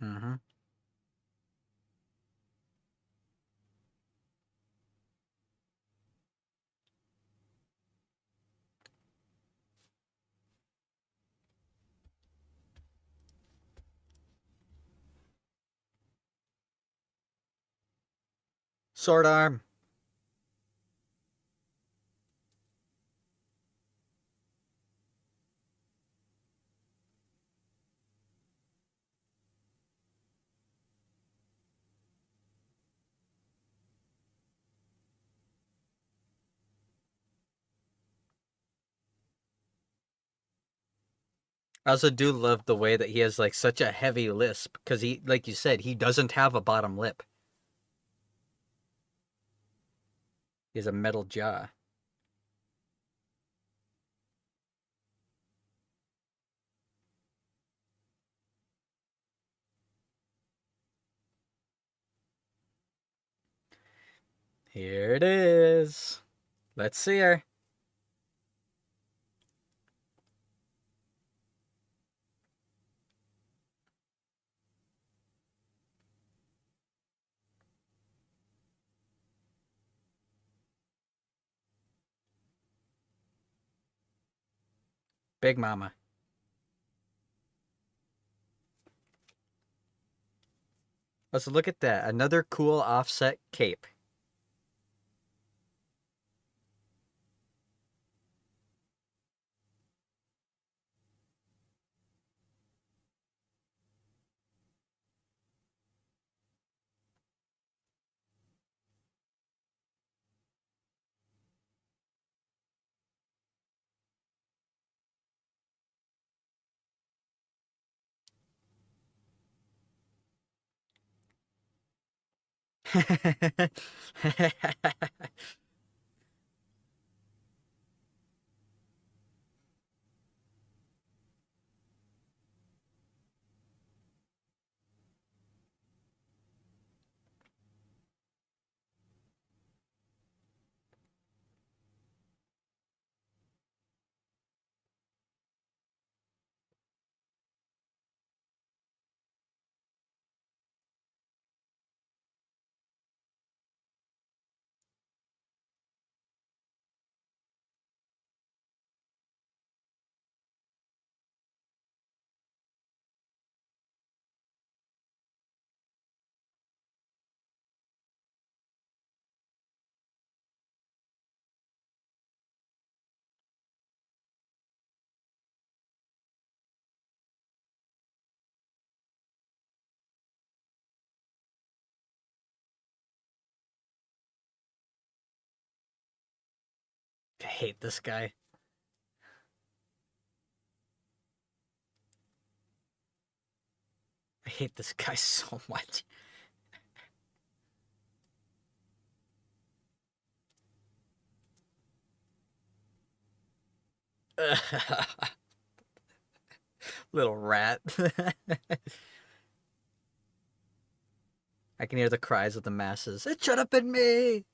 Mm-hmm. Sword arm. I also do love the way that he has like such a heavy lisp because he, like you said, he doesn't have a bottom lip. He has a metal jaw. Here it is. Let's see her. Big Mama. Let's look at that. Another cool offset cape. I hate this guy. I hate this guy so much. Little rat. I can hear the cries of the masses. It should have been me.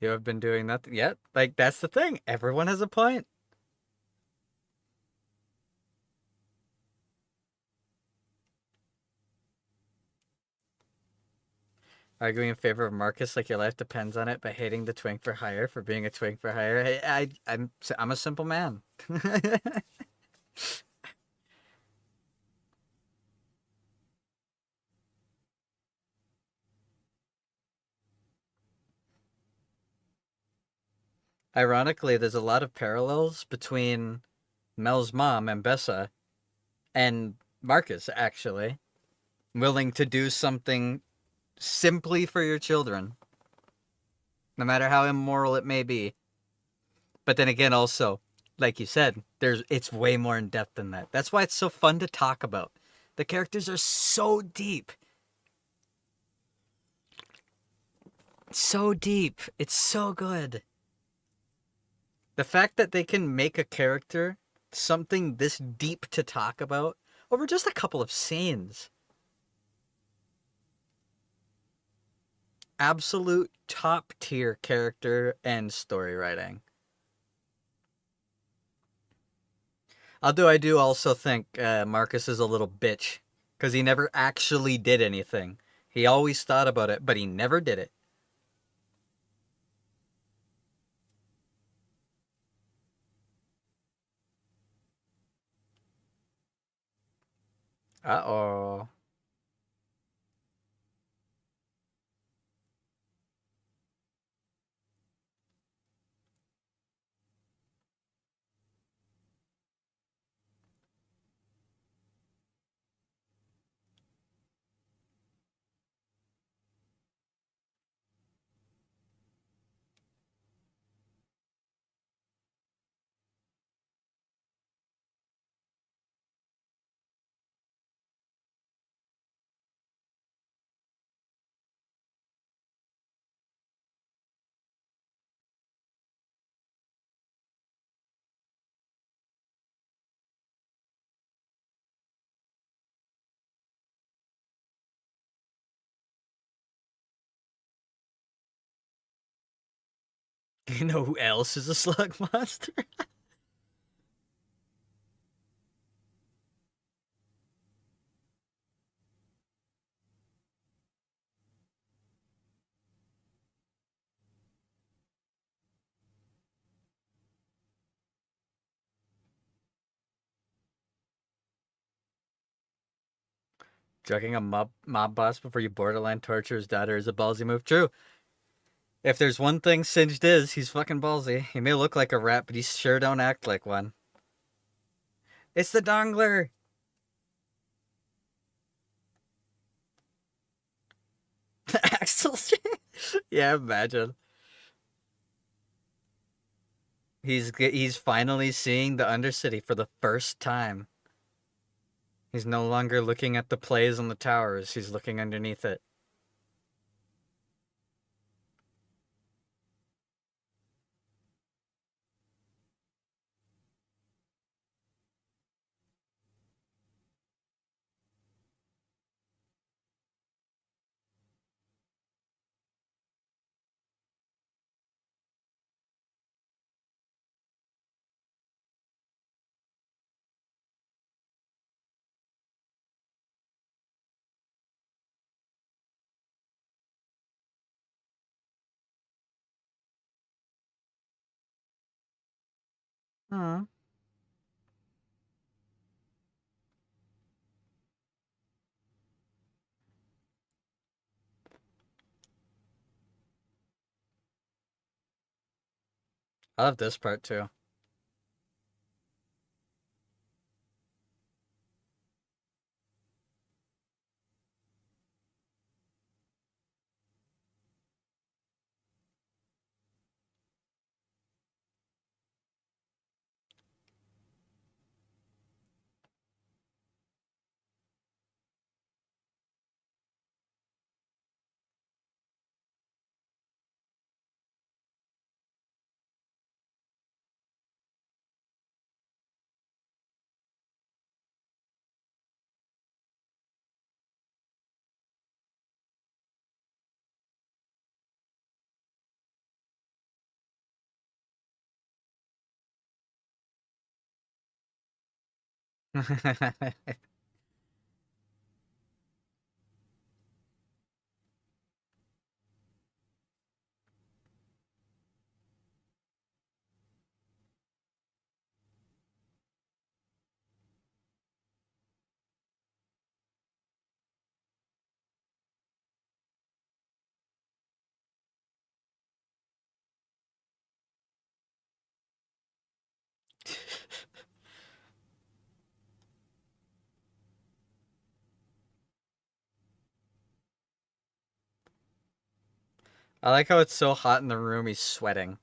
You have been doing nothing yet. Like, that's the thing. Everyone has a point. Arguing in favor of Marcus like your life depends on it, but hating the twink for hire for being a twink for hire. I'm a simple man. Ironically, there's a lot of parallels between Mel's mom, Mbessa, and Marcus, actually. Willing to do something simply for your children, no matter how immoral it may be. But then again, also, like you said, it's way more in depth than that. That's why it's so fun to talk about. The characters are so deep. So deep. It's so good. The fact that they can make a character something this deep to talk about over just a couple of scenes. Absolute top tier character and story writing. Although I do also think Marcus is a little bitch because he never actually did anything. He always thought about it, but he never did it. Uh oh. You know who else is a slug monster? Drugging a mob boss before you borderline torture his daughter is a ballsy move. True. If there's one thing Singed is, he's fucking ballsy. He may look like a rat, but he sure don't act like one. It's the dongler! Axel. Yeah, imagine. He's finally seeing the Undercity for the first time. He's no longer looking at the plays on the towers. He's looking underneath it. Hmm. I love this part too. I like how it's so hot in the room. He's sweating,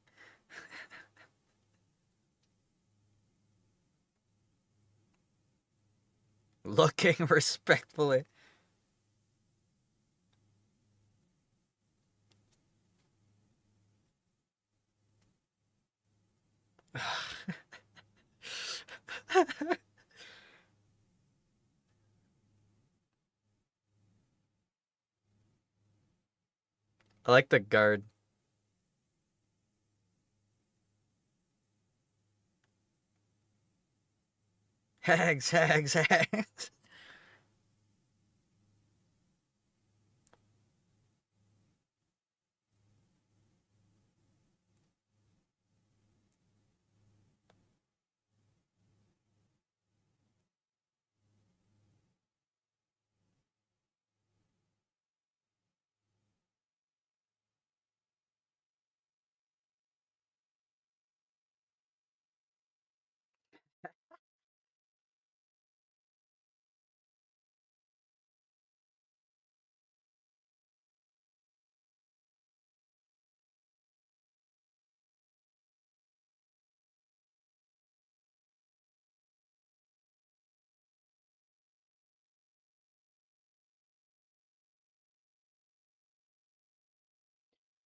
looking respectfully. I like the guard. Hags, hags, hags.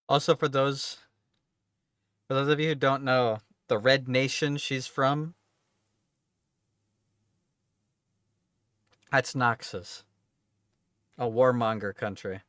Also, for those of you who don't know, the red nation she's from, that's Noxus, a warmonger country.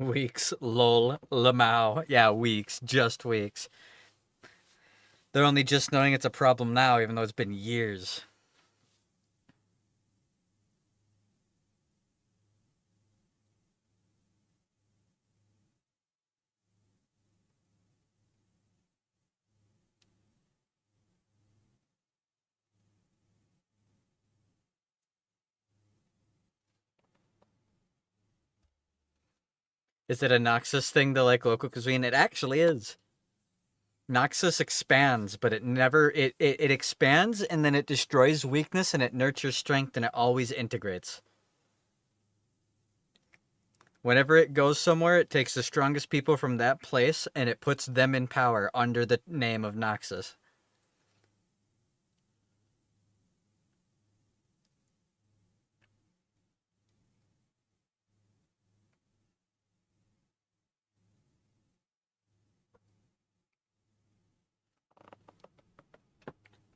Weeks. Lol. Lamau. Yeah, weeks. Just weeks. They're only just knowing it's a problem now, even though it's been years. Is it a Noxus thing to like local cuisine? It actually is. Noxus expands, but it never it expands and then it destroys weakness and it nurtures strength and it always integrates. Whenever it goes somewhere, it takes the strongest people from that place and it puts them in power under the name of Noxus.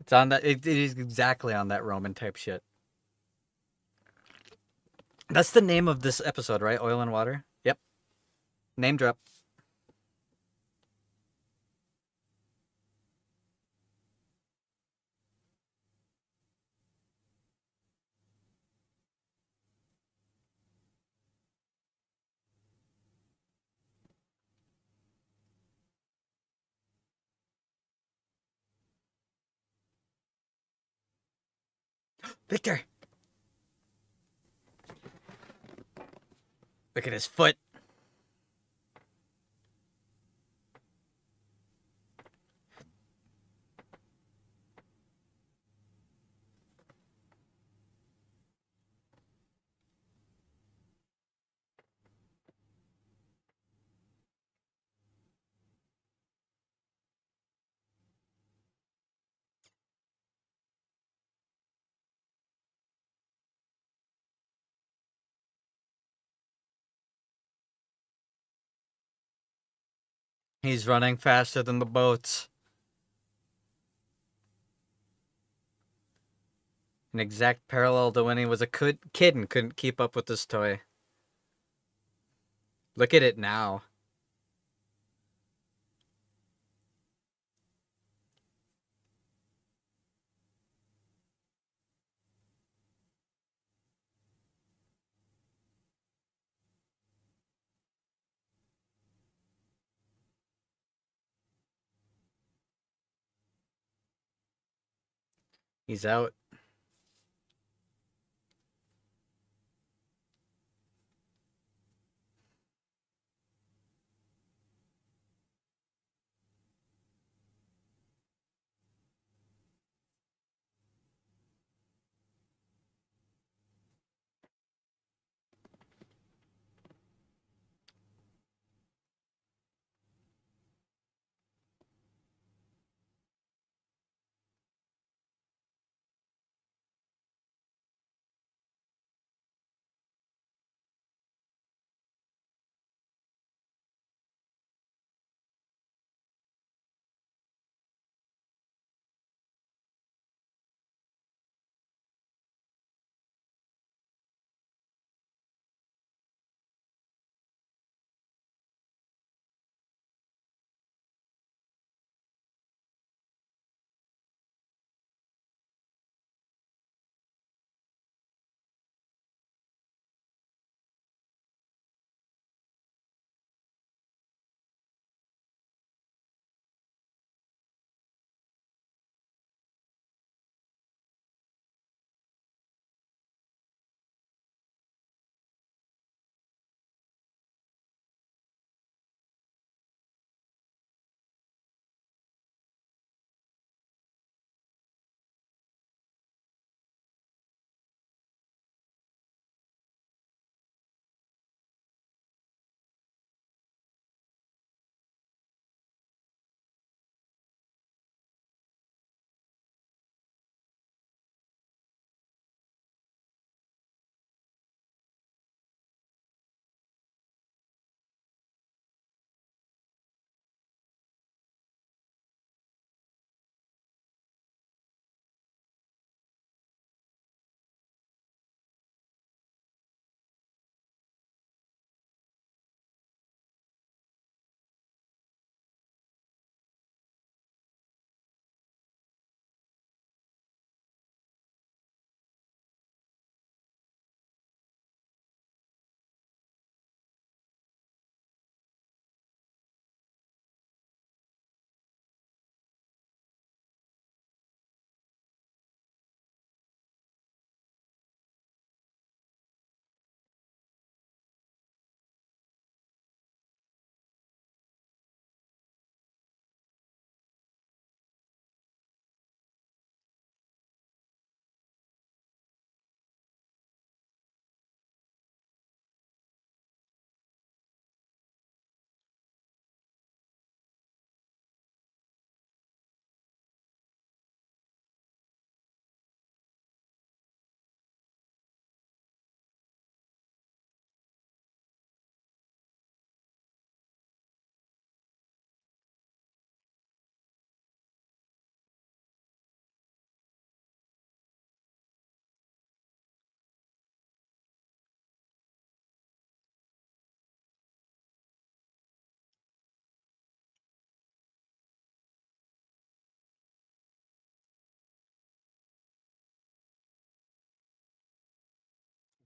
It's on that. It is exactly on that Roman type shit. That's the name of this episode, right? Oil and water. Yep. Name drop. Victor. Look at his foot. He's running faster than the boats. An exact parallel to when he was a kid and couldn't keep up with this toy. Look at it now. He's out.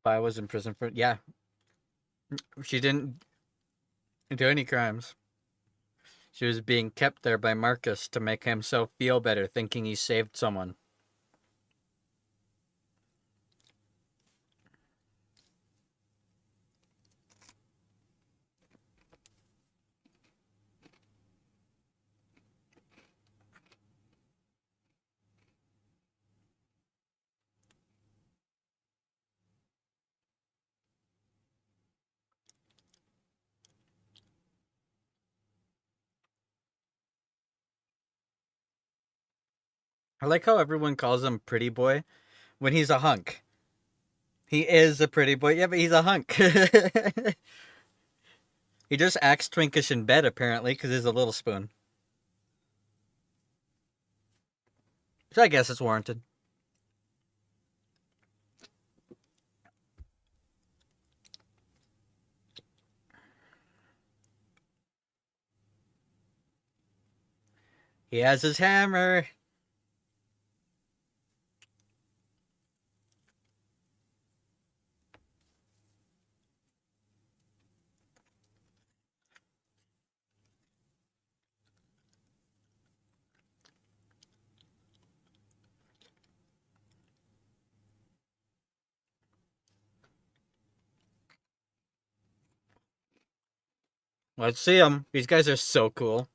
I was in prison for, yeah. She didn't do any crimes. She was being kept there by Marcus to make himself feel better, thinking he saved someone. I like how everyone calls him Pretty Boy when he's a hunk. He is a pretty boy. Yeah, but he's a hunk. He just acts twinkish in bed, apparently, because he's a little spoon. So I guess it's warranted. He has his hammer. Let's see him. These guys are so cool.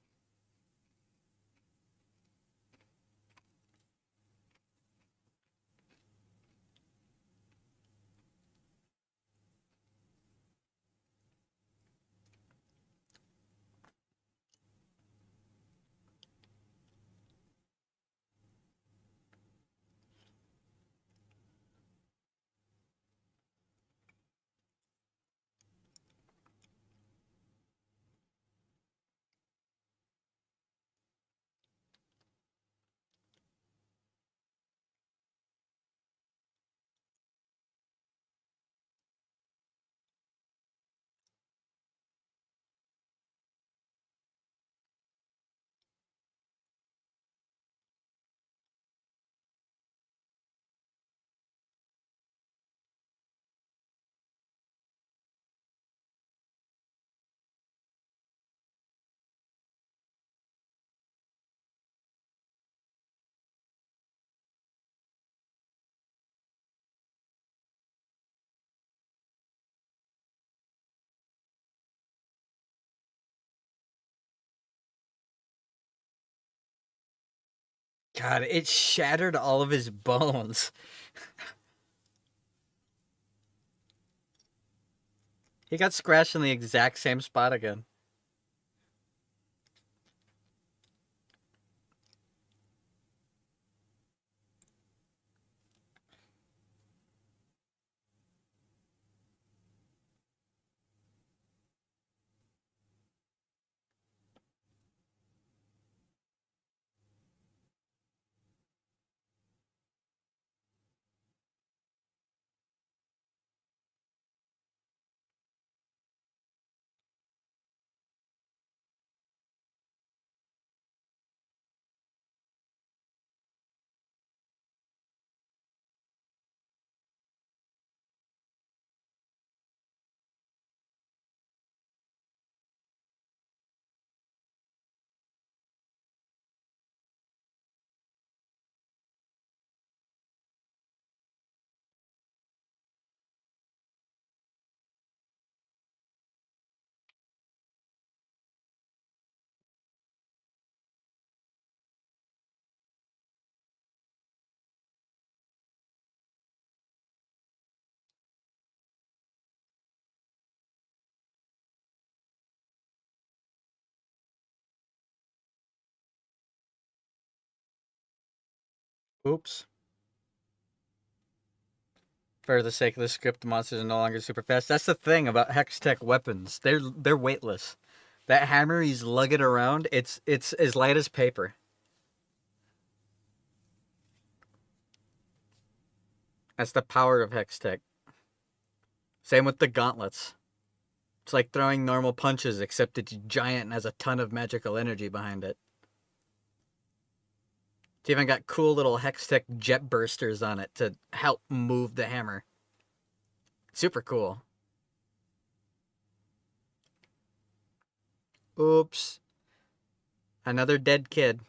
God, it shattered all of his bones. He got scratched in the exact same spot again. Oops. For the sake of the script, the monsters are no longer super fast. That's the thing about Hextech weapons. They're weightless. That hammer he's lugging around, it's as light as paper. That's the power of Hextech. Same with the gauntlets. It's like throwing normal punches, except it's giant and has a ton of magical energy behind it. It's even got cool little Hextech jet bursters on it to help move the hammer. Super cool. Oops. Another dead kid.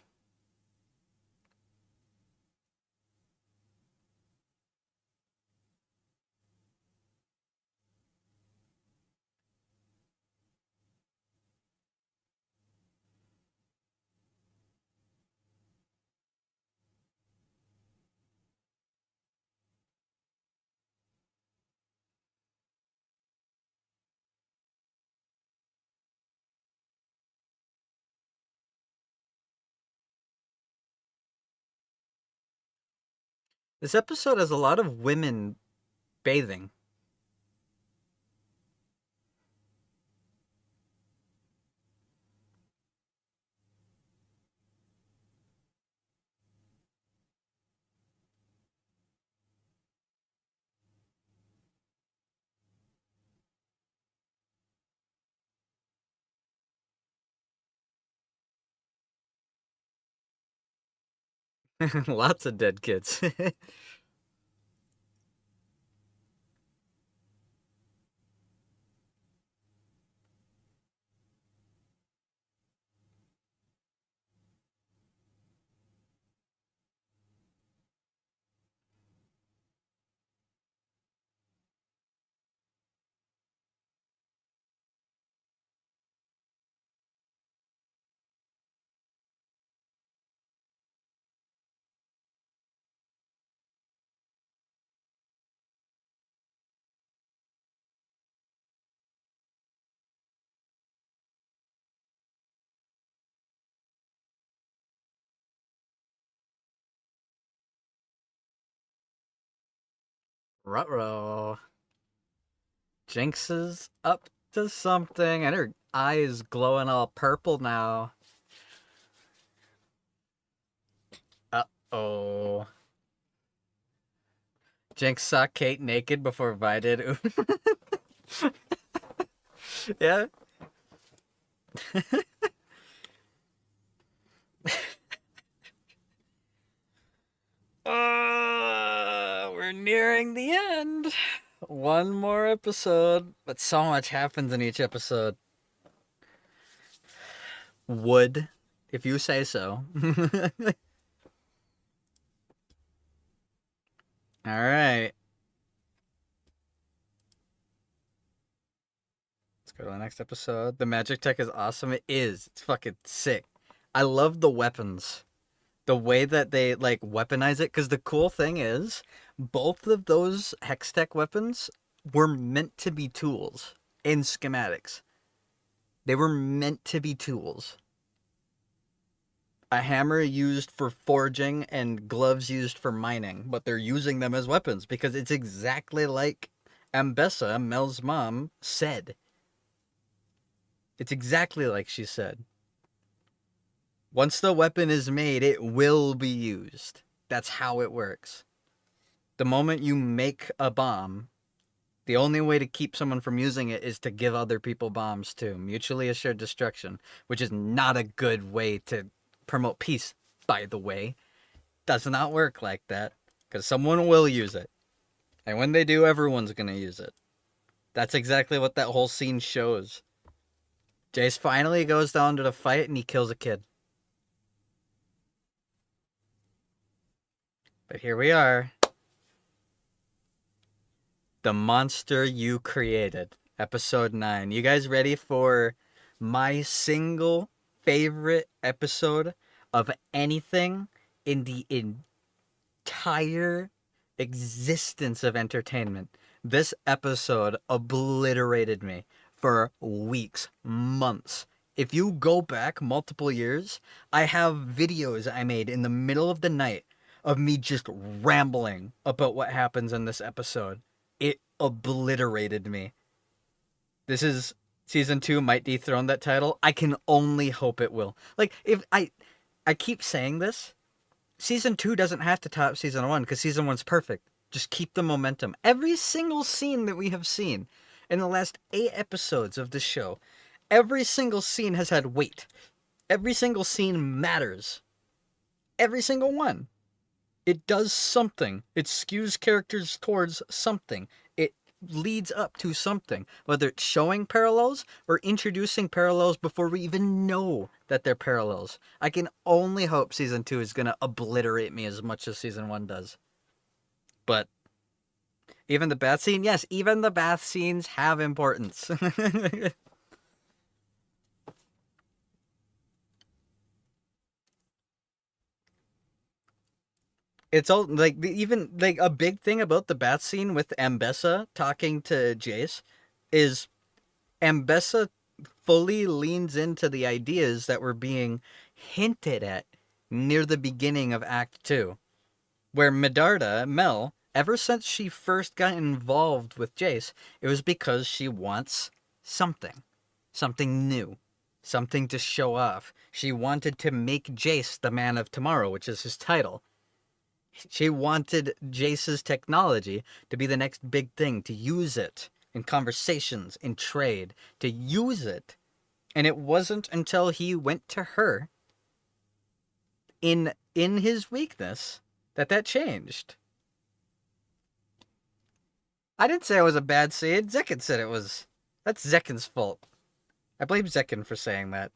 This episode has a lot of women bathing. Lots of dead kids. Ruh-roh. Jinx is up to something, and her eye is glowing all purple now. Uh-oh. Jinx saw Kate naked before Vi did. Yeah. We're nearing the end. One more episode, but so much happens in each episode. Would, if you say so. All right. Let's go to the next episode. The magic tech is awesome. It is. It's fucking sick. I love the weapons. The way that they like weaponize it, because the cool thing is both of those hex tech weapons were meant to be tools in schematics. They were meant to be tools. A hammer used for forging and gloves used for mining, but they're using them as weapons because it's exactly like Ambessa, Mel's mom, said. It's exactly like she said. Once the weapon is made, it will be used. That's how it works. The moment you make a bomb, the only way to keep someone from using it is to give other people bombs too. Mutually assured destruction, which is not a good way to promote peace, by the way. Does not work like that, because someone will use it. And when they do, everyone's going to use it. That's exactly what that whole scene shows. Jace finally goes down to the fight and he kills a kid. But here we are. The Monster You Created, episode 9. You guys ready for my single favorite episode of anything in the entire existence of entertainment? This episode obliterated me for weeks, months. If you go back multiple years, I have videos I made in the middle of the night of me just rambling about what happens in this episode. It obliterated me. This is season 2 might dethrone that title. I can only hope it will. Like, if I keep saying this, season 2 doesn't have to top season 1 because season 1's perfect. Just keep the momentum. Every single scene that we have seen in the last 8 episodes of this show, every single scene has had weight. Every single scene matters. Every single one. It does something. It skews characters towards something. It leads up to something, whether it's showing parallels or introducing parallels before we even know that they're parallels. I can only hope season 2 is going to obliterate me as much as season 1 does. But even the bath scene, yes, even the bath scenes have importance. It's all like even like a big thing about the bath scene with Ambessa talking to Jace is Ambessa fully leans into the ideas that were being hinted at near the beginning of Act 2, where Mel, ever since she first got involved with Jace, it was because she wants something. Something new. Something to show off. She wanted to make Jace the man of tomorrow, which is his title. She wanted Jace's technology to be the next big thing, to use it in conversations, in trade, to use it. And it wasn't until he went to her in his weakness that changed. I didn't say it was a bad scene. Zekin said it was. That's Zekin's fault. I blame Zekin for saying that.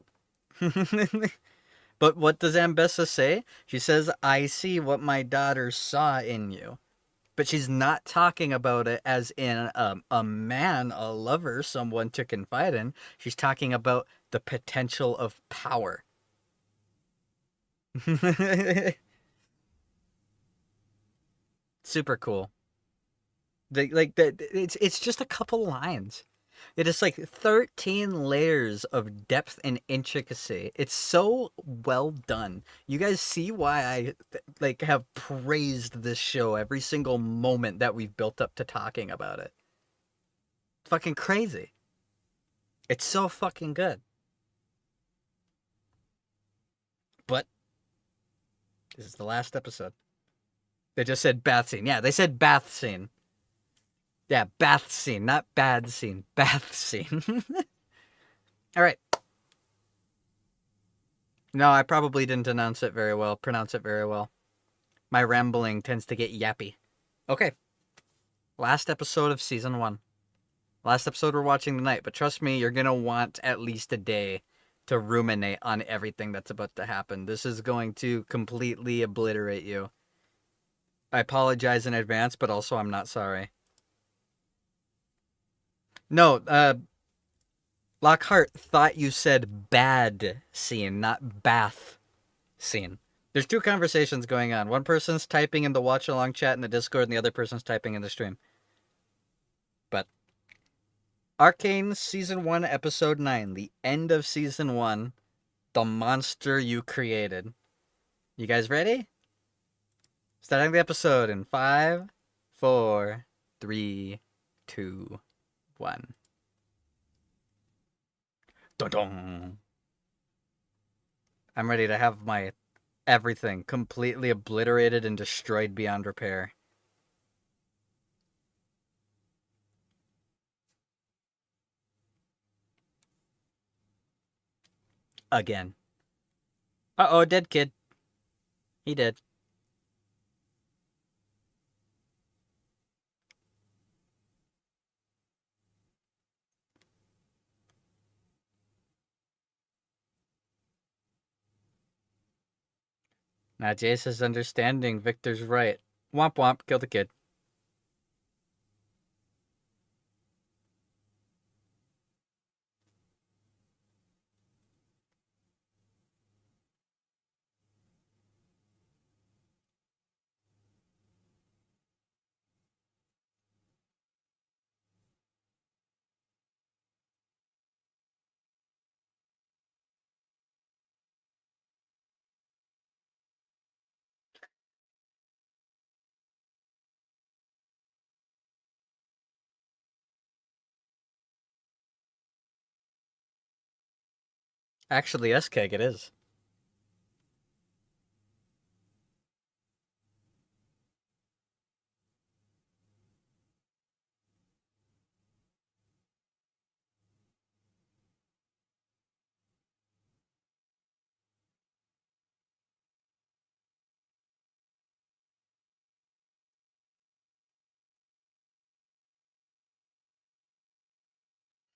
But what does Ambessa say? She says, I see what my daughter saw in you. But she's not talking about it as in a man, a lover, someone to confide in. She's talking about the potential of power. Super cool. It's just a couple lines. It is like 13 layers of depth and intricacy. It's so well done. You guys see why I like have praised this show every single moment that we've built up to talking about it. It's fucking crazy. It's so fucking good. But this is the last episode. They just said bath scene. Yeah, they said bath scene. Yeah, bath scene, not bad scene. Bath scene. All right. No, I probably didn't pronounce it very well. My rambling tends to get yappy. Okay. Last episode of season 1. Last episode we're watching tonight, but trust me, you're going to want at least a day to ruminate on everything that's about to happen. This is going to completely obliterate you. I apologize in advance, but also I'm not sorry. No, Lockhart thought you said bad scene, not bath scene. There's two conversations going on. One person's typing in the watch-along chat in the Discord, and the other person's typing in the stream. But Arcane Season 1, Episode 9, the end of Season 1, the monster you created. You guys ready? Starting the episode in 5, 4, 3, 2, 1. Dun-dun. I'm ready to have my everything completely obliterated and destroyed beyond repair. Again. Uh-oh, dead kid. He did. Now Jace is understanding Victor's right. Womp womp, kill the kid. Actually, S-Keg, it is.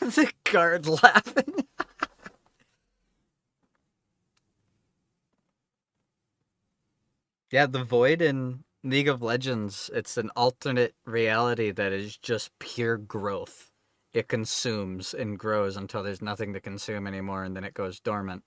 The guard laughing. Yeah, the void in League of Legends, it's an alternate reality that is just pure growth. It consumes and grows until there's nothing to consume anymore, and then it goes dormant.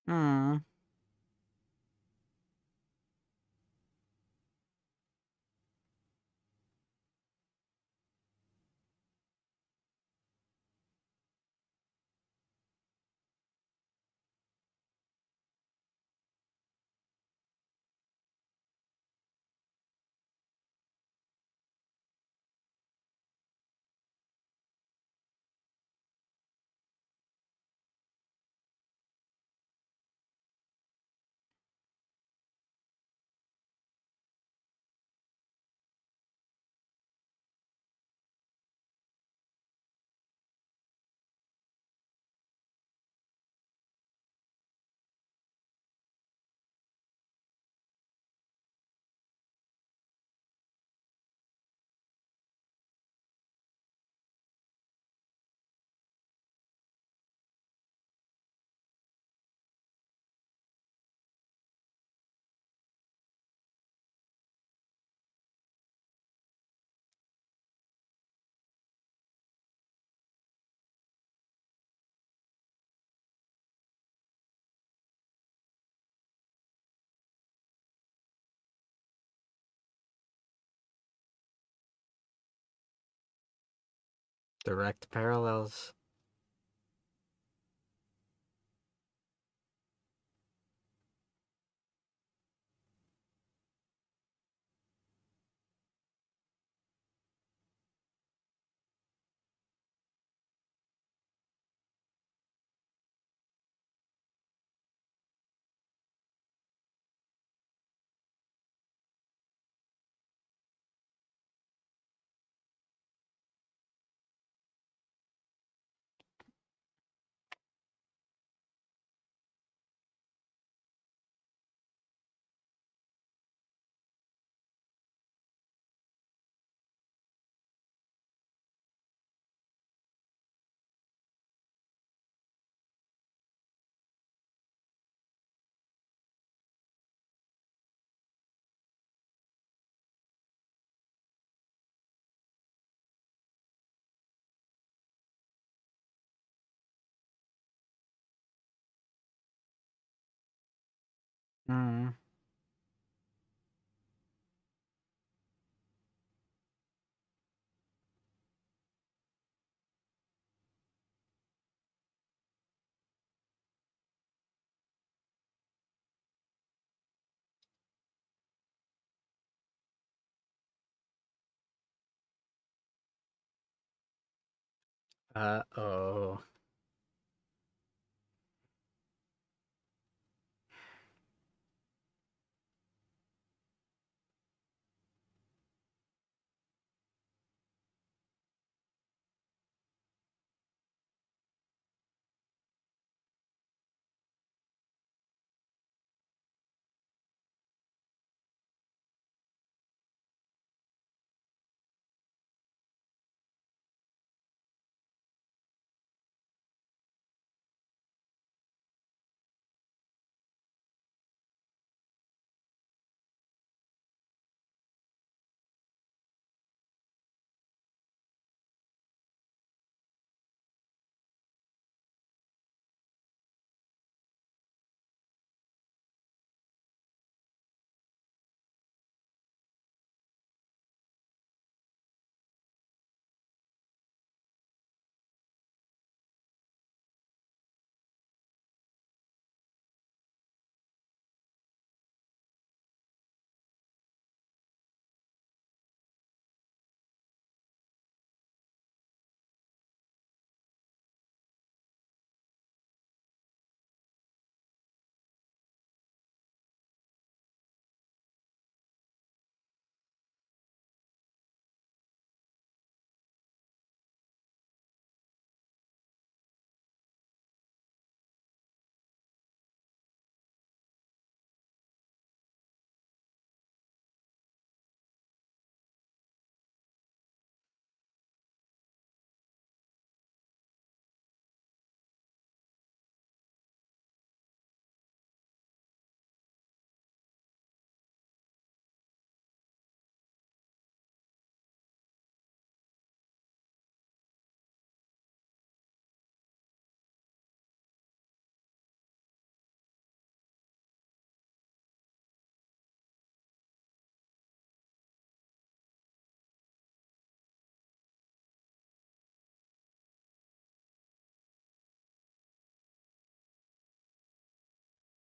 Hmm. Direct parallels. Hmm. Oh.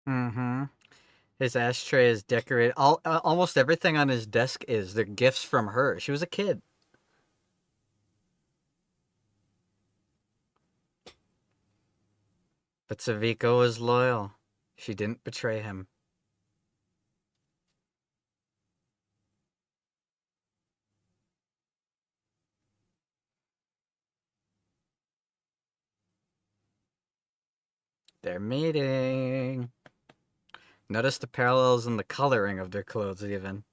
Mm-hmm. His ashtray is decorated. Almost everything on his desk is. They're gifts from her. She was a kid. But Saviko was loyal. She didn't betray him. They're meeting. Notice the parallels in the coloring of their clothes, even.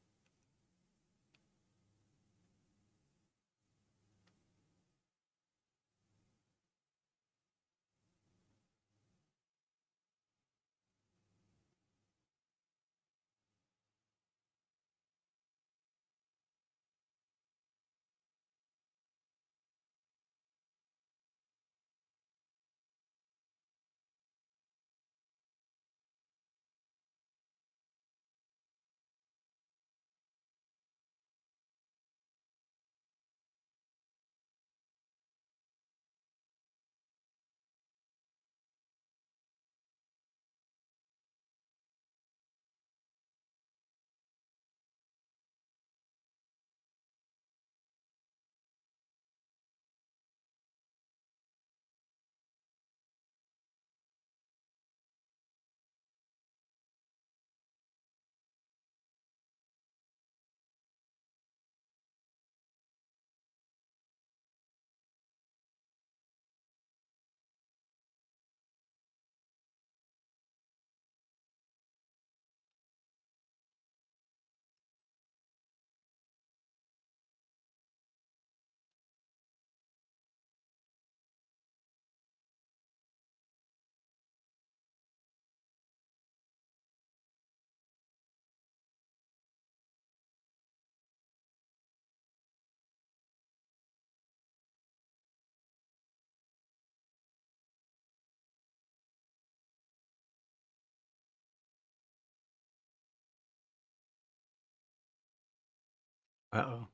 Uh-oh.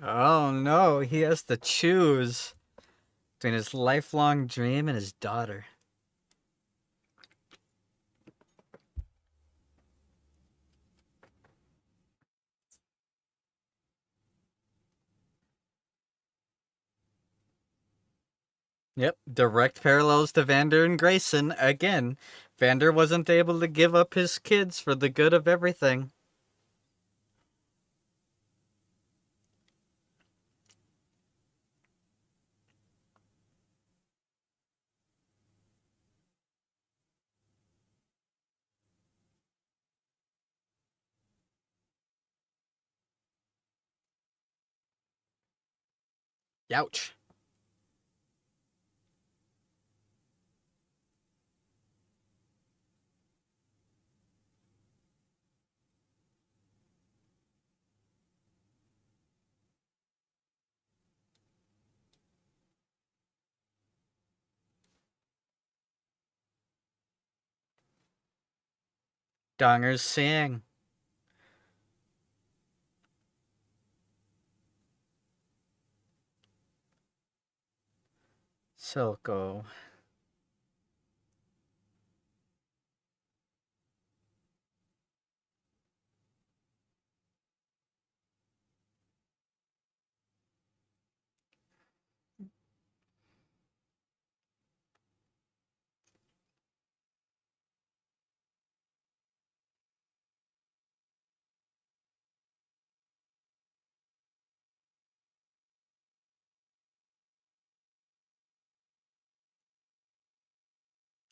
Oh no, he has to choose between his lifelong dream and his daughter. Yep, direct parallels to Vander and Grayson. Again, Vander wasn't able to give up his kids for the good of everything. Ouch. Donger's seeing. Silco.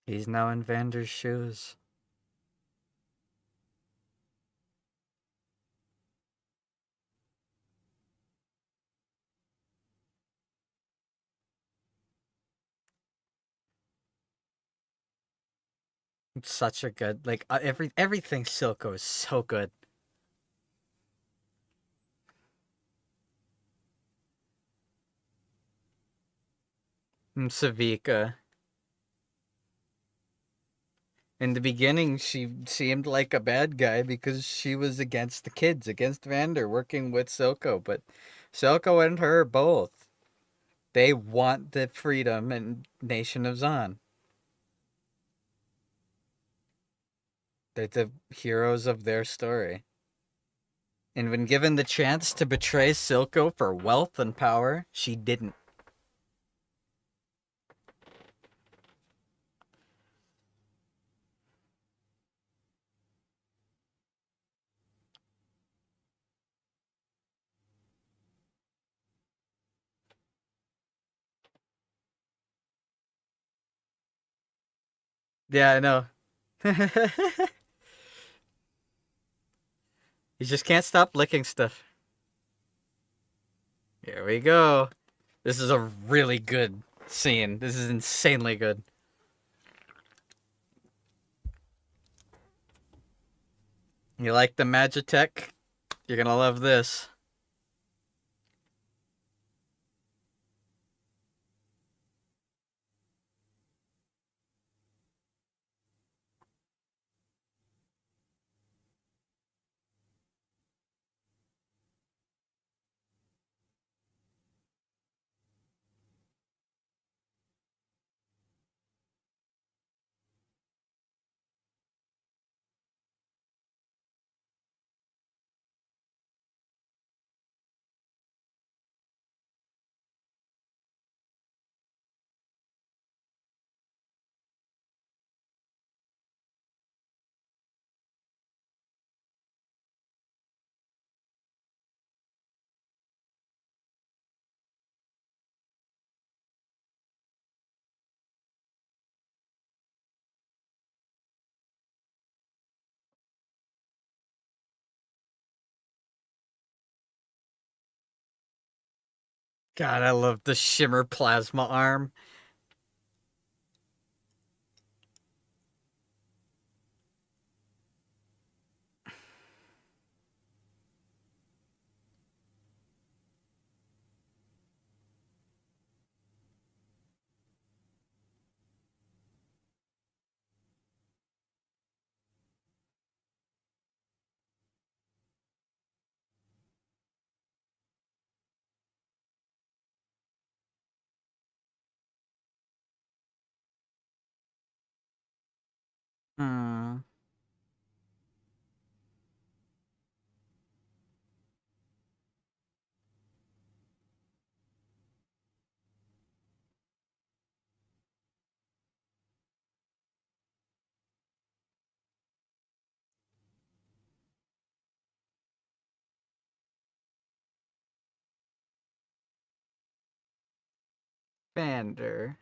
He's now in Vander's shoes. It's such a good, like, everything Silco is so good. And Savika. In the beginning, she seemed like a bad guy because she was against the kids, against Vander, working with Silco. But Silco and her both, they want the freedom and nation of Zon. They're the heroes of their story. And when given the chance to betray Silco for wealth and power, she didn't. Yeah, I know. You just can't stop licking stuff. Here we go. This is a really good scene. This is insanely good. You like the Magitech? You're gonna love this. God, I love the shimmer plasma arm. Hmm. Vander.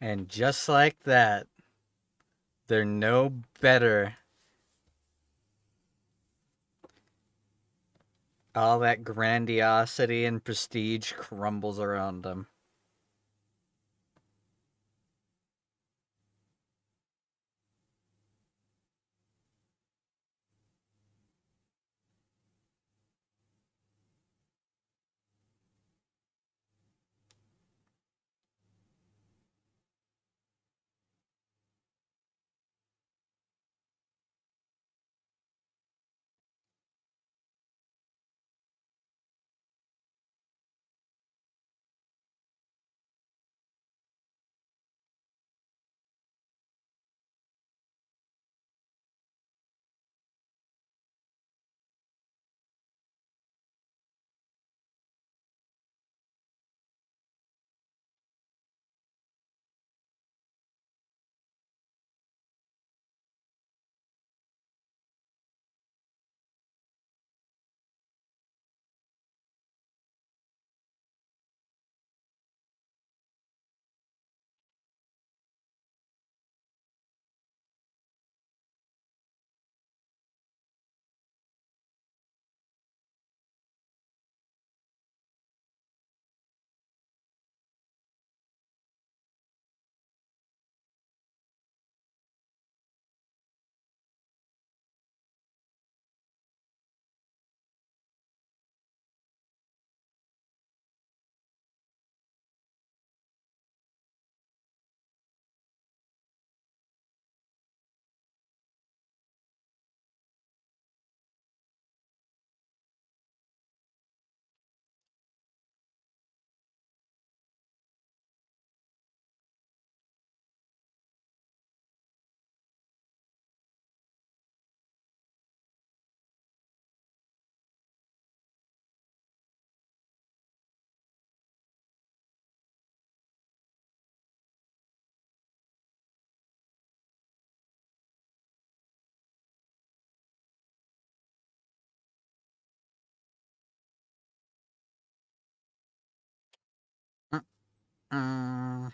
And just like that, they're no better. All that grandiosity and prestige crumbles around them. Mm-mm.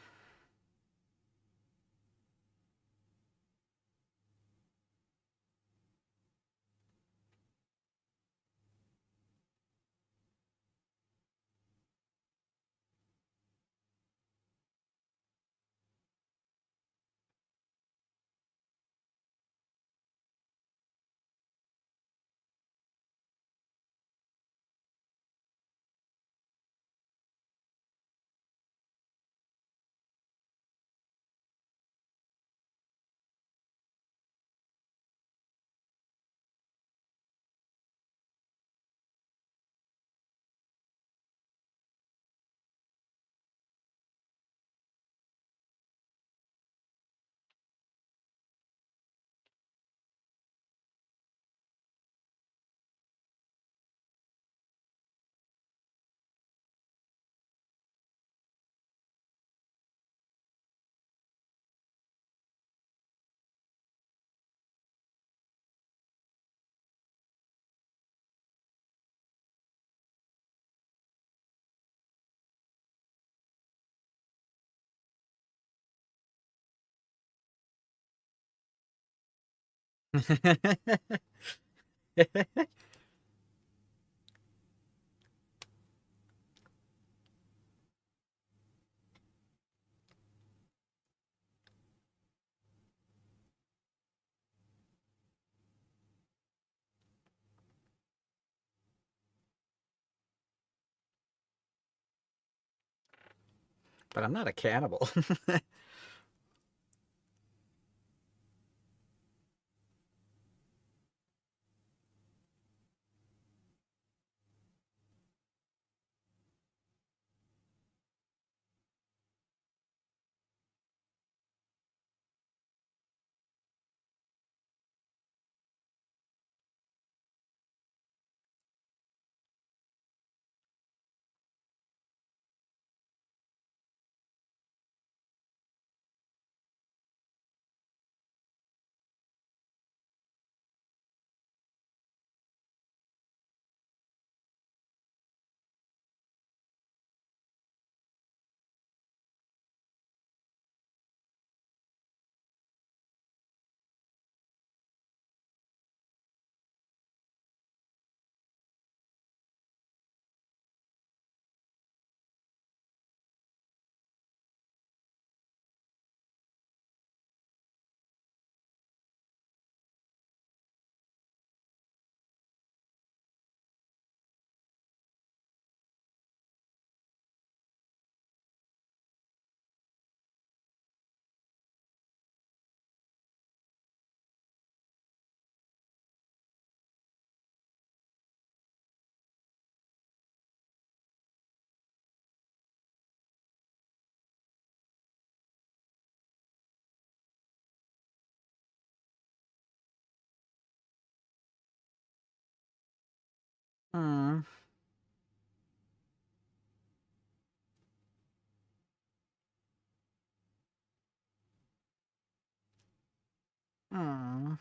But I'm not a cannibal. Hmm.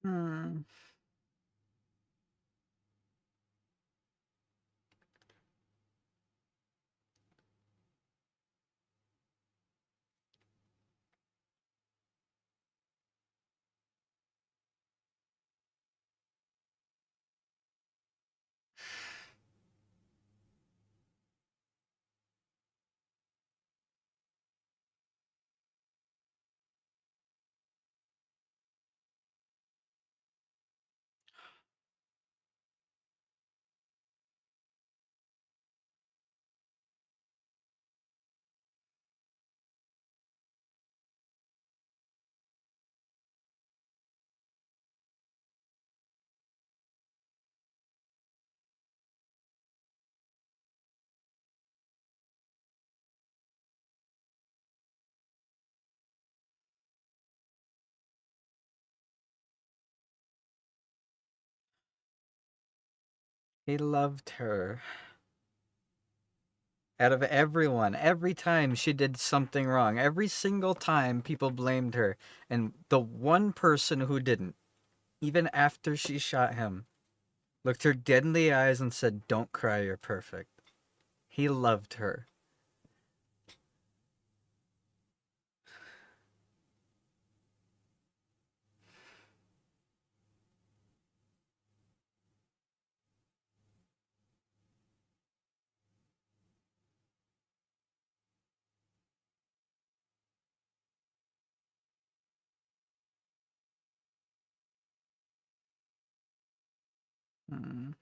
Hmm. He loved her. Out of everyone, every time she did something wrong, every single time people blamed her. And the one person who didn't, even after she shot him, looked her dead in the eyes and said, "Don't cry, you're perfect." He loved her. Mm.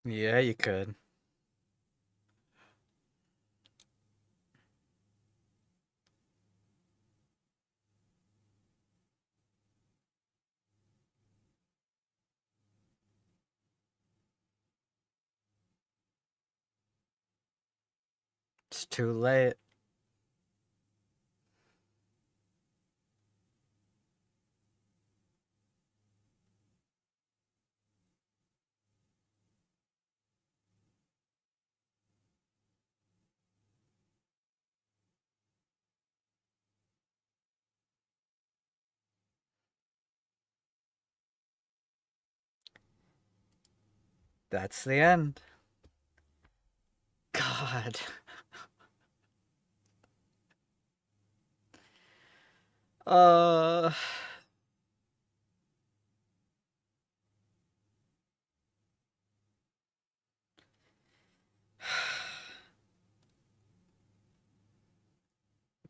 Yeah, you could. It's too late. That's the end. God. Uh,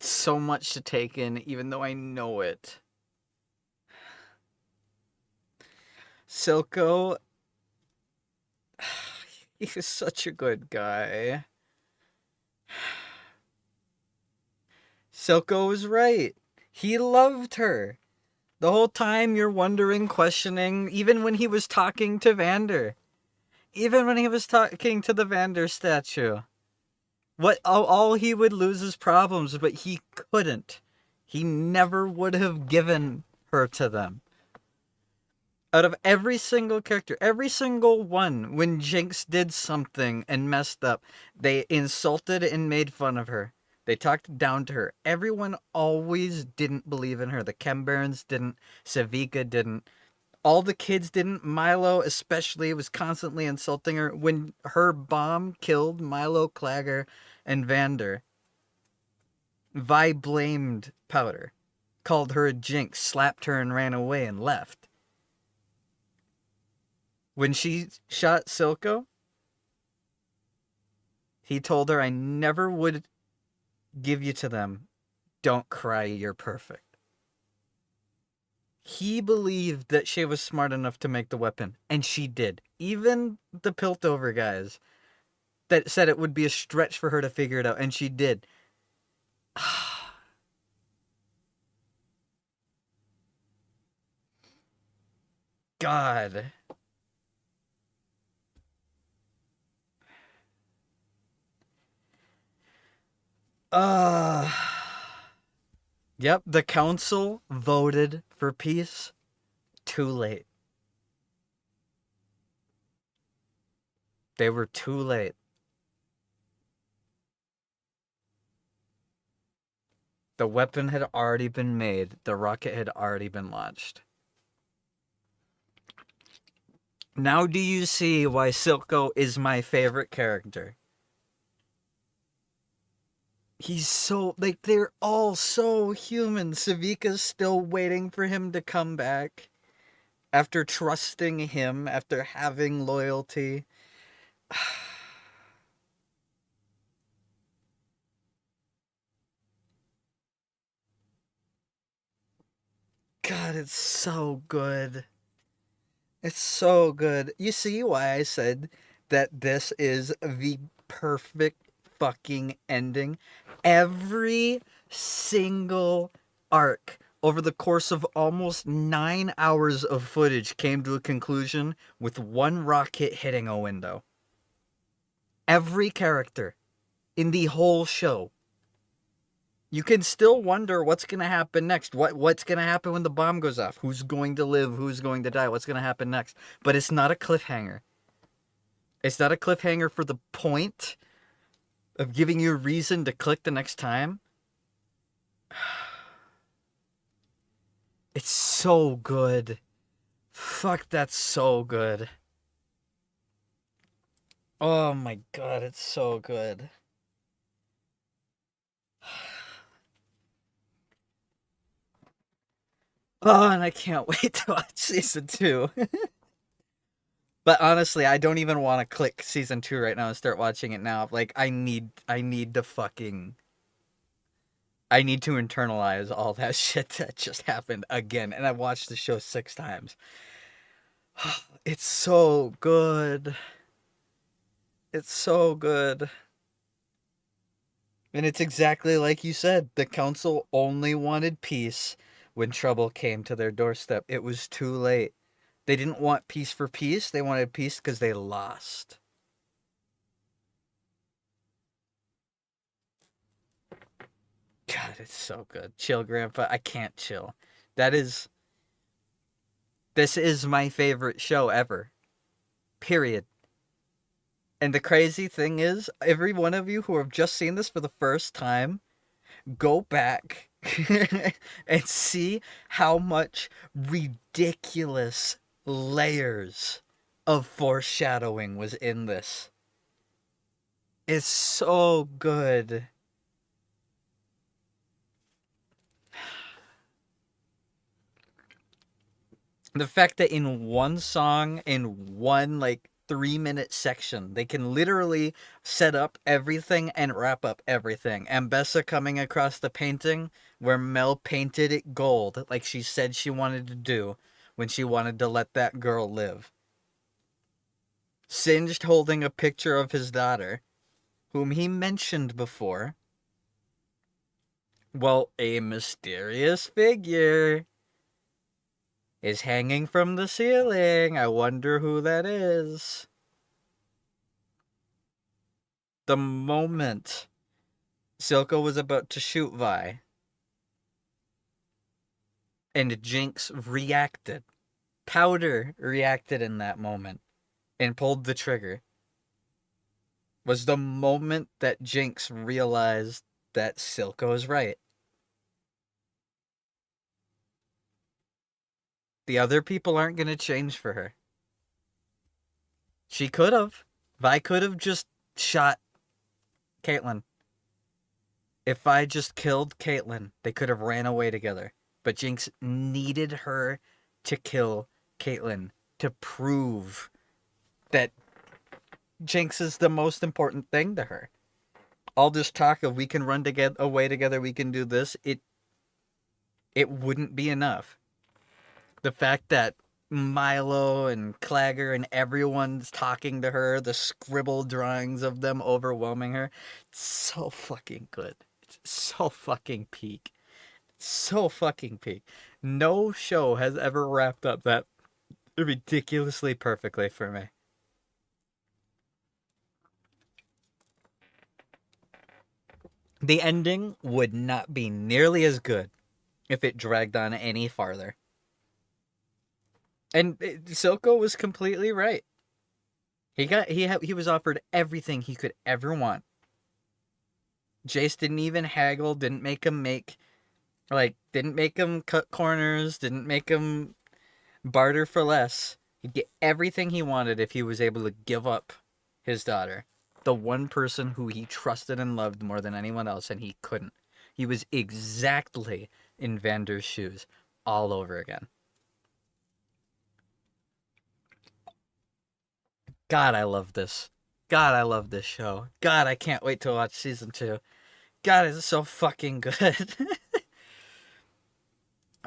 so much to take in, even though I know it. Silco, he's such a good guy. Silco was right. He loved her. The whole time you're wondering, questioning, even when he was talking to Vander. Even when he was talking to the Vander statue. What all he would lose his problems, but he couldn't. He never would have given her to them. Out of every single character, every single one, when Jinx did something and messed up, they insulted and made fun of her. They talked down to her. Everyone always didn't believe in her. The Chembarons didn't. Savika didn't. All the kids didn't. Milo, especially, was constantly insulting her. When her bomb killed Milo, Clagger, and Vander, Vi blamed Powder, called her a jinx, slapped her, and ran away and left. When she shot Silco, he told her, I never would give you to them. Don't cry, you're perfect. He believed that she was smart enough to make the weapon, and she did. Even the Piltover guys that said it would be a stretch for her to figure it out, and she did. God. Uh Yep, the council voted for peace too late. They were too late. The weapon had already been made. The rocket had already been launched. Now do you see why Silco is my favorite character? He's so, like, they're all so human. Savika's still waiting for him to come back. After trusting him, after having loyalty. God, it's so good. It's so good. You see why I said that this is the perfect fucking ending? Every single arc over the course of almost 9 hours of footage came to a conclusion with one rocket hitting a window. Every character in the whole show. You can still wonder what's going to happen next. What's going to happen when the bomb goes off? Who's going to live? Who's going to die? What's going to happen next? But it's not a cliffhanger. It's not a cliffhanger for the point of giving you a reason to click the next time. It's so good. Fuck, that's so good. Oh my god, it's so good. Oh, and I can't wait to watch season 2. But honestly, I don't even want to click season 2 right now and start watching it now. Like I need to fucking I need to internalize all that shit that just happened again. And I've watched the show 6 times. It's so good. It's so good. And it's exactly like you said. The council only wanted peace when trouble came to their doorstep. It was too late. They didn't want peace for peace. They wanted peace because they lost. God, it's so good. Chill, Grandpa. I can't chill. That is. This is my favorite show ever. Period. And the crazy thing is, every one of you who have just seen this for the first time, go back and see how much ridiculous layers of foreshadowing was in this. It's so good. The fact that in one song, in one like 3 minute section, they can literally set up everything and wrap up everything. Ambessa coming across the painting where Mel painted it gold, like she said she wanted to do when she wanted to let that girl live. Singed holding a picture of his daughter, whom he mentioned before. Well, a mysterious figure is hanging from the ceiling. I wonder who that is. The moment Silco was about to shoot Vi, and Jinx reacted, Powder reacted in that moment and pulled the trigger, was the moment that Jinx realized that Silco is right. The other people aren't going to change for her. She could have. Vi could have just shot Caitlyn. If I just killed Caitlyn, they could have ran away together. But Jinx needed her to kill Caitlyn to prove that Jinx is the most important thing to her. All this talk of we can run together, away together, we can do this, it wouldn't be enough. The fact that Milo and Clagger and everyone's talking to her, the scribbled drawings of them overwhelming her, it's so fucking good. It's so fucking peak. So fucking peak. No show has ever wrapped up that ridiculously perfectly for me. The ending would not be nearly as good if it dragged on any farther. And Silco was completely right. He was offered everything he could ever want. Jace didn't even haggle, didn't make him cut corners, didn't make him barter for less. He'd get everything he wanted if he was able to give up his daughter. The one person who he trusted and loved more than anyone else, and he couldn't. He was exactly in Vander's shoes all over again. God, I love this. God, I love this show. God, I can't wait to watch season 2. God, it's so fucking good.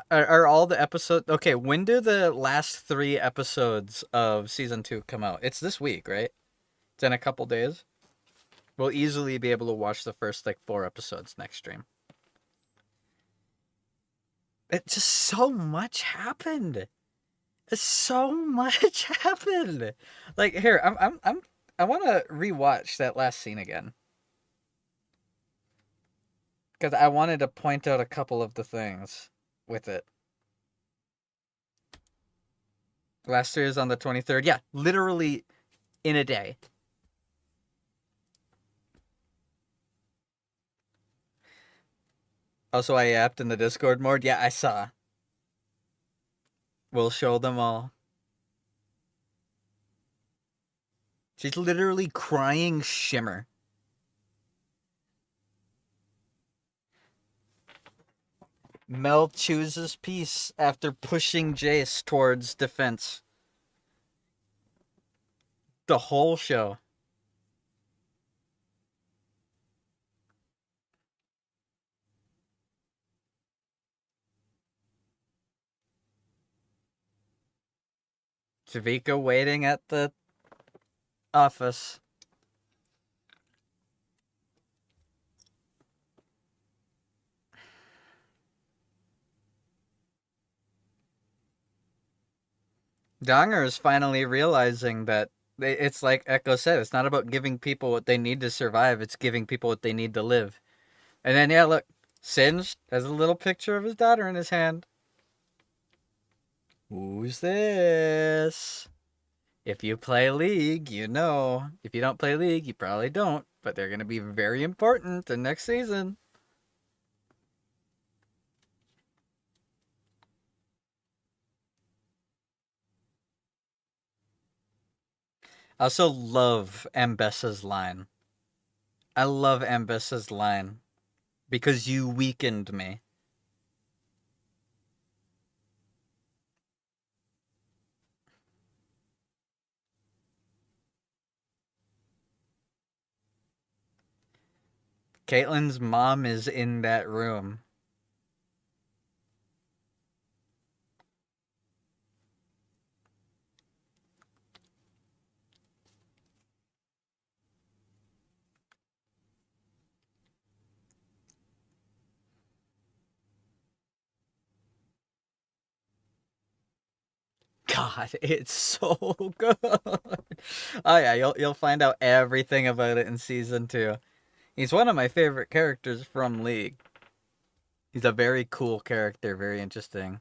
Are all the episodes okay? When do the last 3 episodes of season 2 come out? It's this week, right? It's in a couple days. We'll easily be able to watch the first like 4 episodes next stream. It just so much happened. So much happened. Like here, I want to rewatch that last scene again because I wanted to point out a couple of the things with it. Last year is on the 23rd. Yeah, literally in a day. Also, I yapped in the Discord mode. Yeah, I saw. We'll show them all. She's literally crying shimmer. Mel chooses peace after pushing Jace towards defense. The whole show. Javika waiting at the office. Donger is finally realizing that it's like Echo said, it's not about giving people what they need to survive, it's giving people what they need to live. And then, yeah, look, Singed has a little picture of his daughter in his hand. Who's this? If you play League, you know. If you don't play League, you probably don't. But they're going to be very important in next season. I also love Ambessa's line. I love Ambessa's line. Because you weakened me. Caitlyn's mom is in that room. God, it's so good. Oh yeah, you'll find out everything about it in season 2. He's one of my favorite characters from League. He's a very cool character, very interesting.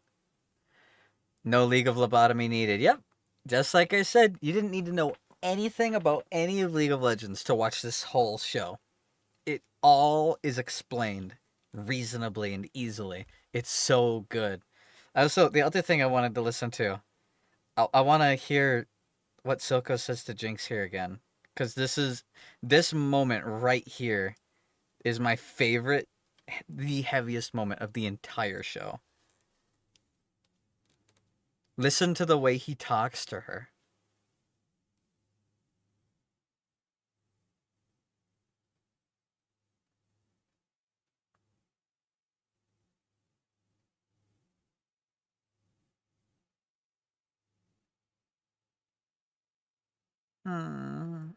No League of Lobotomy needed. Yep. Just like I said, you didn't need to know anything about any of League of Legends to watch this whole show. It all is explained reasonably and easily. It's so good. Also, the other thing I wanted to listen to, I want to hear what Silco says to Jinx here again. Because this moment right here is my favorite, the heaviest moment of the entire show. Listen to the way he talks to her. Hmm.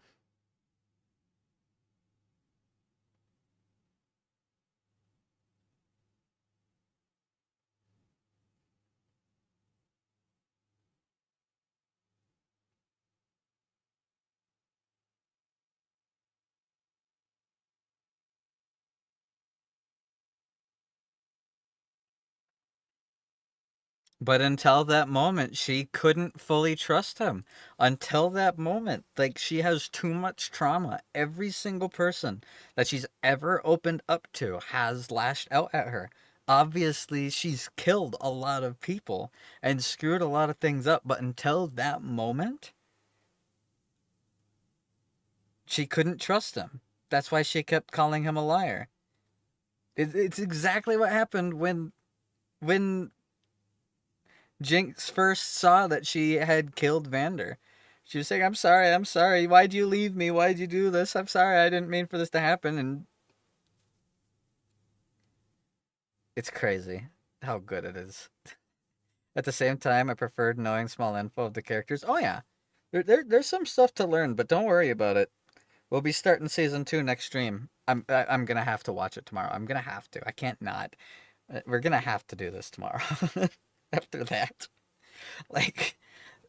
But until that moment, she couldn't fully trust him. Until that moment, like she has too much trauma. Every single person that she's ever opened up to has lashed out at her. Obviously, she's killed a lot of people and screwed a lot of things up, but until that moment, she couldn't trust him. That's why she kept calling him a liar. It's exactly what happened when Jinx first saw that she had killed Vander. She was saying, I'm sorry. Why'd you leave me? Why'd you do this? I'm sorry, I didn't mean for this to happen." And it's crazy how good it is. At the same time, I preferred knowing small info of the characters. Oh, yeah. There's some stuff to learn, but don't worry about it. We'll be starting season 2 next stream. I'm gonna have to watch it tomorrow. I'm gonna have to. I can't not. We're gonna have to do this tomorrow. After that, like,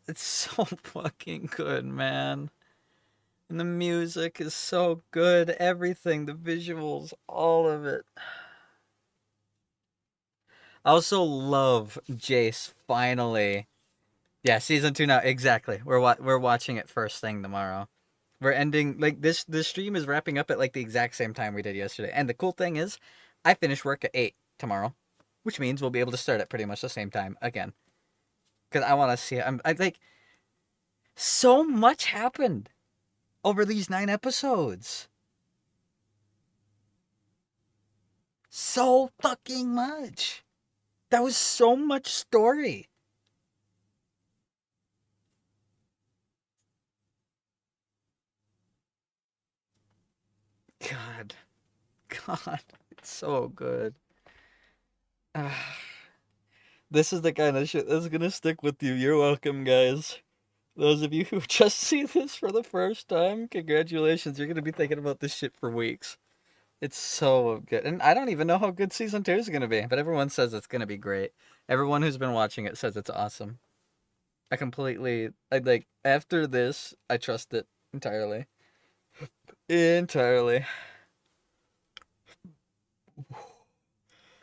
it's so fucking good, man. And the music is so good. Everything, the visuals, all of it. I also love Jace finally. Yeah, season 2 now. Exactly. We're watching it first thing tomorrow. We're ending like this stream is wrapping up at like the exact same time we did yesterday. And the cool thing is I finish work at 8 tomorrow, which means we'll be able to start at pretty much the same time again. Cuz I want to see I like so much happened over these 9 episodes. So fucking much. That was so much story. God. God. It's so good. This is the kind of shit that's gonna stick with you. You're welcome, guys. Those of you who just see this for the first time, congratulations. You're gonna be thinking about this shit for weeks. It's so good. And I don't even know how good season 2 is gonna be, but everyone says it's gonna be great. Everyone who's been watching it says it's awesome. I like after this, I trust it entirely. Entirely.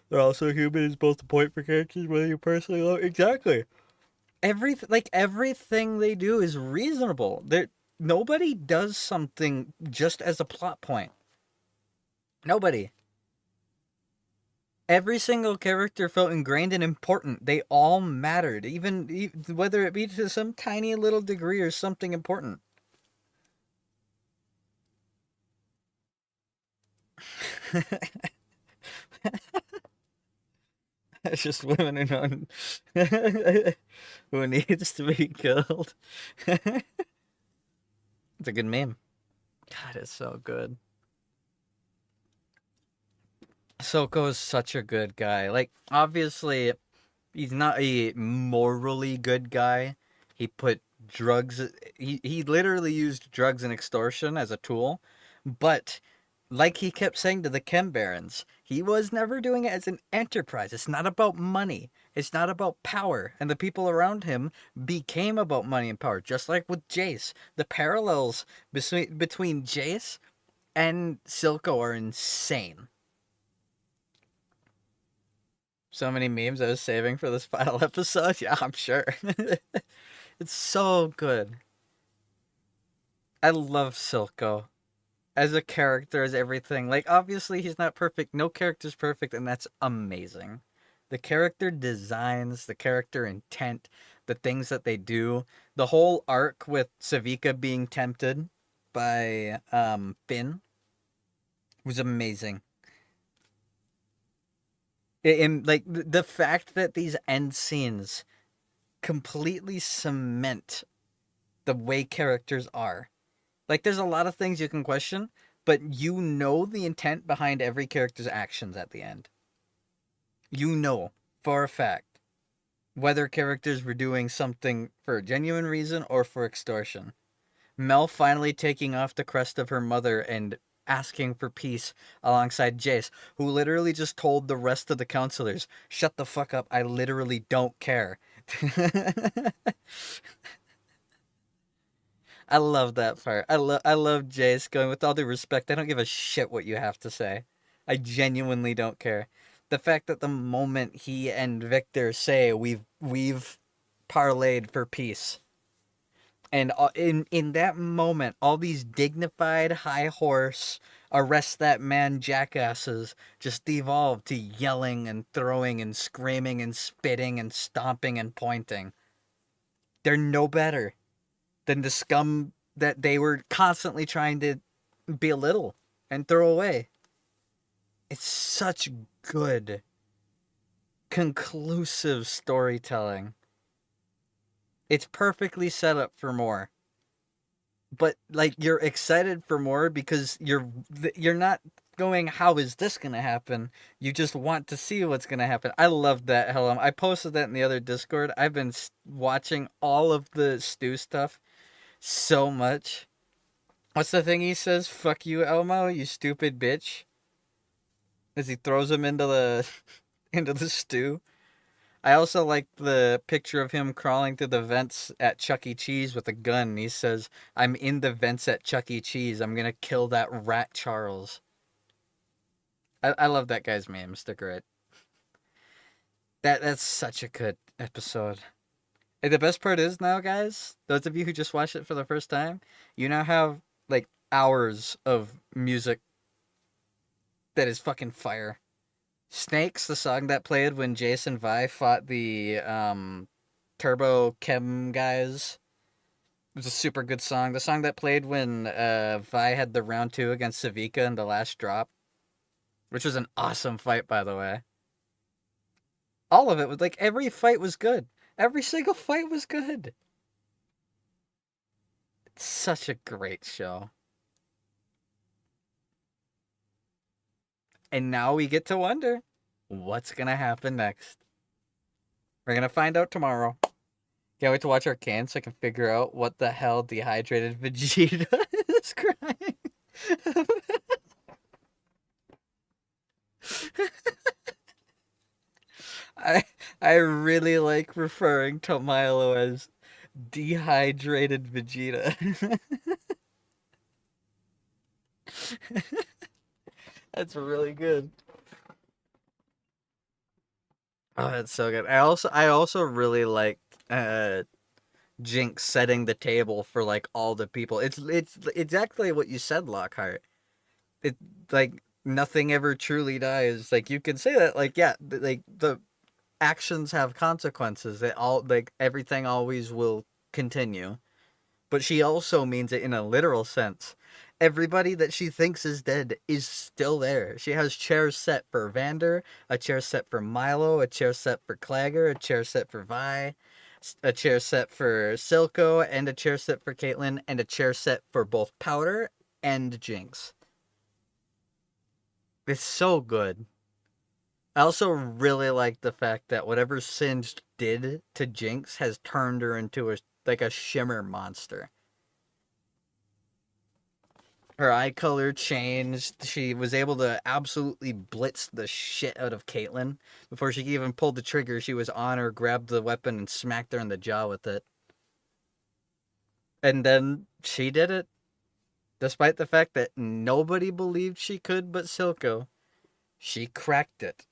They're also human is both the point for characters whether you personally love exactly. Everything they do is reasonable. There nobody does something just as a plot point. Nobody. Every single character felt ingrained and important. They all mattered, whether it be to some tiny little degree or something important. It's just women who who needs to be killed. It's a good meme. God, it's so good. Soko is such a good guy. Like, obviously, he's not a morally good guy. He put drugs. He literally used drugs and extortion as a tool, but like he kept saying to the Chem Barons, he was never doing it as an enterprise. It's not about money. It's not about power. And the people around him became about money and power, just like with Jace. The parallels between Jace and Silco are insane. So many memes I was saving for this final episode. Yeah, I'm sure. It's so good. I love Silco as a character, as everything. Like, obviously, he's not perfect. No character's perfect, and that's amazing. The character designs, the character intent, the things that they do, the whole arc with Savika being tempted by Finn was amazing. And like the fact that these end scenes completely cement the way characters are. Like, there's a lot of things you can question, but you know the intent behind every character's actions at the end. You know for a fact whether characters were doing something for a genuine reason or for extortion. Mel finally taking off the crest of her mother and asking for peace alongside Jace, who literally just told the rest of the counselors, "Shut the fuck up, I literally don't care." I love that part. I love Jace going, with all due respect, I don't give a shit what you have to say. I genuinely don't care. The fact that the moment he and Victor say we've parlayed for peace, and in that moment, all these dignified high horse arrest that man jackasses just devolve to yelling and throwing and screaming and spitting and stomping and pointing. They're no better than the scum that they were constantly trying to belittle and throw away. It's such good, conclusive storytelling. It's perfectly set up for more. But like, you're excited for more because you're not going, how is this going to happen? You just want to see what's going to happen. I love that. Hell, I posted that in the other Discord. I've been watching all of the Stu stuff so much. What's the thing he says? Fuck you, Elmo, you stupid bitch. As he throws him into the into the stew. I also like the picture of him crawling through the vents at Chuck E. Cheese with a gun. He says, "I'm in the vents at Chuck E. Cheese. I'm gonna kill that rat Charles." I love that guy's memes. They're great. That's such a good episode. And the best part is now, guys, those of you who just watched it for the first time, you now have like hours of music that is fucking fire. Snakes, the song that played when Jason Vi fought the Turbo Chem guys. It was a super good song. The song that played when Vi had the round 2 against Savika in the last drop, which was an awesome fight, by the way. All of it was like, every fight was good. Every single fight was good. It's such a great show. And now we get to wonder what's going to happen next. We're going to find out tomorrow. Can't wait to watch Arcane so I can figure out what the hell dehydrated Vegeta is crying. I I really like referring to Milo as Dehydrated Vegeta. That's really good. Oh, that's so good. I also really liked Jinx setting the table for like all the people. It's exactly what you said, Lockhart. It like nothing ever truly dies. Like you can say that like yeah, like the actions have consequences. They all like everything always will continue. But she also means it in a literal sense. Everybody that she thinks is dead is still there. She has chairs set for Vander, a chair set for Milo, a chair set for Clagger, a chair set for Vi, a chair set for Silco, and a chair set for Caitlyn, and a chair set for both Powder and Jinx. It's so good. I also really like the fact that whatever Singed did to Jinx has turned her into a shimmer monster. Her eye color changed. She was able to absolutely blitz the shit out of Caitlyn. Before she even pulled the trigger, she was on her, grabbed the weapon, and smacked her in the jaw with it. And then she did it, despite the fact that nobody believed she could but Silco. She cracked it.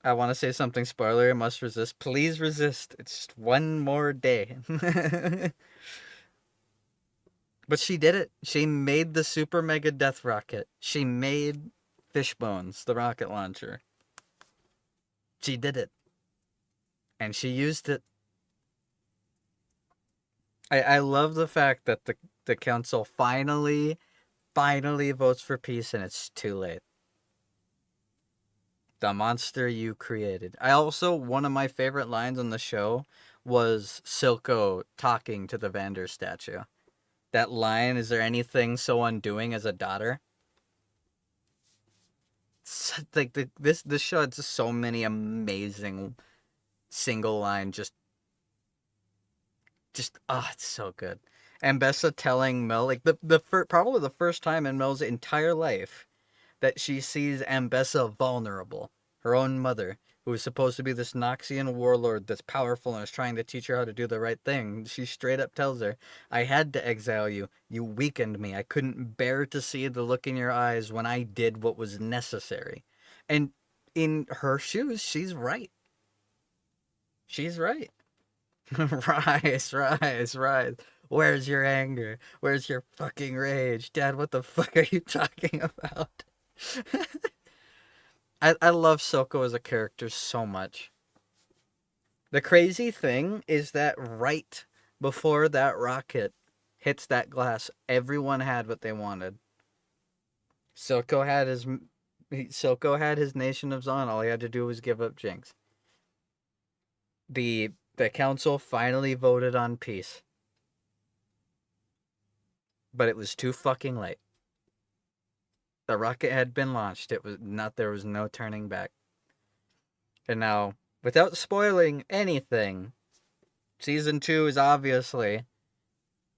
I want to say something spoiler. I must resist. Please resist. It's just one more day. But she did it. She made the super mega death rocket. She made Fishbones, the rocket launcher. She did it. And she used it. I love the fact that the council finally votes for peace and it's too late. The monster you created. I also, one of my favorite lines on the show was Silco talking to the Vander statue. That line, is there anything so undoing as a daughter? Like this show had so many amazing single line just it's so good. And Bessa telling Mel like probably the first time in Mel's entire life that she sees Ambessa vulnerable, her own mother, who is supposed to be this Noxian warlord that's powerful and is trying to teach her how to do the right thing. She straight up tells her, I had to exile you. You weakened me. I couldn't bear to see the look in your eyes when I did what was necessary. And in her shoes, she's right. She's right. Rise. Where's your anger? Where's your fucking rage? Dad, what the fuck are you talking about? I love Soko as a character so much. The crazy thing is that right before that rocket hits that glass, everyone had what they wanted. Soko had his Nation of Zon. All he had to do was give up Jinx. The council finally voted on peace. But it was too fucking late. The rocket had been launched. There was no turning back. And now, without spoiling anything, season 2 is obviously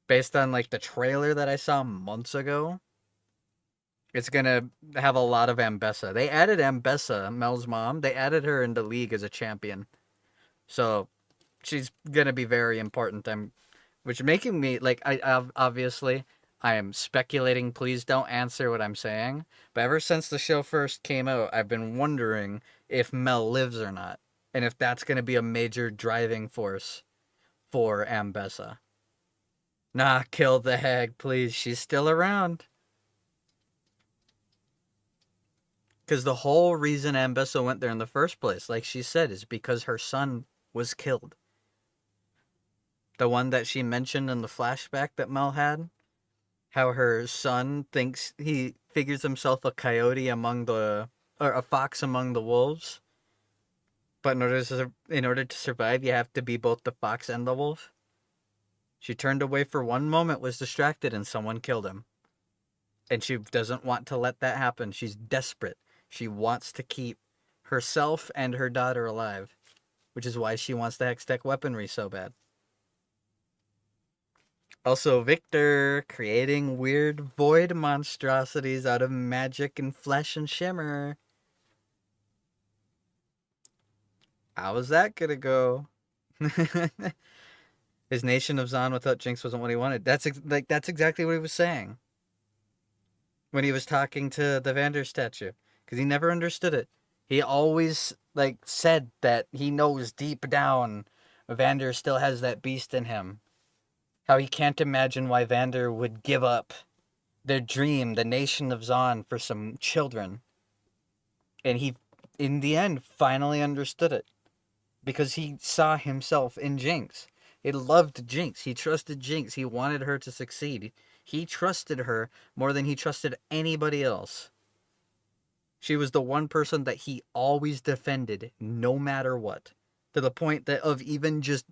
based on like the trailer that I saw months ago. It's gonna have a lot of Ambessa. They added Ambessa, Mel's mom. They added her into League as a champion, so she's gonna be very important. Which making me like obviously I am speculating. Please don't answer what I'm saying. But ever since the show first came out, I've been wondering if Mel lives or not, and if that's gonna be a major driving force for Ambessa. Nah, kill the hag, please. She's still around. Because the whole reason Ambessa went there in the first place, like she said, is because her son was killed. The one that she mentioned in the flashback that Mel had, how her son he figures himself a coyote or a fox among the wolves. But in order to survive, you have to be both the fox and the wolf. She turned away for one moment, was distracted, and someone killed him. And she doesn't want to let that happen. She's desperate. She wants to keep herself and her daughter alive, which is why she wants the Hextech weaponry so bad. Also, Victor creating weird void monstrosities out of magic and flesh and shimmer. How is that gonna go? His nation of Zon without Jinx wasn't what he wanted. That's exactly what he was saying when he was talking to the Vander statue, because he never understood it. He always like said that he knows deep down Vander still has that beast in him. How he can't imagine why Vander would give up their dream, the nation of Zon, for some children. And he, in the end, finally understood it because he saw himself in Jinx. He loved Jinx. He trusted Jinx. He wanted her to succeed. He trusted her more than he trusted anybody else. She was the one person that he always defended, no matter what. To the point that of even just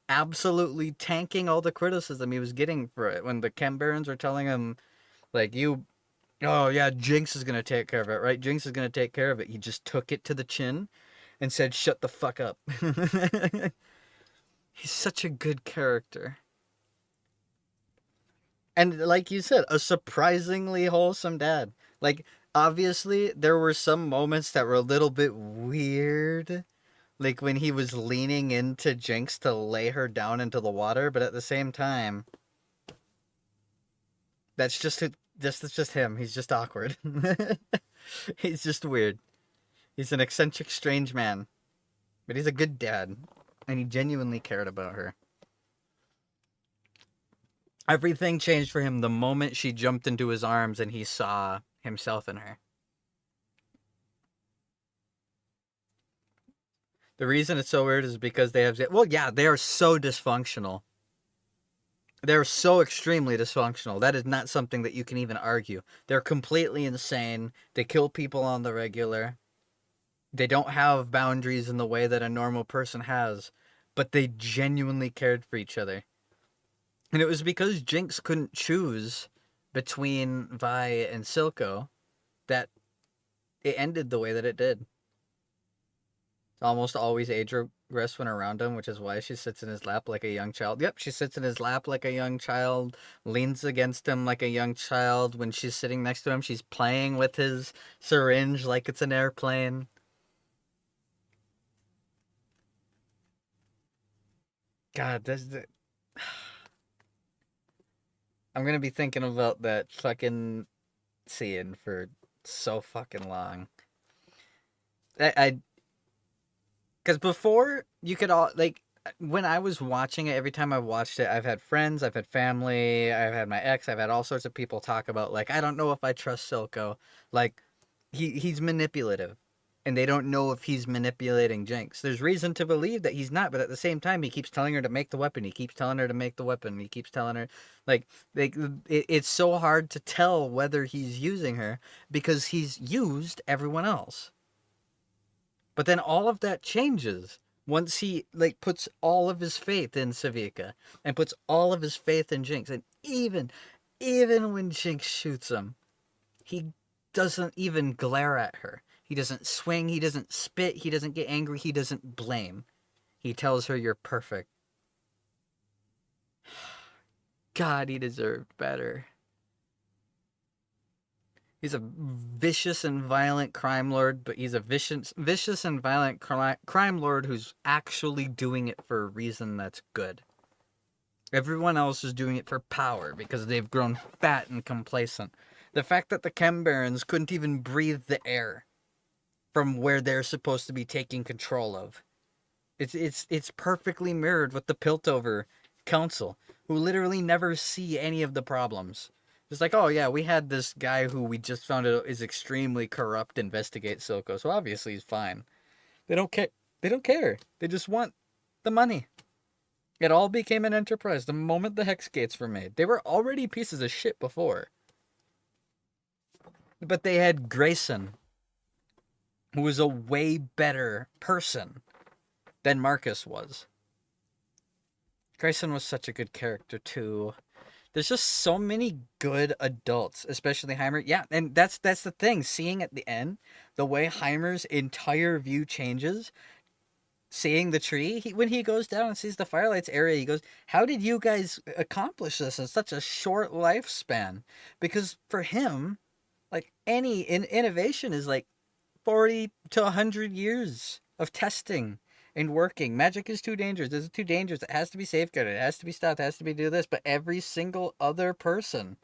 absolutely tanking all the criticism he was getting for it. When the Chem Barons were telling him, like, oh yeah, Jinx is going to take care of it, right? Jinx is going to take care of it. He just took it to the chin and said, shut the fuck up. He's such a good character. And like you said, a surprisingly wholesome dad. Like, obviously, there were some moments that were a little bit weird. Like when he was leaning into Jinx to lay her down into the water, but at the same time, that's just him. He's just awkward. He's just weird. He's an eccentric, strange man. But he's a good dad. And he genuinely cared about her. Everything changed for him the moment she jumped into his arms and he saw himself in her. The reason it's so weird is because they have... Well, yeah, they are so dysfunctional. They're so extremely dysfunctional. That is not something that you can even argue. They're completely insane. They kill people on the regular. They don't have boundaries in the way that a normal person has. But they genuinely cared for each other. And it was because Jinx couldn't choose between Vi and Silco that it ended the way that it did. It's almost always age regress when around him, which is why she sits in his lap like a young child. Yep, she sits in his lap like a young child, leans against him like a young child. When she's sitting next to him, she's playing with his syringe like it's an airplane. God, I'm gonna be thinking about that fucking scene for so fucking long. I Because before, you could all, like, when I was watching it, every time I watched it, I've had friends, I've had family, I've had my ex, I've had all sorts of people talk about, like, I don't know if I trust Silco. Like, he's manipulative. And they don't know if he's manipulating Jinx. There's reason to believe that he's not, but at the same time, he keeps telling her to make the weapon. He keeps telling her to make the weapon. He keeps telling her, like it's so hard to tell whether he's using her because he's used everyone else. But then all of that changes once he like puts all of his faith in Savika and puts all of his faith in Jinx. And even when Jinx shoots him, he doesn't even glare at her. He doesn't swing, he doesn't spit, he doesn't get angry, he doesn't blame. He tells her you're perfect. God, he deserved better. He's a vicious and violent crime lord, but he's a vicious and violent crime lord who's actually doing it for a reason that's good. Everyone else is doing it for power because they've grown fat and complacent. The fact that the Chem Barons couldn't even breathe the air from where they're supposed to be taking control of. It's perfectly mirrored with the Piltover Council, who literally never see any of the problems. It's like, oh yeah, we had this guy who we just found out is extremely corrupt investigate Silco, so obviously he's fine. They don't care. They don't care. They just want the money. It all became an enterprise the moment the Hex Gates were made. They were already pieces of shit before. But they had Grayson, who was a way better person than Marcus was. Grayson was such a good character too. There's just so many good adults, especially Heimer. Yeah, and that's the thing. Seeing at the end, the way Heimer's entire view changes, seeing the tree, when he goes down and sees the Firelights area, he goes, how did you guys accomplish this in such a short lifespan? Because for him, like, any innovation is like 40 to 100 years of testing and working. Magic is too dangerous. This is too dangerous. It has to be safeguarded. It has to be stopped. It has to be do this. But every single other person,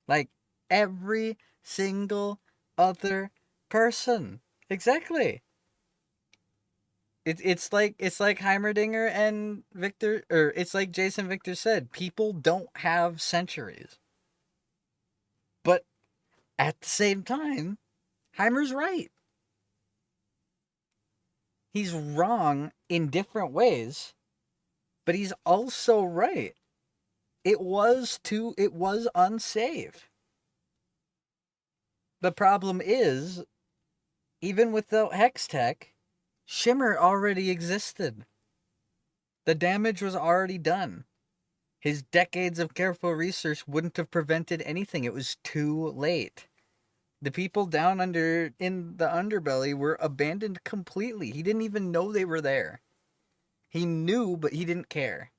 like every single other person, exactly. It's like Heimerdinger and Victor, or it's like Jason Victor said. People don't have centuries, but at the same time, Heimer's right. He's wrong in different ways, but he's also right. It was unsafe. The problem is, even without Hex Tech, Shimmer already existed. The damage was already done. His decades of careful research wouldn't have prevented anything. It was too late. The people down under in the underbelly were abandoned completely. He didn't even know they were there. He knew, but he didn't care.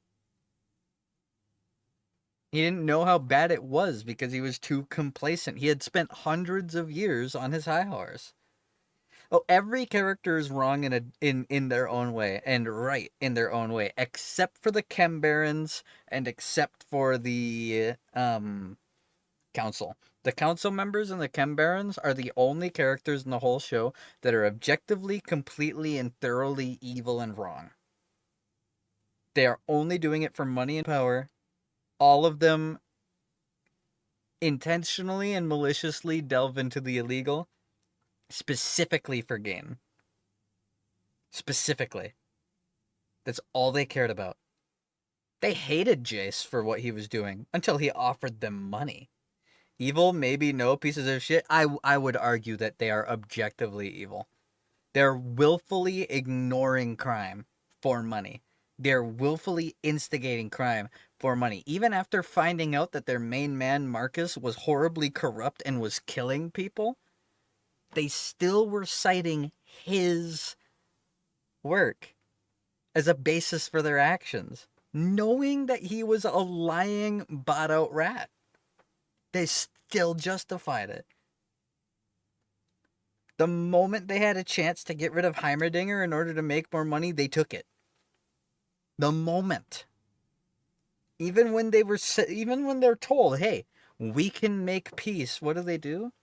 He didn't know how bad it was because he was too complacent. He had spent hundreds of years on his high horse. Oh, every character is wrong in their own way and right in their own way, except for the Chem Barons and except for the council. The council members and the Chem Barons are the only characters in the whole show that are objectively, completely, and thoroughly evil and wrong. They are only doing it for money and power. All of them intentionally and maliciously delve into the illegal, specifically for gain. Specifically. That's all they cared about. They hated Jace for what he was doing until he offered them money. Evil, maybe no pieces of shit. I would argue that they are objectively evil. They're willfully ignoring crime for money. They're willfully instigating crime for money. Even after finding out that their main man, Marcus, was horribly corrupt and was killing people, they still were citing his work as a basis for their actions, knowing that he was a lying, bought out rat. They still justified it. The moment they had a chance to get rid of Heimerdinger in order to make more money, they took it. The moment. Even when they're told, "Hey, we can make peace," what do?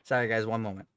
Sorry, guys, one moment.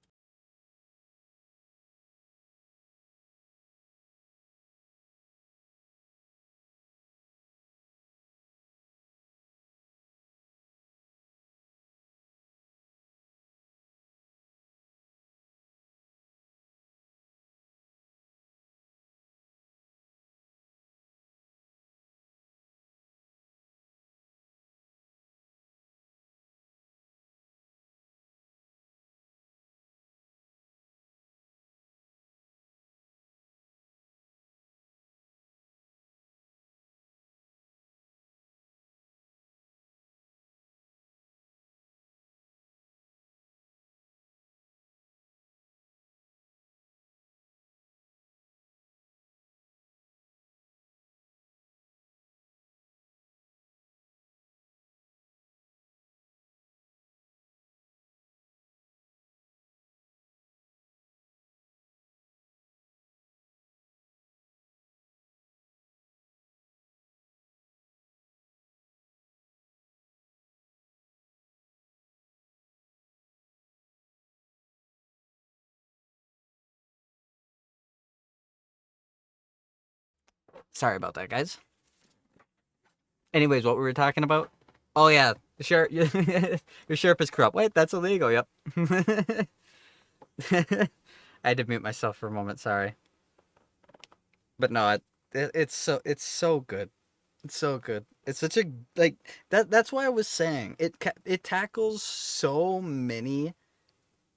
Sorry about that, guys. Anyways, what we were talking about? Oh yeah, The sheriff, your sheriff is corrupt. Wait, that's illegal. Yep. I had to mute myself for a moment. Sorry. But no, it's so good. It's so good. It's such a like that's why I was saying it tackles so many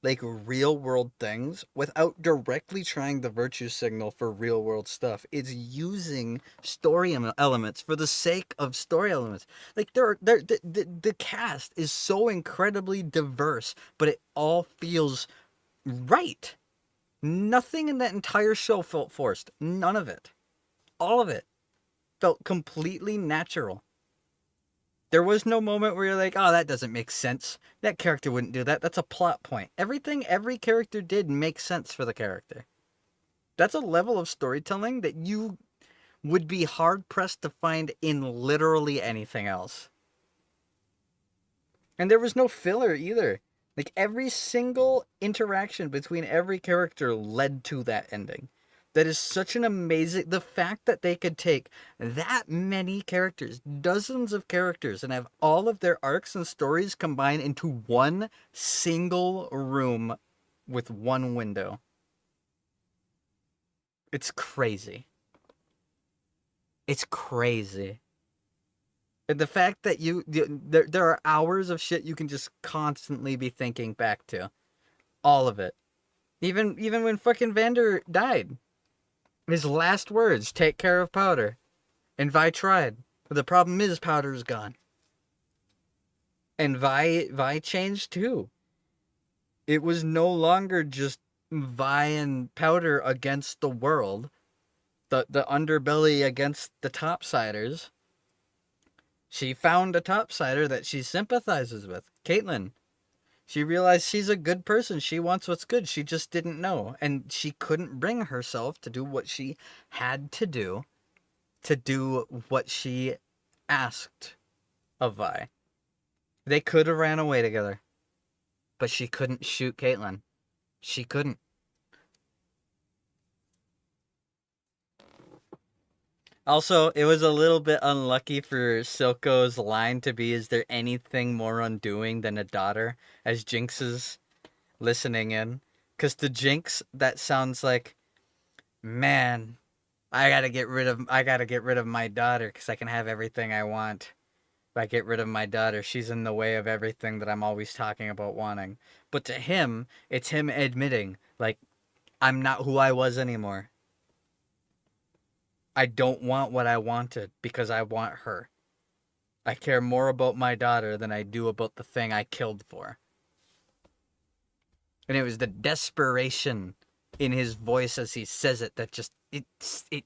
like real world things without directly trying the virtue signal for real world stuff. It's using story elements for the sake of story elements. Like the cast is so incredibly diverse, but it all feels right. Nothing in that entire show felt forced. None of it. All of it felt completely natural. There was no moment where you're like, oh, that doesn't make sense. That character wouldn't do that. That's a plot point. Everything every character did makes sense for the character. That's a level of storytelling that you would be hard-pressed to find in literally anything else. And there was no filler either. Like, every single interaction between every character led to that ending. That is such an amazing... The fact that they could take that many characters, dozens of characters, and have all of their arcs and stories combined into one single room with one window. It's crazy. It's crazy. And the fact that there are hours of shit you can just constantly be thinking back to. All of it. Even when fucking Vander died. His last words, take care of Powder. And Vi tried. But the problem is Powder's gone. And Vi changed too. It was no longer just Vi and Powder against the world. The underbelly against the topsiders. She found a topsider that she sympathizes with. Caitlyn. She realized she's a good person. She wants what's good. She just didn't know. And she couldn't bring herself to do what she had to do what she asked of Vi. They could have ran away together. But she couldn't shoot Caitlyn. She couldn't. Also, it was a little bit unlucky for Silco's line to be, is there anything more undoing than a daughter, as Jinx is listening in. Because to Jinx, that sounds like, man, I gotta get rid of my daughter because I can have everything I want. If I get rid of my daughter, she's in the way of everything that I'm always talking about wanting. But to him, it's him admitting, like, I'm not who I was anymore. I don't want what I wanted because I want her. I care more about my daughter than I do about the thing I killed for. And it was the desperation in his voice as he says it that just, it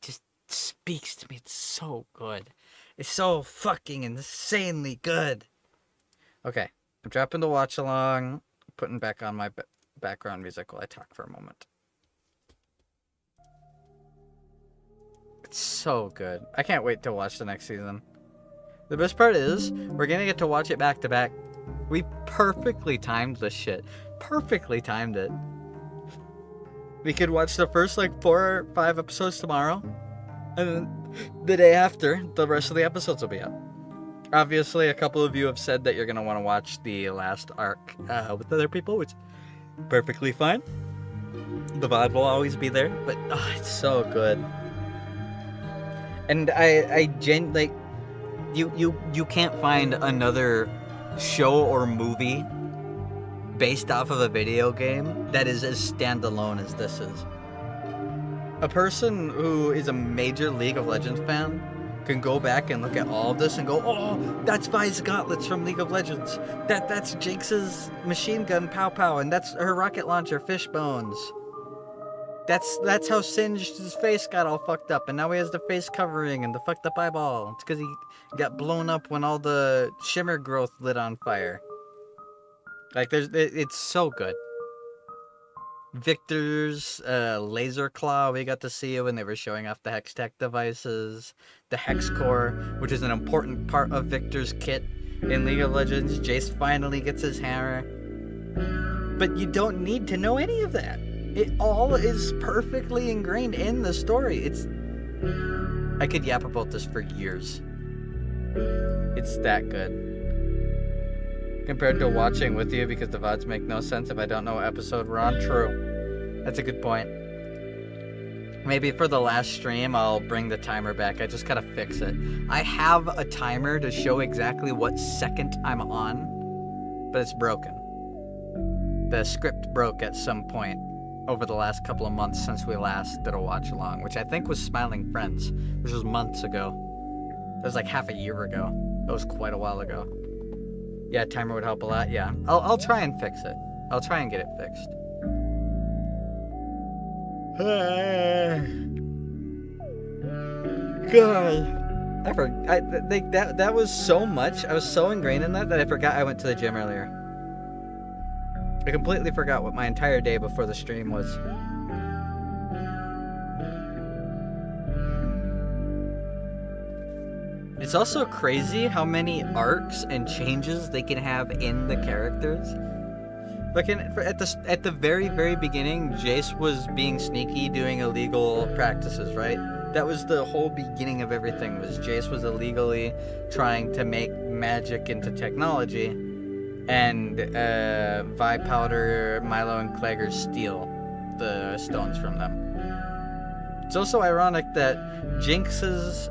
just speaks to me. It's so good. It's so fucking insanely good. Okay, I'm dropping the Watchalong, putting back on my background music while I talk for a moment. It's so good. I can't wait to watch the next season. The best part is, we're gonna get to watch it back to back. We perfectly timed this shit. Perfectly timed it. We could watch the first, 4 or 5 episodes tomorrow. And then the day after, the rest of the episodes will be up. Obviously, a couple of you have said that you're gonna want to watch the last arc with other people, which is perfectly fine. The VOD will always be there, but it's so good. And you can't find another show or movie based off of a video game that is as standalone as this is. A person who is a major League of Legends fan can go back and look at all of this and go, oh, that's Vi's gauntlets from League of Legends. That's Jinx's machine gun pow pow, and that's her rocket launcher fish bones. That's how Singed his face got all fucked up, and now he has the face covering and the fucked up eyeball. It's because he got blown up when all the shimmer growth lit on fire. It's so good. Victor's laser claw, we got to see it when they were showing off the Hex Tech devices. The Hex Core, which is an important part of Victor's kit in League of Legends. Jace finally gets his hammer. But you don't need to know any of that. It all is perfectly ingrained in the story. I could yap about this for years. It's that good. compared to watching with you because the VODs make no sense if I don't know what episode we're on. True. That's a good point. Maybe for the last stream, I'll bring the timer back. I just gotta fix it. I have a timer to show exactly what second I'm on, but it's broken. The script broke at some point over the last couple of months since we last did a watch-along, which I think was Smiling Friends, which was months ago. That was like half a year ago. That was quite a while ago. Yeah, timer would help a lot. Yeah, I'll try and fix it. I'll try and get it fixed. God, that was so much. I was so ingrained in that I forgot I went to the gym earlier. I completely forgot what my entire day before the stream was. It's also crazy how many arcs and changes they can have in the characters. Like at the very, very beginning, Jace was being sneaky, doing illegal practices, right? That was the whole beginning of everything, was Jace was illegally trying to make magic into technology, and Vi Powder, Milo, and Clagger steal the stones from them. It's also ironic that Jinx's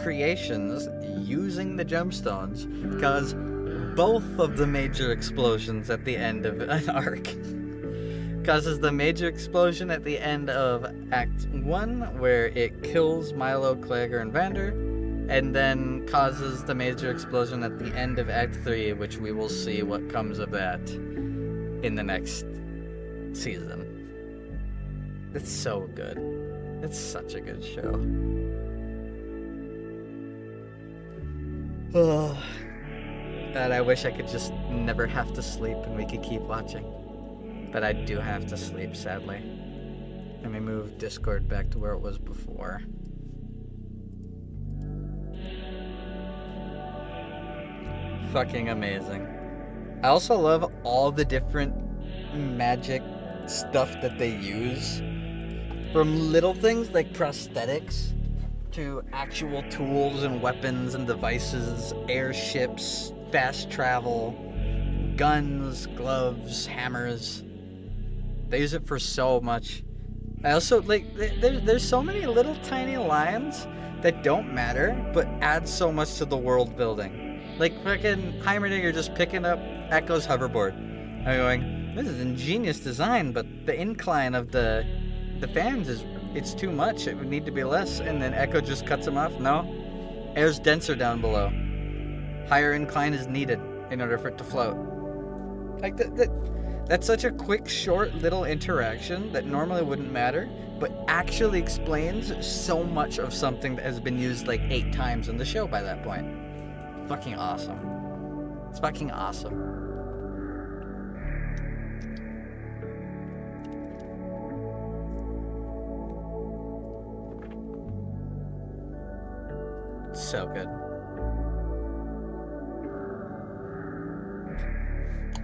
creations using the gemstones cause both of the major explosions at the end of an arc. Causes the major explosion at the end of Act 1, where it kills Milo, Clagger, and Vander, and then causes the major explosion at the end of Act 3, which we will see what comes of that in the next season. It's so good. It's such a good show. Oh. God, I wish I could just never have to sleep and we could keep watching. But I do have to sleep, sadly. Let me move Discord back to where it was before. Fucking amazing. I also love all the different magic stuff that they use. From little things like prosthetics to actual tools and weapons and devices, airships, fast travel, guns, gloves, hammers. They use it for so much. I also, like, there's so many little tiny lines that don't matter, but add so much to the world building. Like, fucking Heimerdinger just picking up Echo's hoverboard. I'm going, this is ingenious design, but the incline of the fans it's too much. It would need to be less. And then Echo just cuts him off. No. Air's denser down below. Higher incline is needed in order for it to float. Like, that's such a quick, short, little interaction that normally wouldn't matter, but actually explains so much of something that has been used like 8 times in the show by that point. Fucking awesome. It's fucking awesome. So good.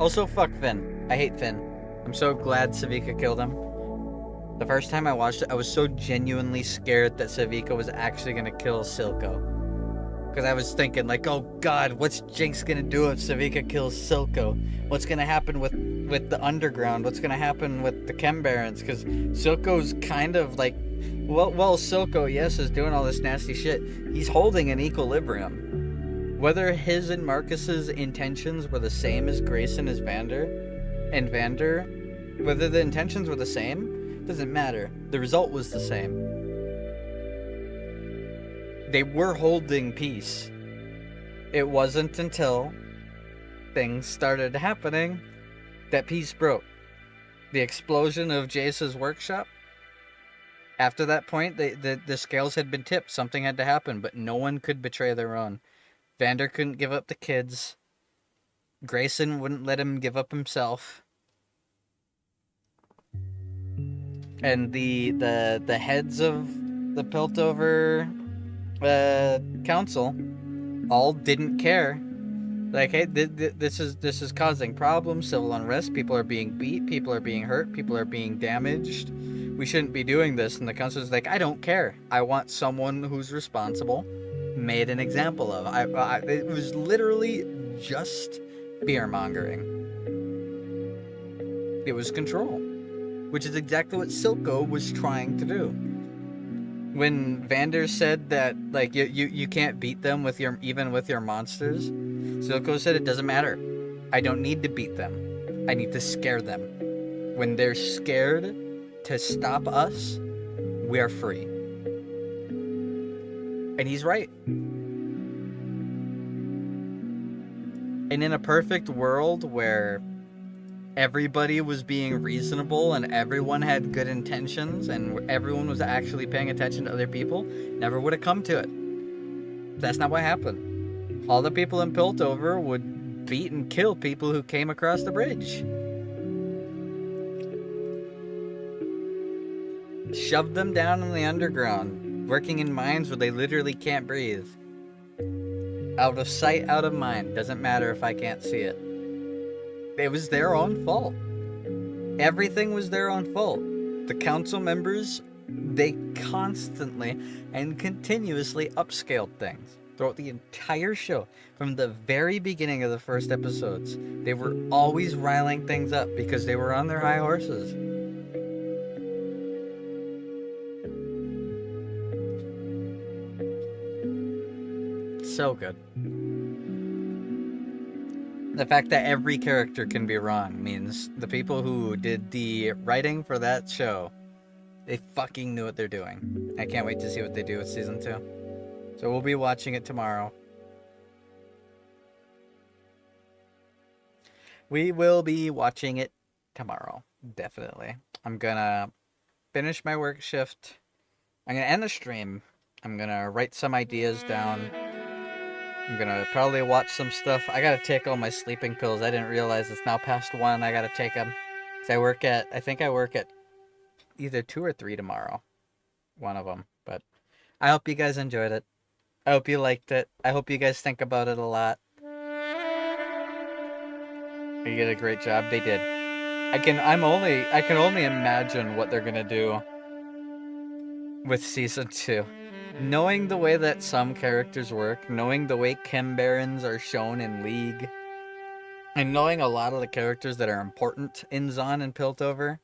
Also, fuck Finn. I hate Finn. I'm so glad Savika killed him. The first time I watched it, I was so genuinely scared that Savika was actually gonna kill Silco. Because I was thinking, like, oh god, what's Jinx gonna do if Savika kills Silco? What's gonna happen with the underground? What's gonna happen with the Chem Barons? Because Silco's kind of like, well, Silco, yes, is doing all this nasty shit. He's holding an equilibrium. Whether his and Marcus's intentions were the same as Grayson as Vander, whether the intentions were the same, doesn't matter. The result was the same. They were holding peace. It wasn't until things started happening that peace broke. The explosion of Jace's workshop. After that point, the scales had been tipped. Something had to happen, but no one could betray their own. Vander couldn't give up the kids. Grayson wouldn't let him give up himself. And the heads of the Piltover council all didn't care. Like, hey, this is causing problems, civil unrest, people are being beat, people are being hurt, people are being damaged. We shouldn't be doing this. And the council's like, I don't care. I want someone who's responsible made an example of. It was literally just fear-mongering. It was control, which is exactly what Silco was trying to do. When Vander said that, like, you can't beat them with your, even with your monsters, Silco said it doesn't matter. I don't need to beat them. I need to scare them. When they're scared to stop us, we are free. And he's right. And in a perfect world where everybody was being reasonable and everyone had good intentions and everyone was actually paying attention to other people, never would have come to it. That's not what happened. All the people in Piltover would beat and kill people who came across the bridge. Shove them down in the underground, working in mines where they literally can't breathe. Out of sight, out of mind. Doesn't matter if I can't see it. It was their own fault. Everything was their own fault. The council members, they constantly and continuously upscaled things throughout the entire show. From the very beginning of the first episodes, they were always riling things up because they were on their high horses. So good. The fact that every character can be wrong means the people who did the writing for that show, they fucking knew what they're doing. I can't wait to see what they do with season 2. So we'll be watching it tomorrow. We will be watching it tomorrow, definitely. I'm gonna finish my work shift. I'm gonna end the stream. I'm gonna write some ideas down. I'm gonna probably watch some stuff. I gotta take all my sleeping pills. I didn't realize it's now past 1. I gotta take them. Cause I think I work at either 2 or 3 tomorrow. One of them. But I hope you guys enjoyed it. I hope you liked it. I hope you guys think about it a lot. You did a great job. They did. I can only imagine what they're gonna do with season 2. Knowing the way that some characters work, knowing the way Chem Barons are shown in League, and knowing a lot of the characters that are important in Zon and Piltover,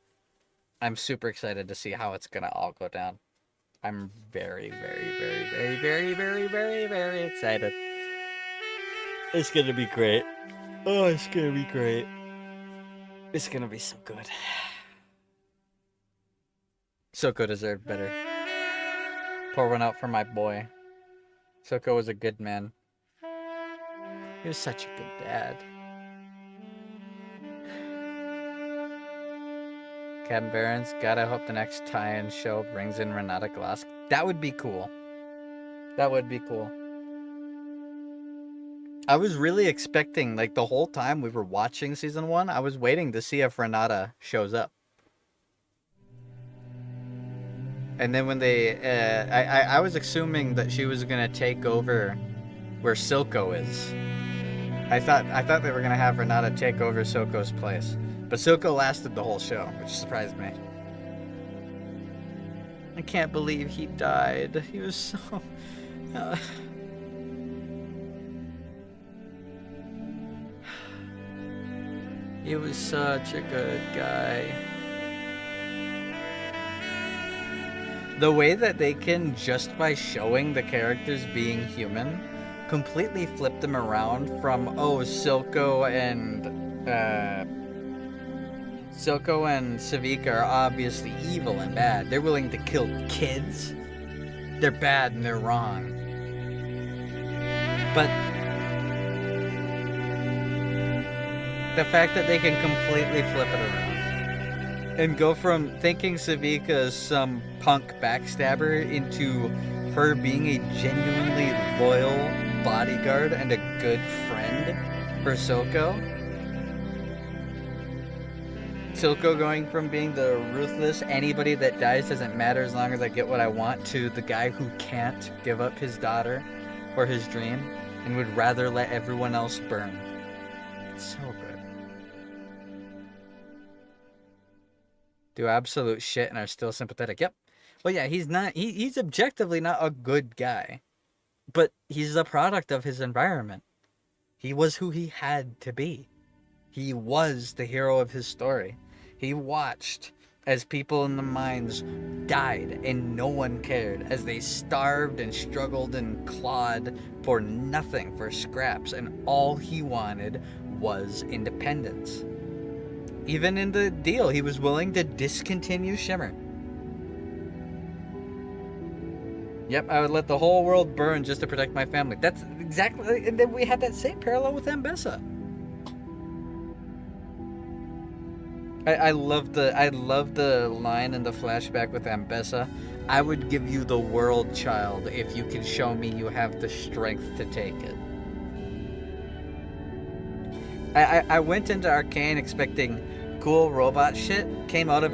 I'm super excited to see how it's gonna all go down. I'm very, very, very, very, very, very, very, very excited. It's gonna be great. Oh, it's gonna be great. It's gonna be so good. Soko deserved better. Pour one out for my boy. Soko was a good man. He was such a good dad. Chem Barons, gotta hope the next tie-in show brings in Renata Glass. That would be cool. That would be cool. I was really expecting, like, the whole time we were watching season 1, I was waiting to see if Renata shows up. And then when they, I was assuming that she was gonna take over where Silco is. I thought they were gonna have Renata take over Silco's place, but Silco lasted the whole show, which surprised me. I can't believe he died. He was so. He was such a good guy. The way that they can, just by showing the characters being human, completely flip them around from, oh, Silco and Savika are obviously evil and bad. They're willing to kill kids. They're bad and they're wrong. But the fact that they can completely flip it around and go from thinking Savika is some punk backstabber into her being a genuinely loyal bodyguard and a good friend for Silco. Silco going from being the ruthless, anybody that dies doesn't matter as long as I get what I want, to the guy who can't give up his daughter or his dream and would rather let everyone else burn. It's so good. Do absolute shit and are still sympathetic. Yep. Well, yeah, he's objectively not a good guy, but he's a product of his environment. He was who he had to be. He was the hero of his story. He watched as people in the mines died and no one cared, as they starved and struggled and clawed for nothing, for scraps, and all he wanted was independence. Even in the deal, he was willing to discontinue Shimmer. Yep, I would let the whole world burn just to protect my family. That's exactly, and then we had that same parallel with Ambessa. I love the line in the flashback with Ambessa. I would give you the world, child, if you can show me you have the strength to take it. I went into Arcane expecting cool robot shit. Came out of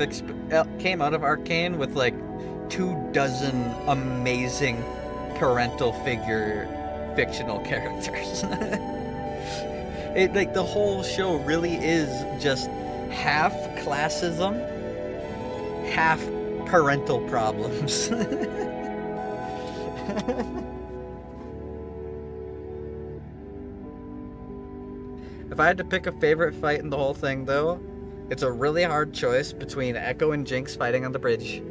Arcane with like 24 amazing parental figure fictional characters. Like the whole show really is just half classism, half parental problems. If I had to pick a favorite fight in the whole thing, though, it's a really hard choice between Echo and Jinx fighting on the bridge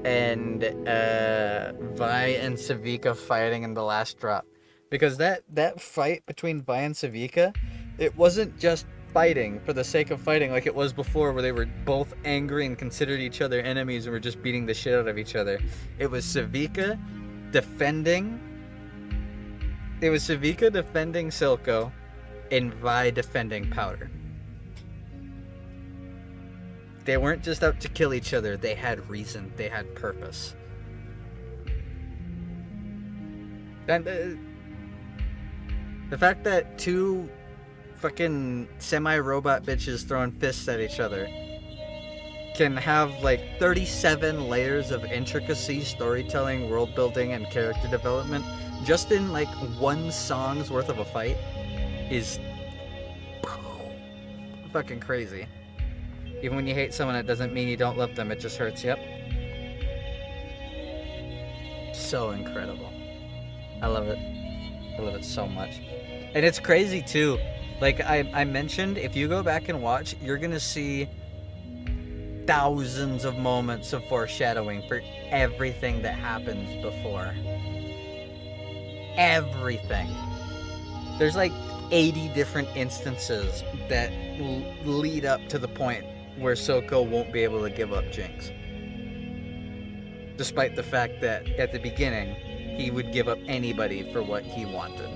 and Vi and Savika fighting in the last drop. Because that fight between Vi and Savika, it wasn't just fighting for the sake of fighting like it was before, where they were both angry and considered each other enemies and were just beating the shit out of each other. It was Savika defending Silco and Vi defending Powder. They weren't just out to kill each other, they had reason, they had purpose. And the fact that two fucking semi-robot bitches throwing fists at each other can have like 37 layers of intricacy, storytelling, world building, and character development just in like one song's worth of a fight is fucking crazy. Even when you hate someone, it doesn't mean you don't love them, it just hurts. Yep. So incredible. I love it. I love it so much. And it's crazy too. Like I mentioned, if you go back and watch, you're gonna see thousands of moments of foreshadowing for everything that happens before. Everything. There's like 80 different instances that lead up to the point where Silco won't be able to give up Jinx. Despite the fact that at the beginning, he would give up anybody for what he wanted.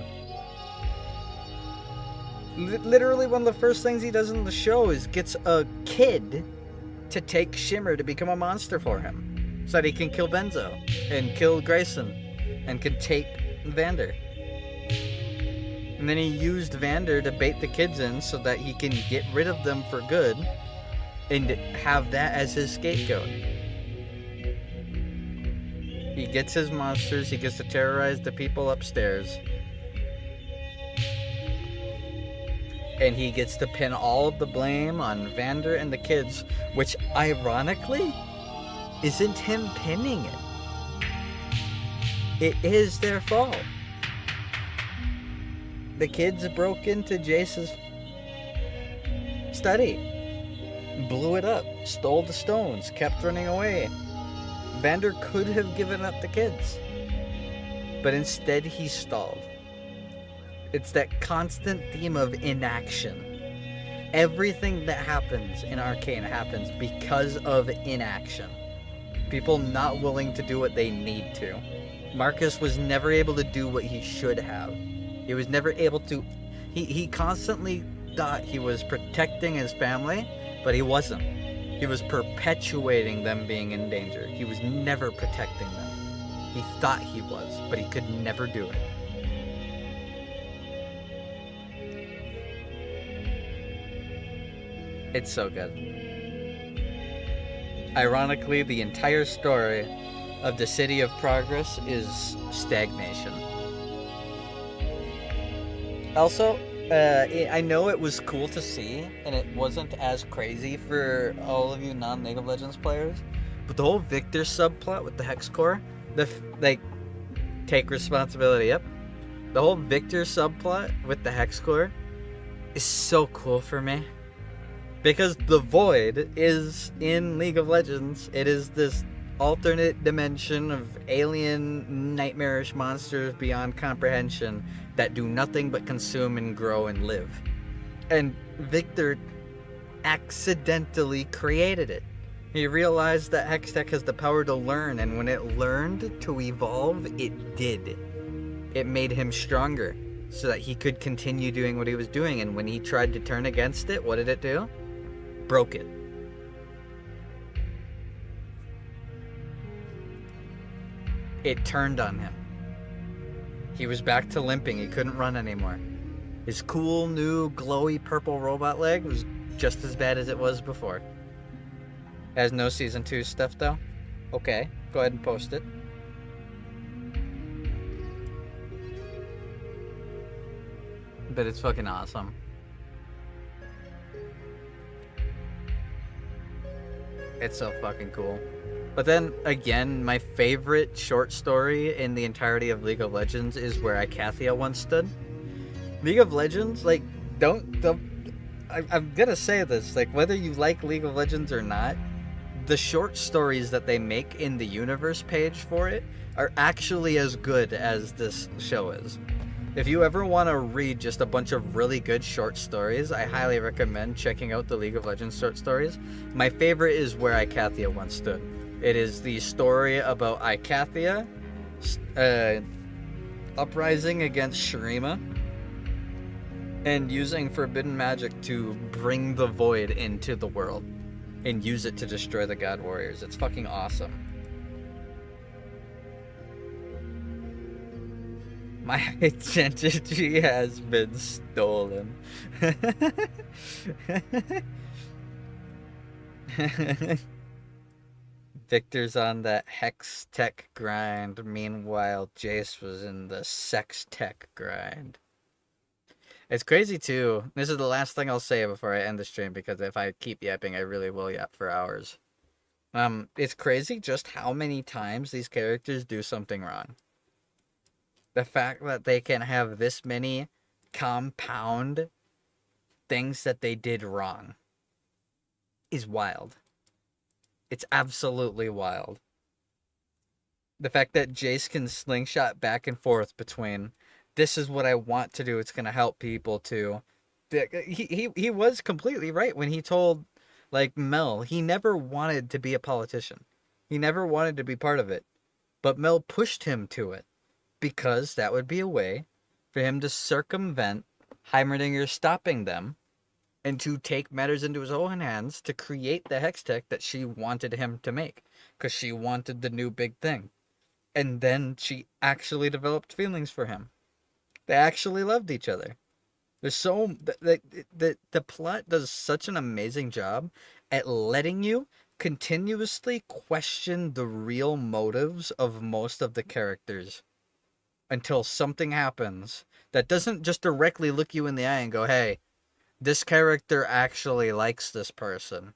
Literally one of the first things he does in the show is gets a kid to take Shimmer to become a monster for him, so that he can kill Benzo and kill Grayson and can take Vander. And then he used Vander to bait the kids in so that he can get rid of them for good and have that as his scapegoat. He gets his monsters, he gets to terrorize the people upstairs. And he gets to pin all of the blame on Vander and the kids, which ironically isn't him pinning it. It is their fault. The kids broke into Jace's study, blew it up, stole the stones, kept running away. Vander could have given up the kids, but instead he stalled. It's that constant theme of inaction. Everything that happens in Arcane happens because of inaction. People not willing to do what they need to. Marcus was never able to do what he should have. He was never able to... He constantly thought he was protecting his family, but he wasn't. He was perpetuating them being in danger. He was never protecting them. He thought he was, but he could never do it. It's so good. Ironically, the entire story of the City of Progress is stagnation. Also, I know it was cool to see, and it wasn't as crazy for all of you non-League of Legends players, but the whole Victor subplot with the Hex Core, take responsibility, yep. The whole Victor subplot with the hex core is so cool for me. Because the Void is in League of Legends. It is this alternate dimension of alien, nightmarish monsters beyond comprehension that do nothing but consume and grow and live. And Victor accidentally created it. He realized that Hextech has the power to learn, and when it learned to evolve, it did. It made him stronger so that he could continue doing what he was doing, and when he tried to turn against it, what did it do? Broke it. It turned on him. He was back to limping. He couldn't run anymore. His cool, new, glowy purple robot leg was just as bad as it was before. Has no Season 2 stuff, though? Okay, go ahead and post it. But it's fucking awesome. It's so fucking cool. But then, again, my favorite short story in the entirety of League of Legends is where Icathia once stood. League of Legends, like, I'm gonna say this, like, whether you like League of Legends or not, the short stories that they make in the universe page for it are actually as good as this show is. If you ever want to read just a bunch of really good short stories, I highly recommend checking out the League of Legends short stories. My favorite is Where Icathia Once Stood. It is the story about Icathia uprising against Shurima and using forbidden magic to bring the void into the world and use it to destroy the God Warriors. It's fucking awesome. My identity has been stolen. Victor's on that hex tech grind. Meanwhile, Jace was in the sex tech grind. It's crazy too. This is the last thing I'll say before I end the stream, because if I keep yapping, I really will yap for hours. It's crazy just how many times these characters do something wrong. The fact that they can have this many compound things that they did wrong is wild. It's absolutely wild. The fact that Jace can slingshot back and forth between, this is what I want to do, it's going to help people, to... He was completely right when he told, like, Mel, he never wanted to be a politician. He never wanted to be part of it. But Mel pushed him to it, because that would be a way for him to circumvent Heimerdinger stopping them and to take matters into his own hands to create the hex tech that she wanted him to make, because she wanted the new big thing. And then she actually developed feelings for him. They actually loved each other. There's so... The plot does such an amazing job at letting you continuously question the real motives of most of the characters until something happens that doesn't just directly look you in the eye and go, hey, this character actually likes this person.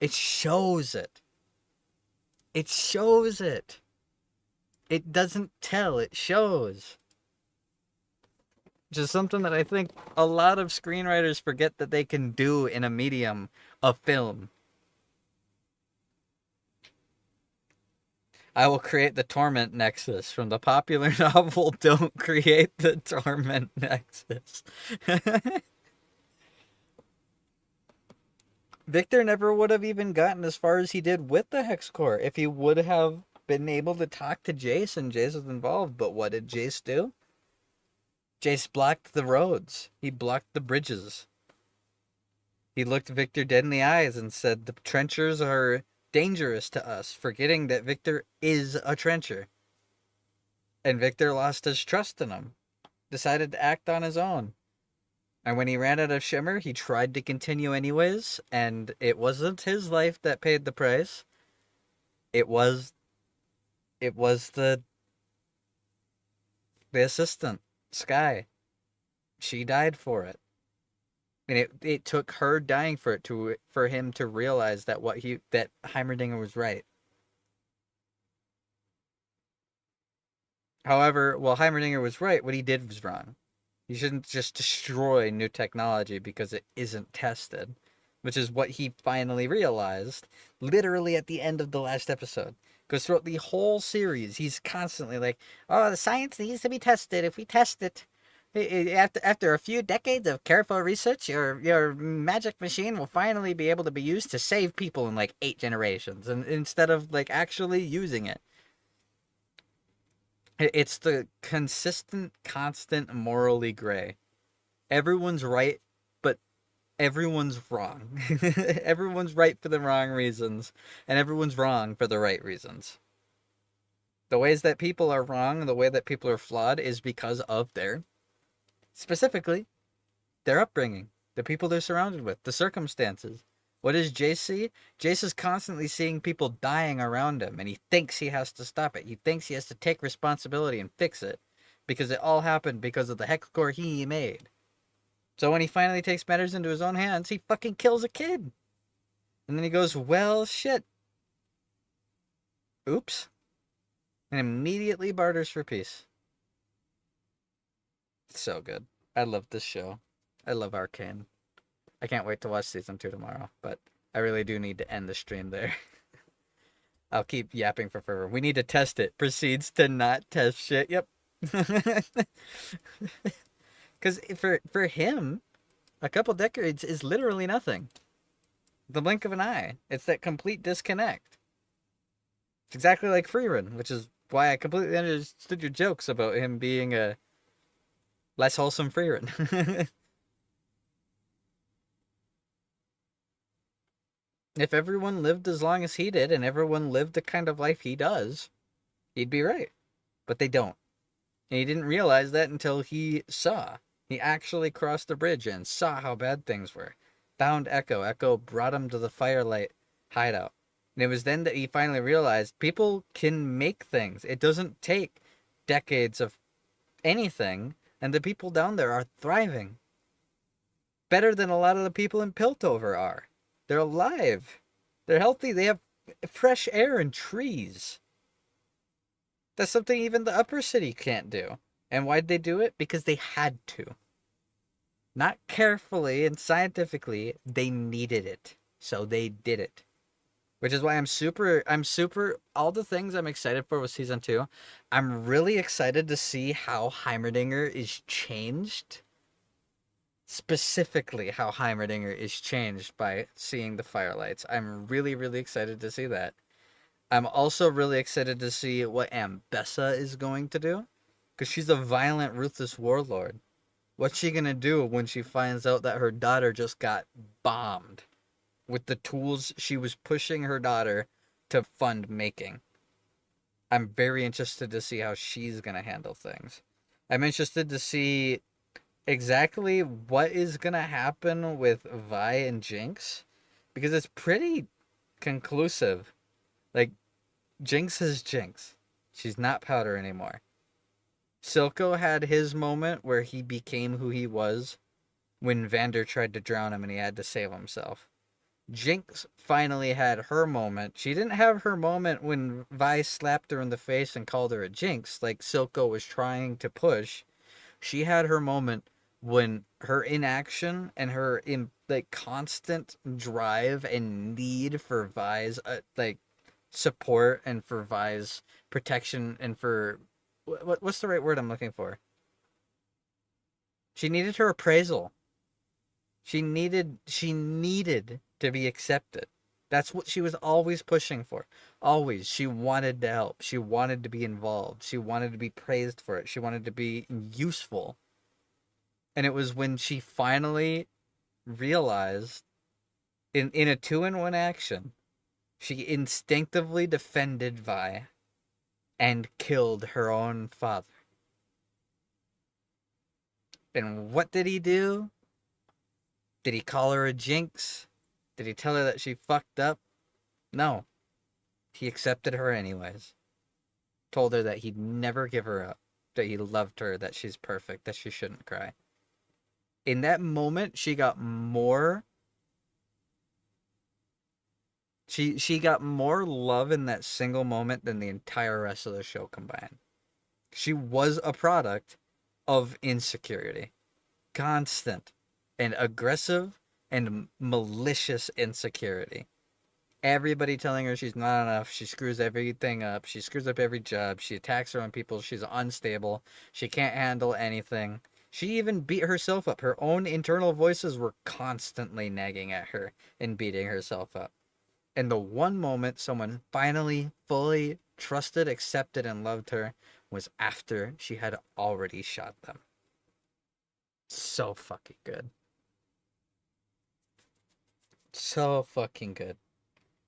It shows it. It shows it. It doesn't tell, it shows. Just something that I think a lot of screenwriters forget that they can do in a medium of film. I will create the Torment Nexus from the popular novel Don't Create the Torment Nexus. Victor never would have even gotten as far as he did with the Hex Core if he would have been able to talk to Jace and Jace was involved. But what did Jace do? Jace blocked the roads. He blocked the bridges. He looked Victor dead in the eyes and said, the trenchers are dangerous to us, forgetting that Victor is a trencher. And Victor lost his trust in him, decided to act on his own. And when he ran out of Shimmer, he tried to continue anyways, and it wasn't his life that paid the price. It was the assistant, Sky. She died for it. And it took her dying for it for him to realize that that Heimerdinger was right. However, while Heimerdinger was right, what he did was wrong. You shouldn't just destroy new technology because it isn't tested, which is what he finally realized literally at the end of the last episode. Because throughout the whole series, he's constantly like, "Oh, the science needs to be tested. If we test it, after a few decades of careful research, your magic machine will finally be able to be used to save people in like 8 generations." And instead of like actually using it, it's the consistent, constant morally gray. Everyone's right, but everyone's wrong. Everyone's right for the wrong reasons, and everyone's wrong for the right reasons. The ways that people are wrong and the way that people are flawed is because of specifically, their upbringing, the people they're surrounded with, the circumstances. What does Jace see? Jace is constantly seeing people dying around him, and he thinks he has to stop it. He thinks he has to take responsibility and fix it, because it all happened because of the hexcore he made. So when he finally takes matters into his own hands, he fucking kills a kid. And then he goes, well, shit. Oops. And immediately barters for peace. It's so good. I love this show. I love Arcane. I can't wait to watch season 2 tomorrow, but I really do need to end the stream there. I'll keep yapping for forever. We need to test it. Proceeds to not test shit. Yep. Because for him, a couple decades is literally nothing. The blink of an eye. It's that complete disconnect. It's exactly like Freerun, which is why I completely understood your jokes about him being a less wholesome Freerun. If everyone lived as long as he did and everyone lived the kind of life he does, he'd be right. But they don't. And he didn't realize that until he saw. He actually crossed the bridge and saw how bad things were. Found Echo. Echo brought him to the Firelight hideout. And it was then that he finally realized people can make things. It doesn't take decades of anything, and the people down there are thriving. Better than a lot of the people in Piltover are. They're alive. They're healthy. They have fresh air and trees. That's something even the upper city can't do. And why'd they do it? Because they had to. Not carefully and scientifically, they needed it. So they did it. Which is why I'm super, all the things I'm excited for with season 2. I'm really excited to see how Heimerdinger is changed. Specifically how Heimerdinger is changed by seeing the Firelights. I'm really, really excited to see that. I'm also really excited to see what Ambessa is going to do. Because she's a violent, ruthless warlord. What's she going to do when she finds out that her daughter just got bombed with the tools she was pushing her daughter to fund making? I'm very interested to see how she's going to handle things. I'm interested to see exactly what is going to happen with Vi and Jinx. Because it's pretty conclusive. Like, Jinx is Jinx. She's not Powder anymore. Silco had his moment where he became who he was when Vander tried to drown him and he had to save himself. Jinx finally had her moment. She didn't have her moment when Vi slapped her in the face and called her a Jinx, like Silco was trying to push. She had her moment when her inaction and her like constant drive and need for Vi's like support and for Vi's protection and for what's the right word I'm looking for? She needed her appraisal. She needed to be accepted. That's what she was always pushing for. Always. She wanted to help. She wanted to be involved. She wanted to be praised for it. She wanted to be useful. And it was when she finally realized in a 2-in-1 action, she instinctively defended Vi and killed her own father. And what did he do? Did he call her a Jinx? Did he tell her that she fucked up? No. He accepted her anyways. Told her that he'd never give her up. That he loved her, that she's perfect, that she shouldn't cry. In that moment, she got more... She got more love in that single moment than the entire rest of the show combined. She was a product of insecurity. Constant and aggressive and malicious insecurity. Everybody telling her she's not enough. She screws everything up. She screws up every job. She attacks her own people. She's unstable. She can't handle anything. She even beat herself up. Her own internal voices were constantly nagging at her and beating herself up. And the one moment someone finally fully trusted, accepted, and loved her was after she had already shot them. So fucking good. So fucking good.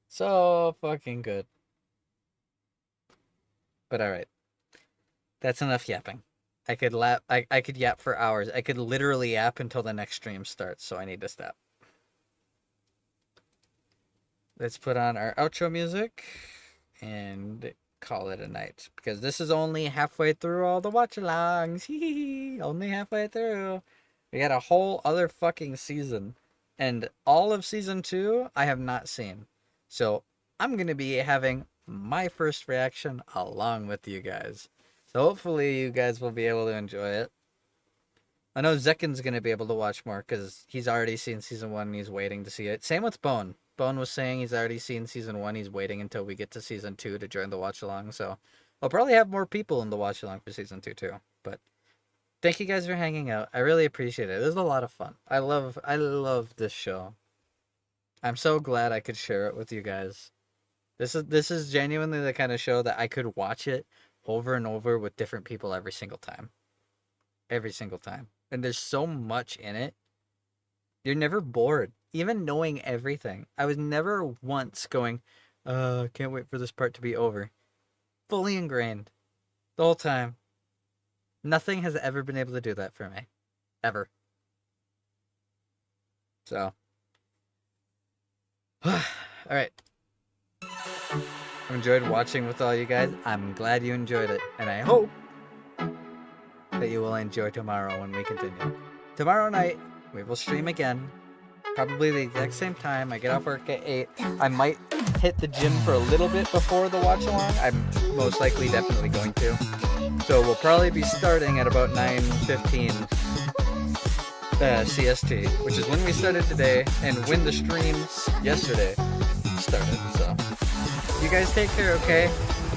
So fucking good. But alright. That's enough yapping. I could yap for hours. I could literally yap until the next stream starts, so I need to stop. Let's put on our outro music and call it a night. Because this is only halfway through all the watchalongs. Only halfway through. We got a whole other fucking season. And all of season 2 I have not seen. So I'm going to be having my first reaction along with you guys. So hopefully you guys will be able to enjoy it. I know Zekin's going to be able to watch more because he's already seen season 1 and he's waiting to see it. Same with Bone. Bone was saying he's already seen season 1. He's waiting until we get to season 2 to join the watch-along. So I'll probably have more people in the watch-along for season 2 too. But thank you guys for hanging out. I really appreciate it. It was a lot of fun. I love this show. I'm so glad I could share it with you guys. This is genuinely the kind of show that I could watch it over and over with different people every single time. Every single time. And there's so much in it. You're never bored. Even knowing everything. I was never once going, can't wait for this part to be over. Fully ingrained. The whole time. Nothing has ever been able to do that for me. Ever. So. Alright. I enjoyed watching with all you guys. I'm glad you enjoyed it. And I hope that you will enjoy tomorrow when we continue. Tomorrow night, we will stream again. Probably the exact same time. I get off work at 8. I might hit the gym for a little bit before the watch along. I'm most likely definitely going to. So we'll probably be starting at about 9:15 CST, which is when we started today and when the stream yesterday started. So you guys take care, okay?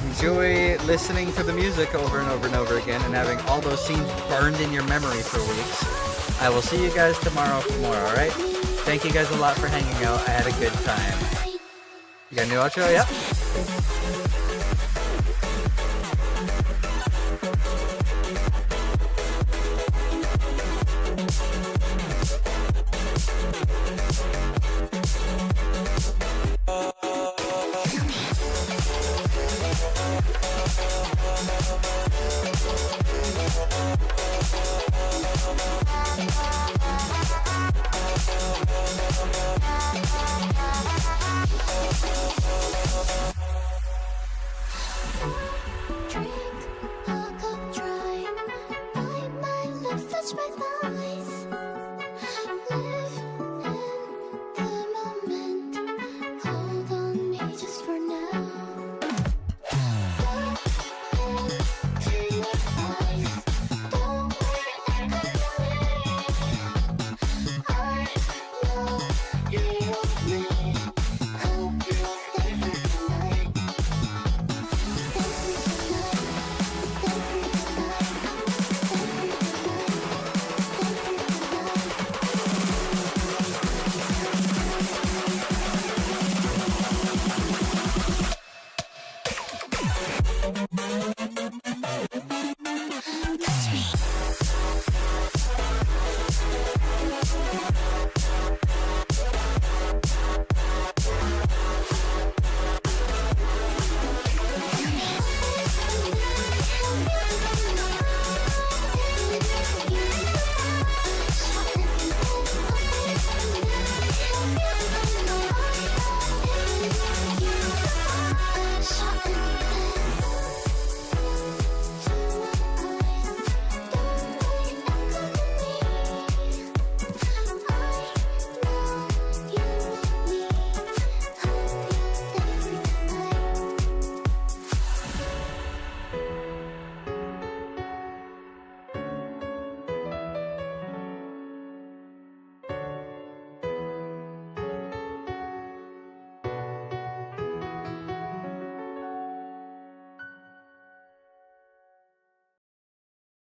Enjoy listening to the music over and over and over again and having all those scenes burned in your memory for weeks. I will see you guys tomorrow for more, alright? Thank you guys a lot for hanging out. I had a good time. You got a new outro? Yep.